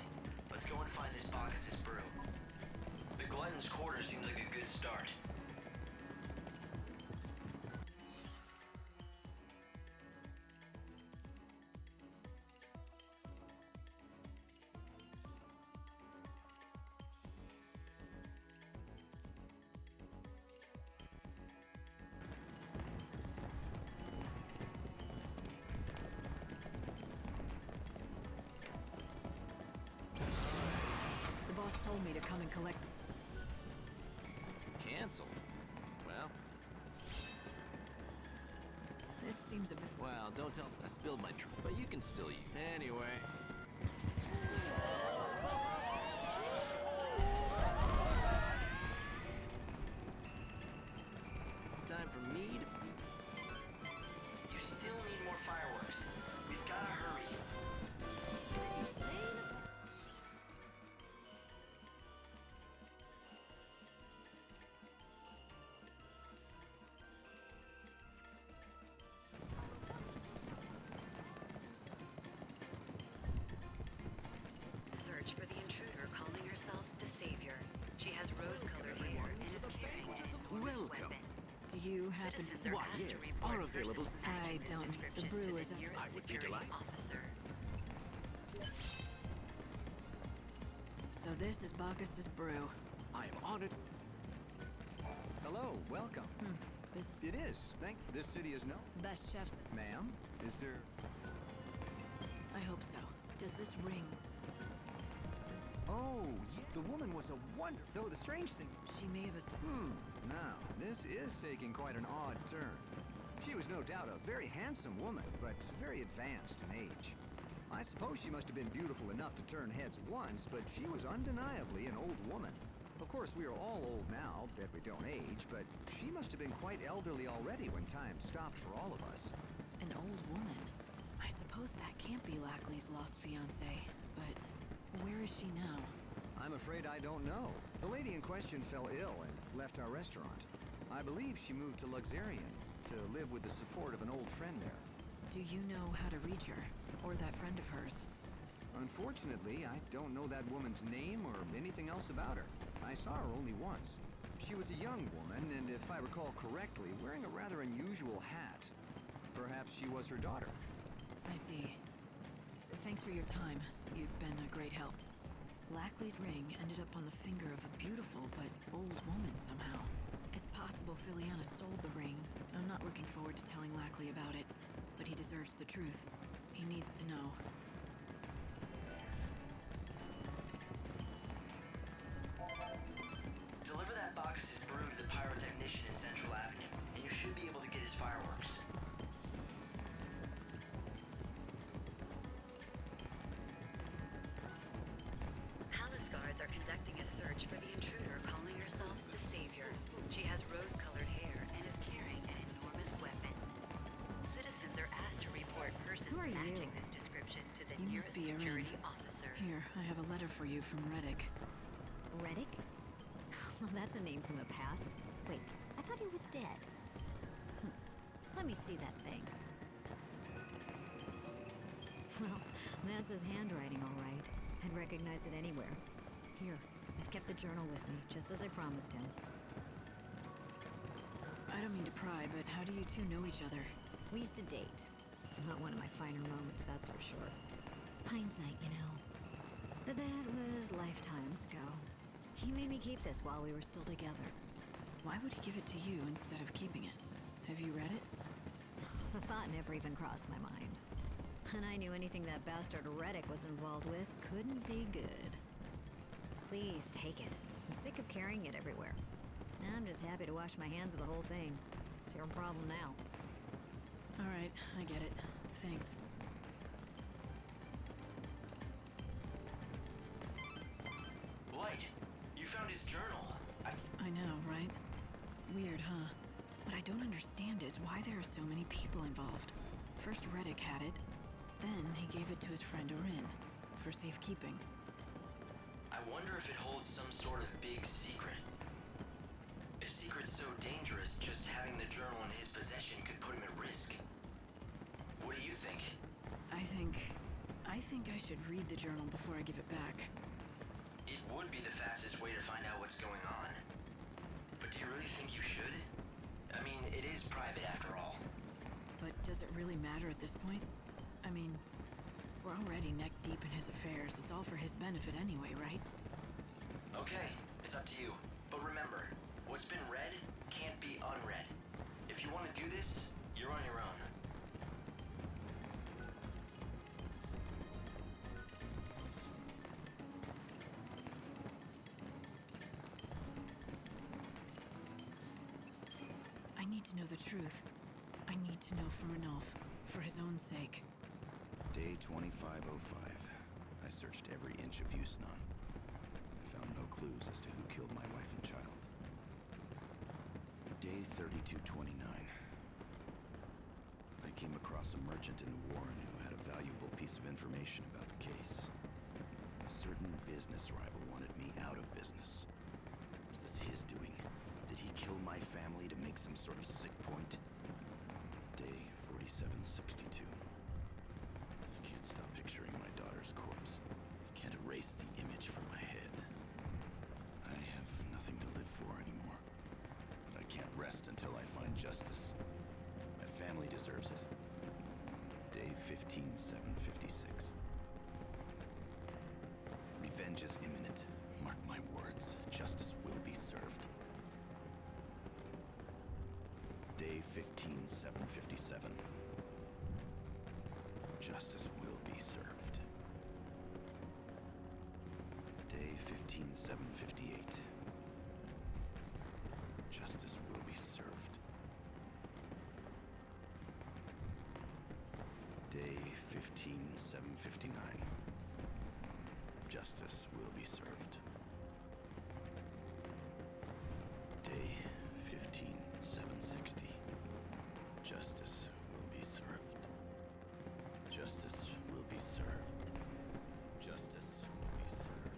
A: let's go and find this Bacchus's brew. The Glutton's Quarter seems like a good start.
D: The boss told me to come and collect...
O: Canceled? Well...
D: This seems a bit...
O: Well, don't tell me. I spilled my drink, but you can still use... Anyway... Time for me to...
A: You still need more fireworks. We've gotta hurry.
M: Search for the intruder calling herself the Savior. She has rose-colored hair and is carrying an enormous
Q: Welcome.
M: weapon.
D: Do you happen...
Q: Why, yes, are available.
D: I don't... The brew is...
Q: I would be delighted.
D: So this is Bacchus's brew.
Q: I am honored. Hello, welcome. It is. This city is known.
D: The best chefs...
Q: Ma'am, is there...
D: I hope so. Does this ring...
Q: Oh, the woman was a wonder. Though the strange thing...
D: She may have...
Q: Now, this is taking quite an odd turn. She was no doubt a very handsome woman, but very advanced in age. I suppose she must have been beautiful enough to turn heads once, but she was undeniably an old woman. Of course, we are all old now, that we don't age, but she must have been quite elderly already when time stopped for all of us.
D: An old woman. I suppose that can't be Lackley's lost fiancée, but where is she now?
Q: I'm afraid I don't know. The lady in question fell ill and left our restaurant. I believe she moved to Luxarian to live with the support of an old friend there.
D: Do you know how to reach her? Or that friend of hers?
Q: Unfortunately, I don't know that woman's name or anything else about her. I saw her only once. She was a young woman, and if I recall correctly, wearing a rather unusual hat. Perhaps she was her daughter.
D: I see. Thanks for your time. You've been a great help. Lackley's ring ended up on the finger of a beautiful but old woman somehow. It's possible Filiana sold the ring. I'm not looking forward to telling Lackley about it, but he deserves the truth. He needs to know.
A: Deliver that Bacchus's brew to the pyrotechnician in Central Avenue, and you should be able to get his fireworks.
M: Palace guards are conducting a search for the intruder calling herself the Savior. She has rose-colored hair and is carrying an enormous weapon. Citizens are asked to report persons
D: Who are you?
M: Matching this description to the
D: You
M: nearest
D: must be
M: security
D: Erin.
M: officer.
D: Here, I have a letter for you from Reddick.
F: Reddick? Well, that's a name from the past. Wait, I thought he was dead. Let me see that thing. Well, that's his handwriting, all right. I'd recognize it anywhere. Here, I've kept the journal with me, just as I promised him.
D: I don't mean to pry, but how do you two know each other?
F: We used to date. Not one of my finer moments, that's for sure. Hindsight, you know. But that was lifetimes ago. He made me keep this while we were still together.
D: Why would he give it to you instead of keeping it? Have you read it?
F: The thought never even crossed my mind. And I knew anything that bastard Reddick was involved with couldn't be good. Please, take it. I'm sick of carrying it everywhere. I'm just happy to wash my hands of the whole thing. It's your problem now.
D: All right, I get it. Thanks.
A: Blight, you found his journal.
D: I know, right? Weird, huh? What I don't understand is why there are so many people involved. First Reddick had it, then he gave it to his friend Orin for safekeeping.
A: I wonder if it holds some sort of big secret. If secret's so dangerous, just having the journal in his possession could put him at risk. What do you think?
D: I think I should read the journal before I give it back.
A: It would be the fastest way to find out what's going on. But do you really think you should? I mean, it is private after all.
D: But does it really matter at this point? I mean, we're already neck deep in his affairs. It's all for his benefit anyway, right?
A: Okay, it's up to you. But remember, what's been read can't be unread. If you want to do this, you're on your own.
D: I need to know the truth. I need to know for Ranulph, for his own sake.
H: Day 2505. I searched every inch of Yusnan. I found no clues as to who killed my wife and child. Day 3229. I came across a merchant in Warren who had a valuable piece of information about the case. A certain business rival wanted me out of business. Was this his doing? Did he kill my family to make some sort of sick point? Day 4762. I can't stop picturing my daughter's corpse. Can't erase the image from my head. I have nothing to live for anymore. But I can't rest until I find justice. My family deserves it. Day 15756. Revenge is imminent. Mark my words. Justice will be served. Day 15757. Justice will be served. Day 15758. Justice will be served. Day 15759. Justice will be served. Day 15760. Justice will be served. Justice will be served. Justice will be served. Justice will be served.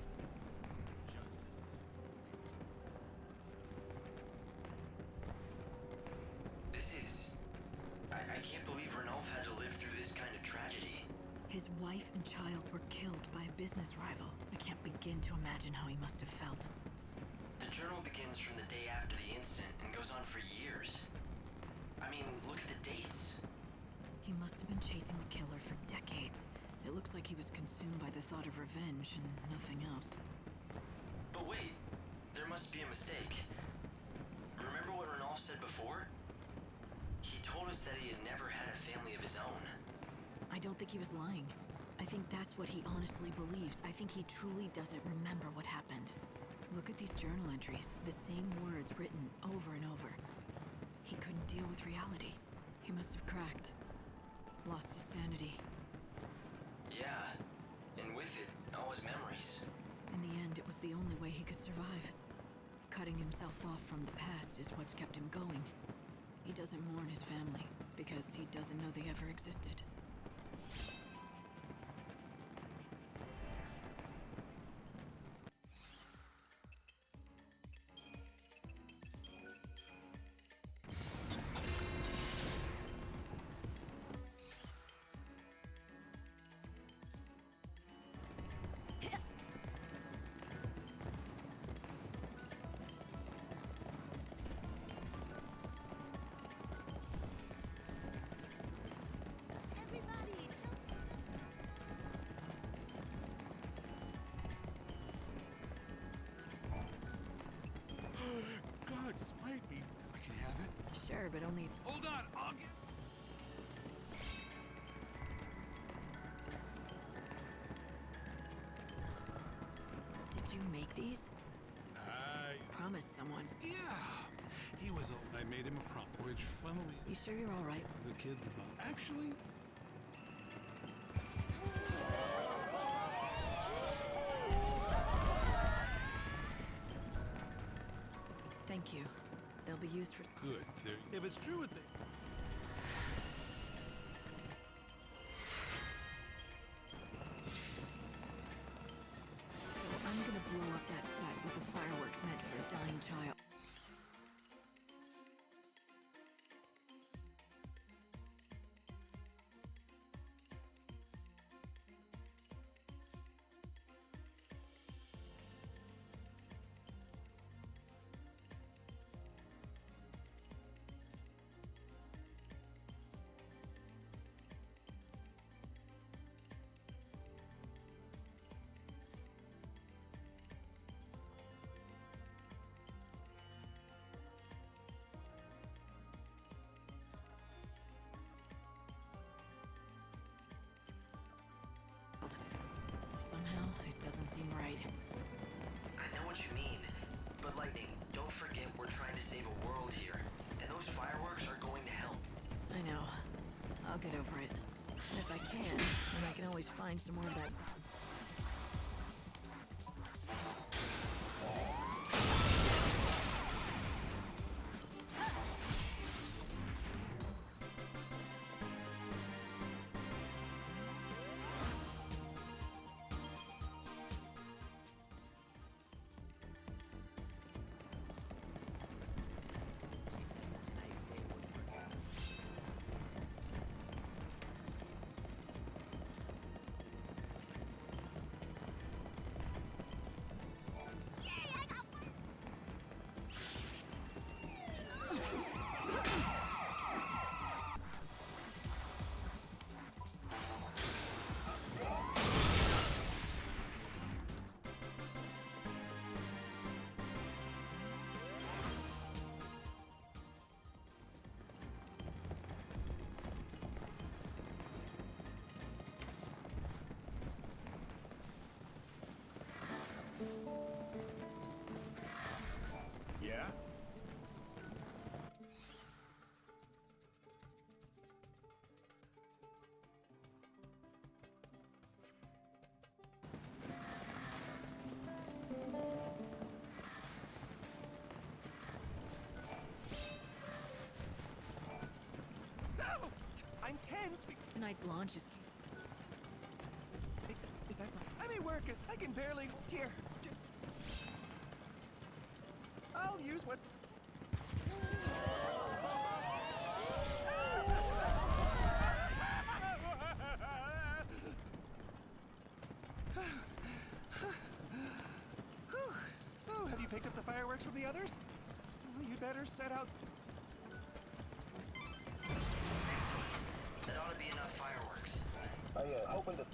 A: This is... I can't believe Ranulph had to live through this kind of tragedy.
D: His wife and child were killed by a business rival. I can't begin to imagine how he must have felt.
A: The journal begins from the day after the incident and goes on for years. I mean, look at the dates.
D: He must have been chasing the killer for decades. It looks like he was consumed by the thought of revenge and nothing else.
A: But wait, there must be a mistake. Remember what Ranulph said before? He told us that he had never had a family of his own.
D: I don't think he was lying. I think that's what he honestly believes. I think he truly doesn't remember what happened. Look at these journal entries, the same words written over and over. He couldn't deal with reality. He must have cracked. Lost his sanity.
A: Yeah, and with it, all his memories.
D: In the end, it was the only way he could survive. Cutting himself off from the past is what's kept him going. He doesn't mourn his family, because he doesn't know they ever existed.
B: God, smite me. I can have it.
D: Sure, but only...
B: Hold on, I'll get...
D: Did you make these? Promised someone.
B: Yeah. He was I made him a prompt, which funnily...
D: You sure you're all right?
B: The kid's about... Actually...
D: Thank you. They'll be used for...
B: Good. If it's true what they...
D: So I'm gonna blow up that site with the fireworks meant for a dying child. Somehow, it doesn't seem right.
A: I know what you mean, but Lightning, don't forget we're trying to save a world here, and those fireworks are going to help.
D: I know. I'll get over it. And if I can, then I can always find some more of that...
B: Yeah?
I: No! I'm tense.
D: Tonight's launch is...
I: Is that... I may work as... I can barely... Here. Just... I'll use what's... So, have you picked up the fireworks from the others? Well, you better set out...
A: That ought to be enough fireworks.
N: Hoping to...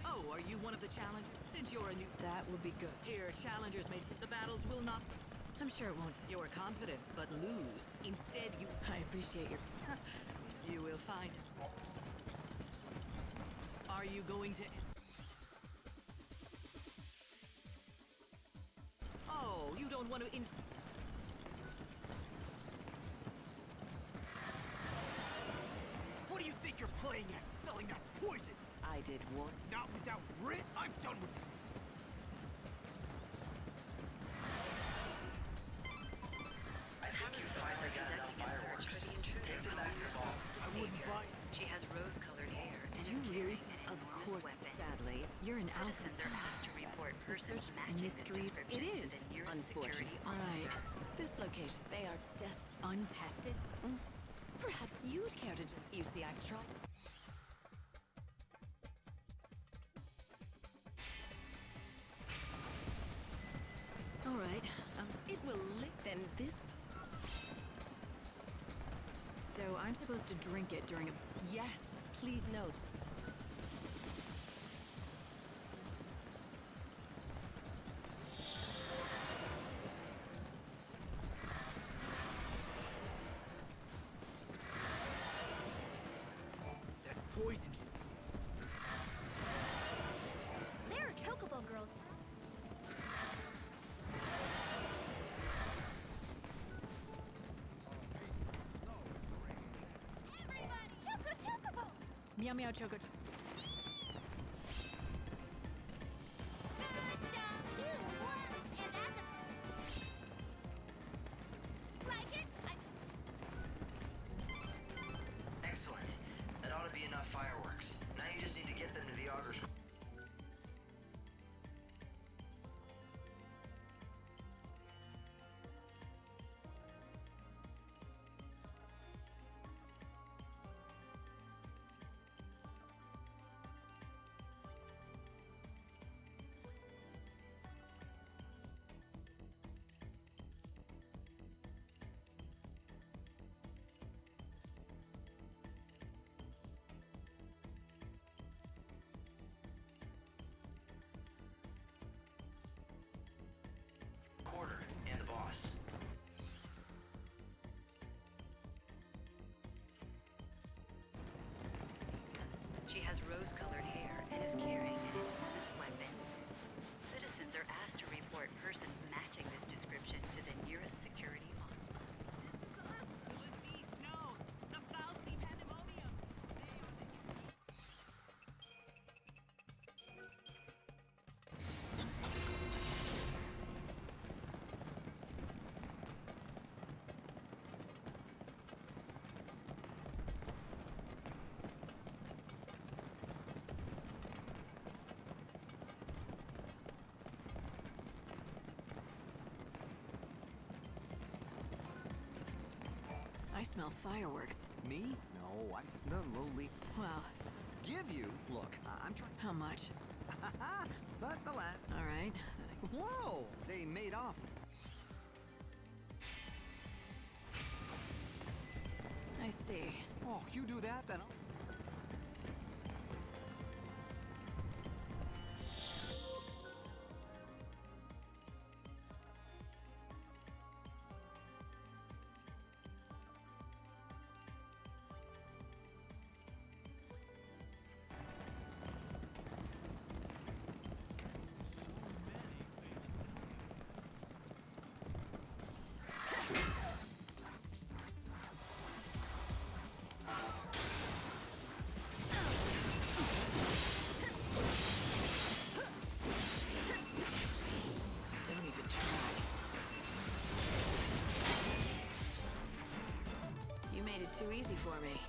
C: Oh, are you one of the challengers? Since you're a new...
D: That would be good.
C: Here, challengers may... The battles will not...
D: I'm sure it won't.
C: You're confident, but lose. Instead, you...
D: I appreciate your...
C: You will find it. Are you going to... Oh, you don't want to...
I: What do you think you're playing at? Selling that poison?
C: I did what?
I: Not without writ? I'm done with it.
A: I think you finally got enough fireworks. Take them back to the vault.
D: course,
M: weapon.
D: sadly, you're an
M: Citizens
D: alchemist.
M: are asked to report
D: The
M: persons
D: search
M: matching this
D: mysteries.
M: description
D: It
M: to
D: is
M: the nearest
D: unfortunate.
M: security
D: Right.
M: officer.
D: This location, they are untested. Perhaps you'd care to. You see, I've tried. All right. It will lick then this. So I'm supposed to drink it during a. Yes. Please note.
G: That poison.
L: There are chocobo girls. Everybody, chocobo!
S: Meow meow choco.
L: Good job, you won! And as a... Like it?
A: Excellent. That ought to be enough fireworks. Now you just need to get them to the auger's. Quarter and the boss.
M: She has rose-colored hair and is carrying an enormous weapon. Citizens are asked to report persons matching this description to the nearest security officer.
D: I smell fireworks.
J: Me? No, I'm the lowly.
D: Well,
J: Give you? Look, I'm trying.
D: how much?
J: But alas.
D: All right.
J: Whoa! They made off.
D: I see.
J: Oh, you do that, then I'll.
D: Don't even try. You made it too easy for me.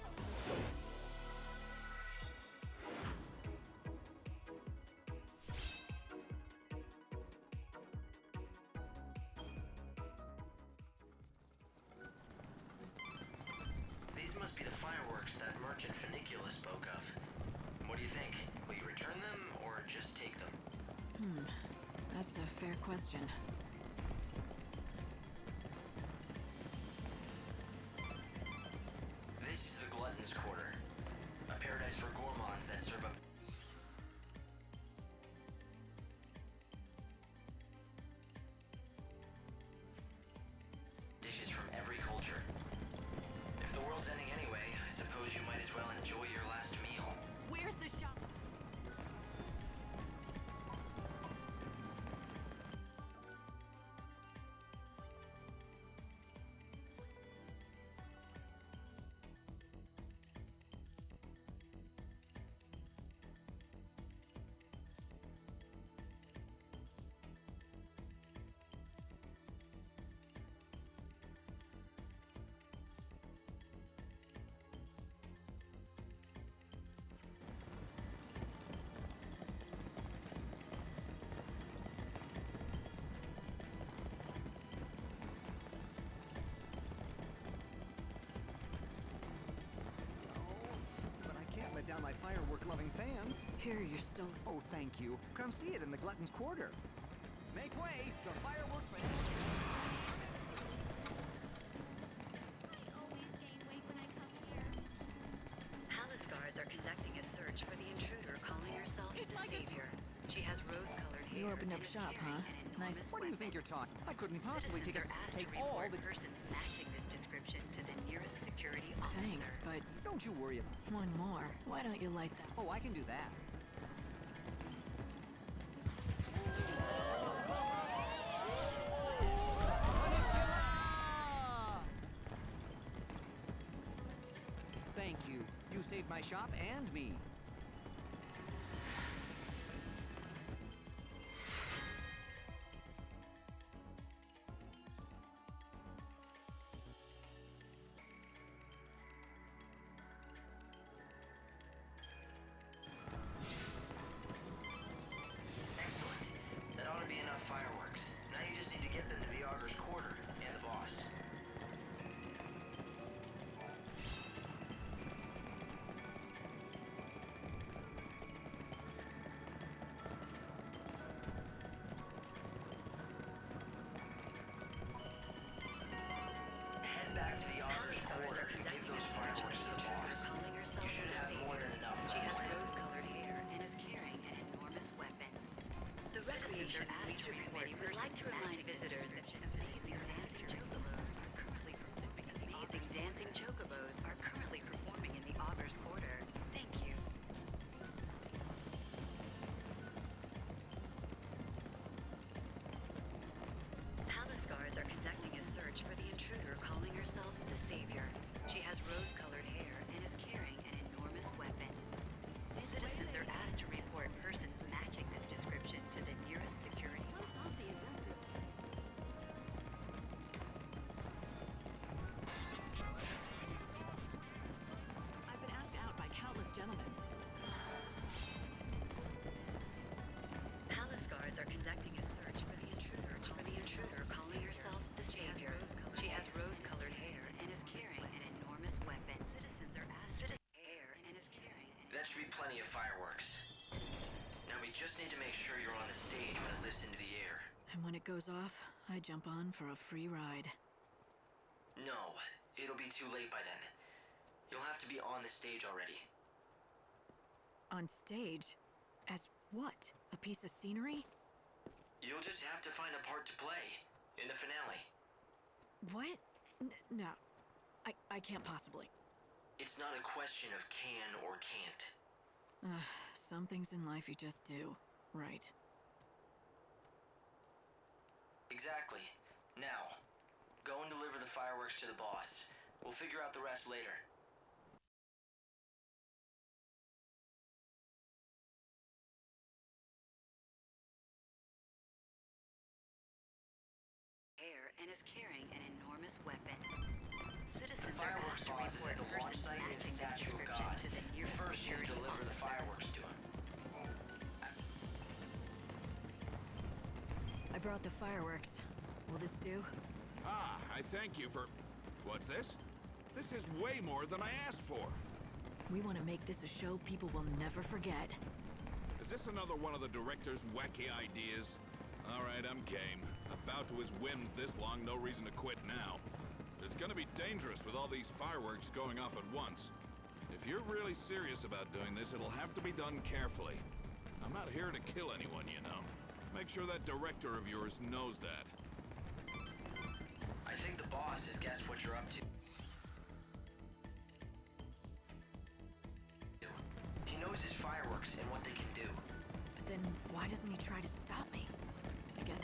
A: These must be the fireworks that merchant Funicula spoke of. What do you think? Will you return them or just take them?
D: That's a fair question.
A: This is the Glutton's Quarter. A paradise for gourmands that serve up dishes from every culture. If the world's ending anyway, I suppose you might as well enjoy your last meal.
D: Where's the shop?
J: loving fans.
D: Here, you're still...
J: Oh, thank you. Come see it in the Glutton's Quarter. Make way! The fireworks...
M: Palace guards are conducting a search for the intruder calling herself the Savior. She has rose-colored hair.
D: You opened up shop, huh? Nice.
J: What do you think you're talking? I couldn't possibly take all the...
M: persons matching this description to the nearest security officer.
D: Thanks, but...
J: Don't you worry about...
D: One more. Why don't you light that?
J: Oh, I can do that. Thank you. You saved my shop and me.
A: Excellent. That ought to be enough fireworks. Now you just need to get them to the Augur's Quarter and the boss. Head back to the Augur's Quarter and give those fireworks to the boss. You should have more than enough for
M: She
A: the
M: has
A: plan.
M: rose-colored hair and is carrying an enormous weapon. The Recreation Advisory Committee would like to remind visitors that amazing dancing chocobos are currently performing in the Augur's Quarter. Thank you. Palace guards are conducting a search for the intruder calling herself the Savior. She has rose-colored hair and is carrying an enormous weapon. Citizens are asked to report persons matching this description to the nearest security.
D: I've been asked out by countless gentlemen.
M: Palace guards are conducting a search for the intruder calling herself the Savior. She has rose-colored hair and is carrying an enormous weapon. Citizens are asked to hair and is carrying
A: That should be plenty of fireworks. Now we just need to make sure you're on the stage when it lifts into the air.
D: And when it goes off, I jump on for a free ride.
A: No, it'll be too late by then. You'll have to be on the stage already.
D: On stage? As what? A piece of scenery?
A: You'll just have to find a part to play in the finale.
D: What? No. I can't possibly.
A: It's not a question of can or can't.
D: Some things in life you just do. Right.
A: Exactly. Now, go and deliver the fireworks to the boss. We'll figure out the rest later.
M: hair and is carrying an enormous weapon. Citizens
A: The fireworks boss is at the launch site near the Statue of God. First, you deliver the fireworks to him.
D: I brought the fireworks. Will this do?
E: Ah, I thank you for... What's this? This is way more than I asked for.
D: We want to make this a show people will never forget.
E: Is this another one of the director's wacky ideas? All right, I'm game. About to his whims this long, no reason to quit now. It's gonna be dangerous with all these fireworks going off at once. If you're really serious about doing this, it'll have to be done carefully. I'm not here to kill anyone, you know. Make sure that director of yours knows that.
A: I think the boss has guessed what you're up to. He knows his fireworks and what they can do.
D: But then why doesn't he try to stop me? I guess...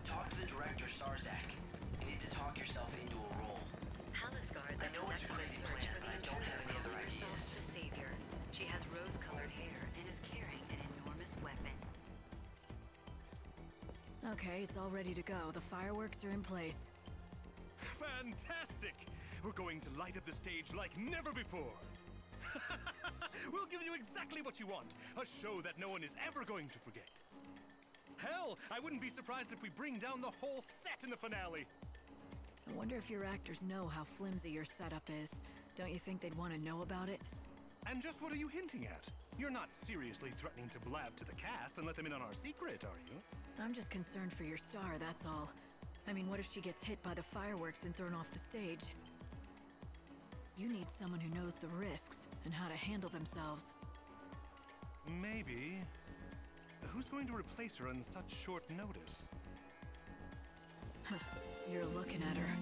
A: Talk to the director, Sarzak. You need to talk yourself into a role.
M: Palace guards
A: I know it's a crazy plan, but I don't have any other ideas.
M: The Savior. She has rose-colored hair and is carrying an enormous weapon.
D: Okay, it's all ready to go. The fireworks are in place.
B: Fantastic! We're going to light up the stage like never before. We'll give you exactly what you want. A show that no one is ever going to forget. Hell, I wouldn't be surprised if we bring down the whole set in the finale.
D: I wonder if your actors know how flimsy your setup is. Don't you think they'd want to know about it?
B: And just what are you hinting at? You're not seriously threatening to blab to the cast and let them in on our secret, are you?
D: I'm just concerned for your star, that's all. I mean, what if she gets hit by the fireworks and thrown off the stage? You need someone who knows the risks and how to handle themselves.
B: Maybe. Who's going to replace her on such short notice?
D: You're looking at her.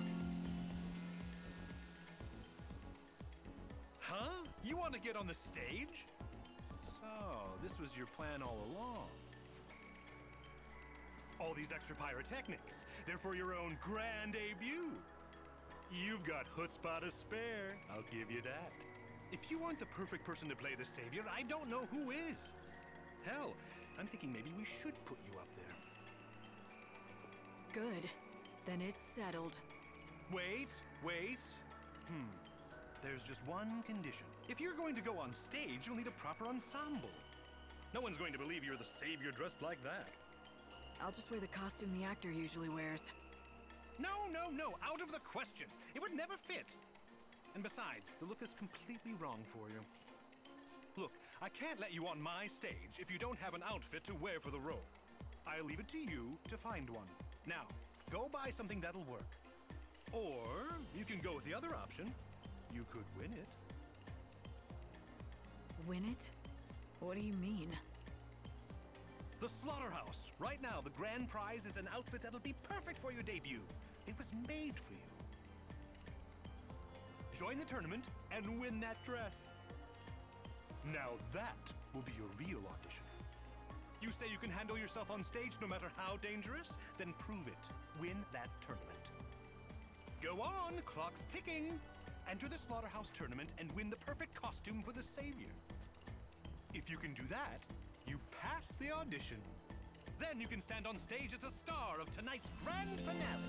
B: Huh? You want to get on the stage? So, this was your plan all along. All these extra pyrotechnics, they're for your own grand debut. You've got chutzpah to spare, I'll give you that. If you aren't the perfect person to play the savior, I don't know who is. Hell, I'm thinking maybe we should put you up there.
D: Good. Then it's settled.
B: Wait. There's just one condition. If you're going to go on stage, you'll need a proper ensemble. No one's going to believe you're the savior dressed like that.
D: I'll just wear the costume the actor usually wears.
B: No, out of the question. It would never fit. And besides, the look is completely wrong for you. Look, I can't let you on my stage if you don't have an outfit to wear for the role. I'll leave it to you to find one. Now, go buy something that'll work. Or you can go with the other option. You could win it.
D: Win it? What do you mean?
B: The Slaughterhouse. Right now, the grand prize is an outfit that'll be perfect for your debut. It was made for you. Join the tournament and win that dress. Now that will be your real audition. You say you can handle yourself on stage no matter how dangerous? Then prove it. Win that tournament. Go on, clock's ticking. Enter the Slaughterhouse tournament and win the perfect costume for the savior. If you can do that, you pass the audition. Then you can stand on stage as the star of tonight's grand finale.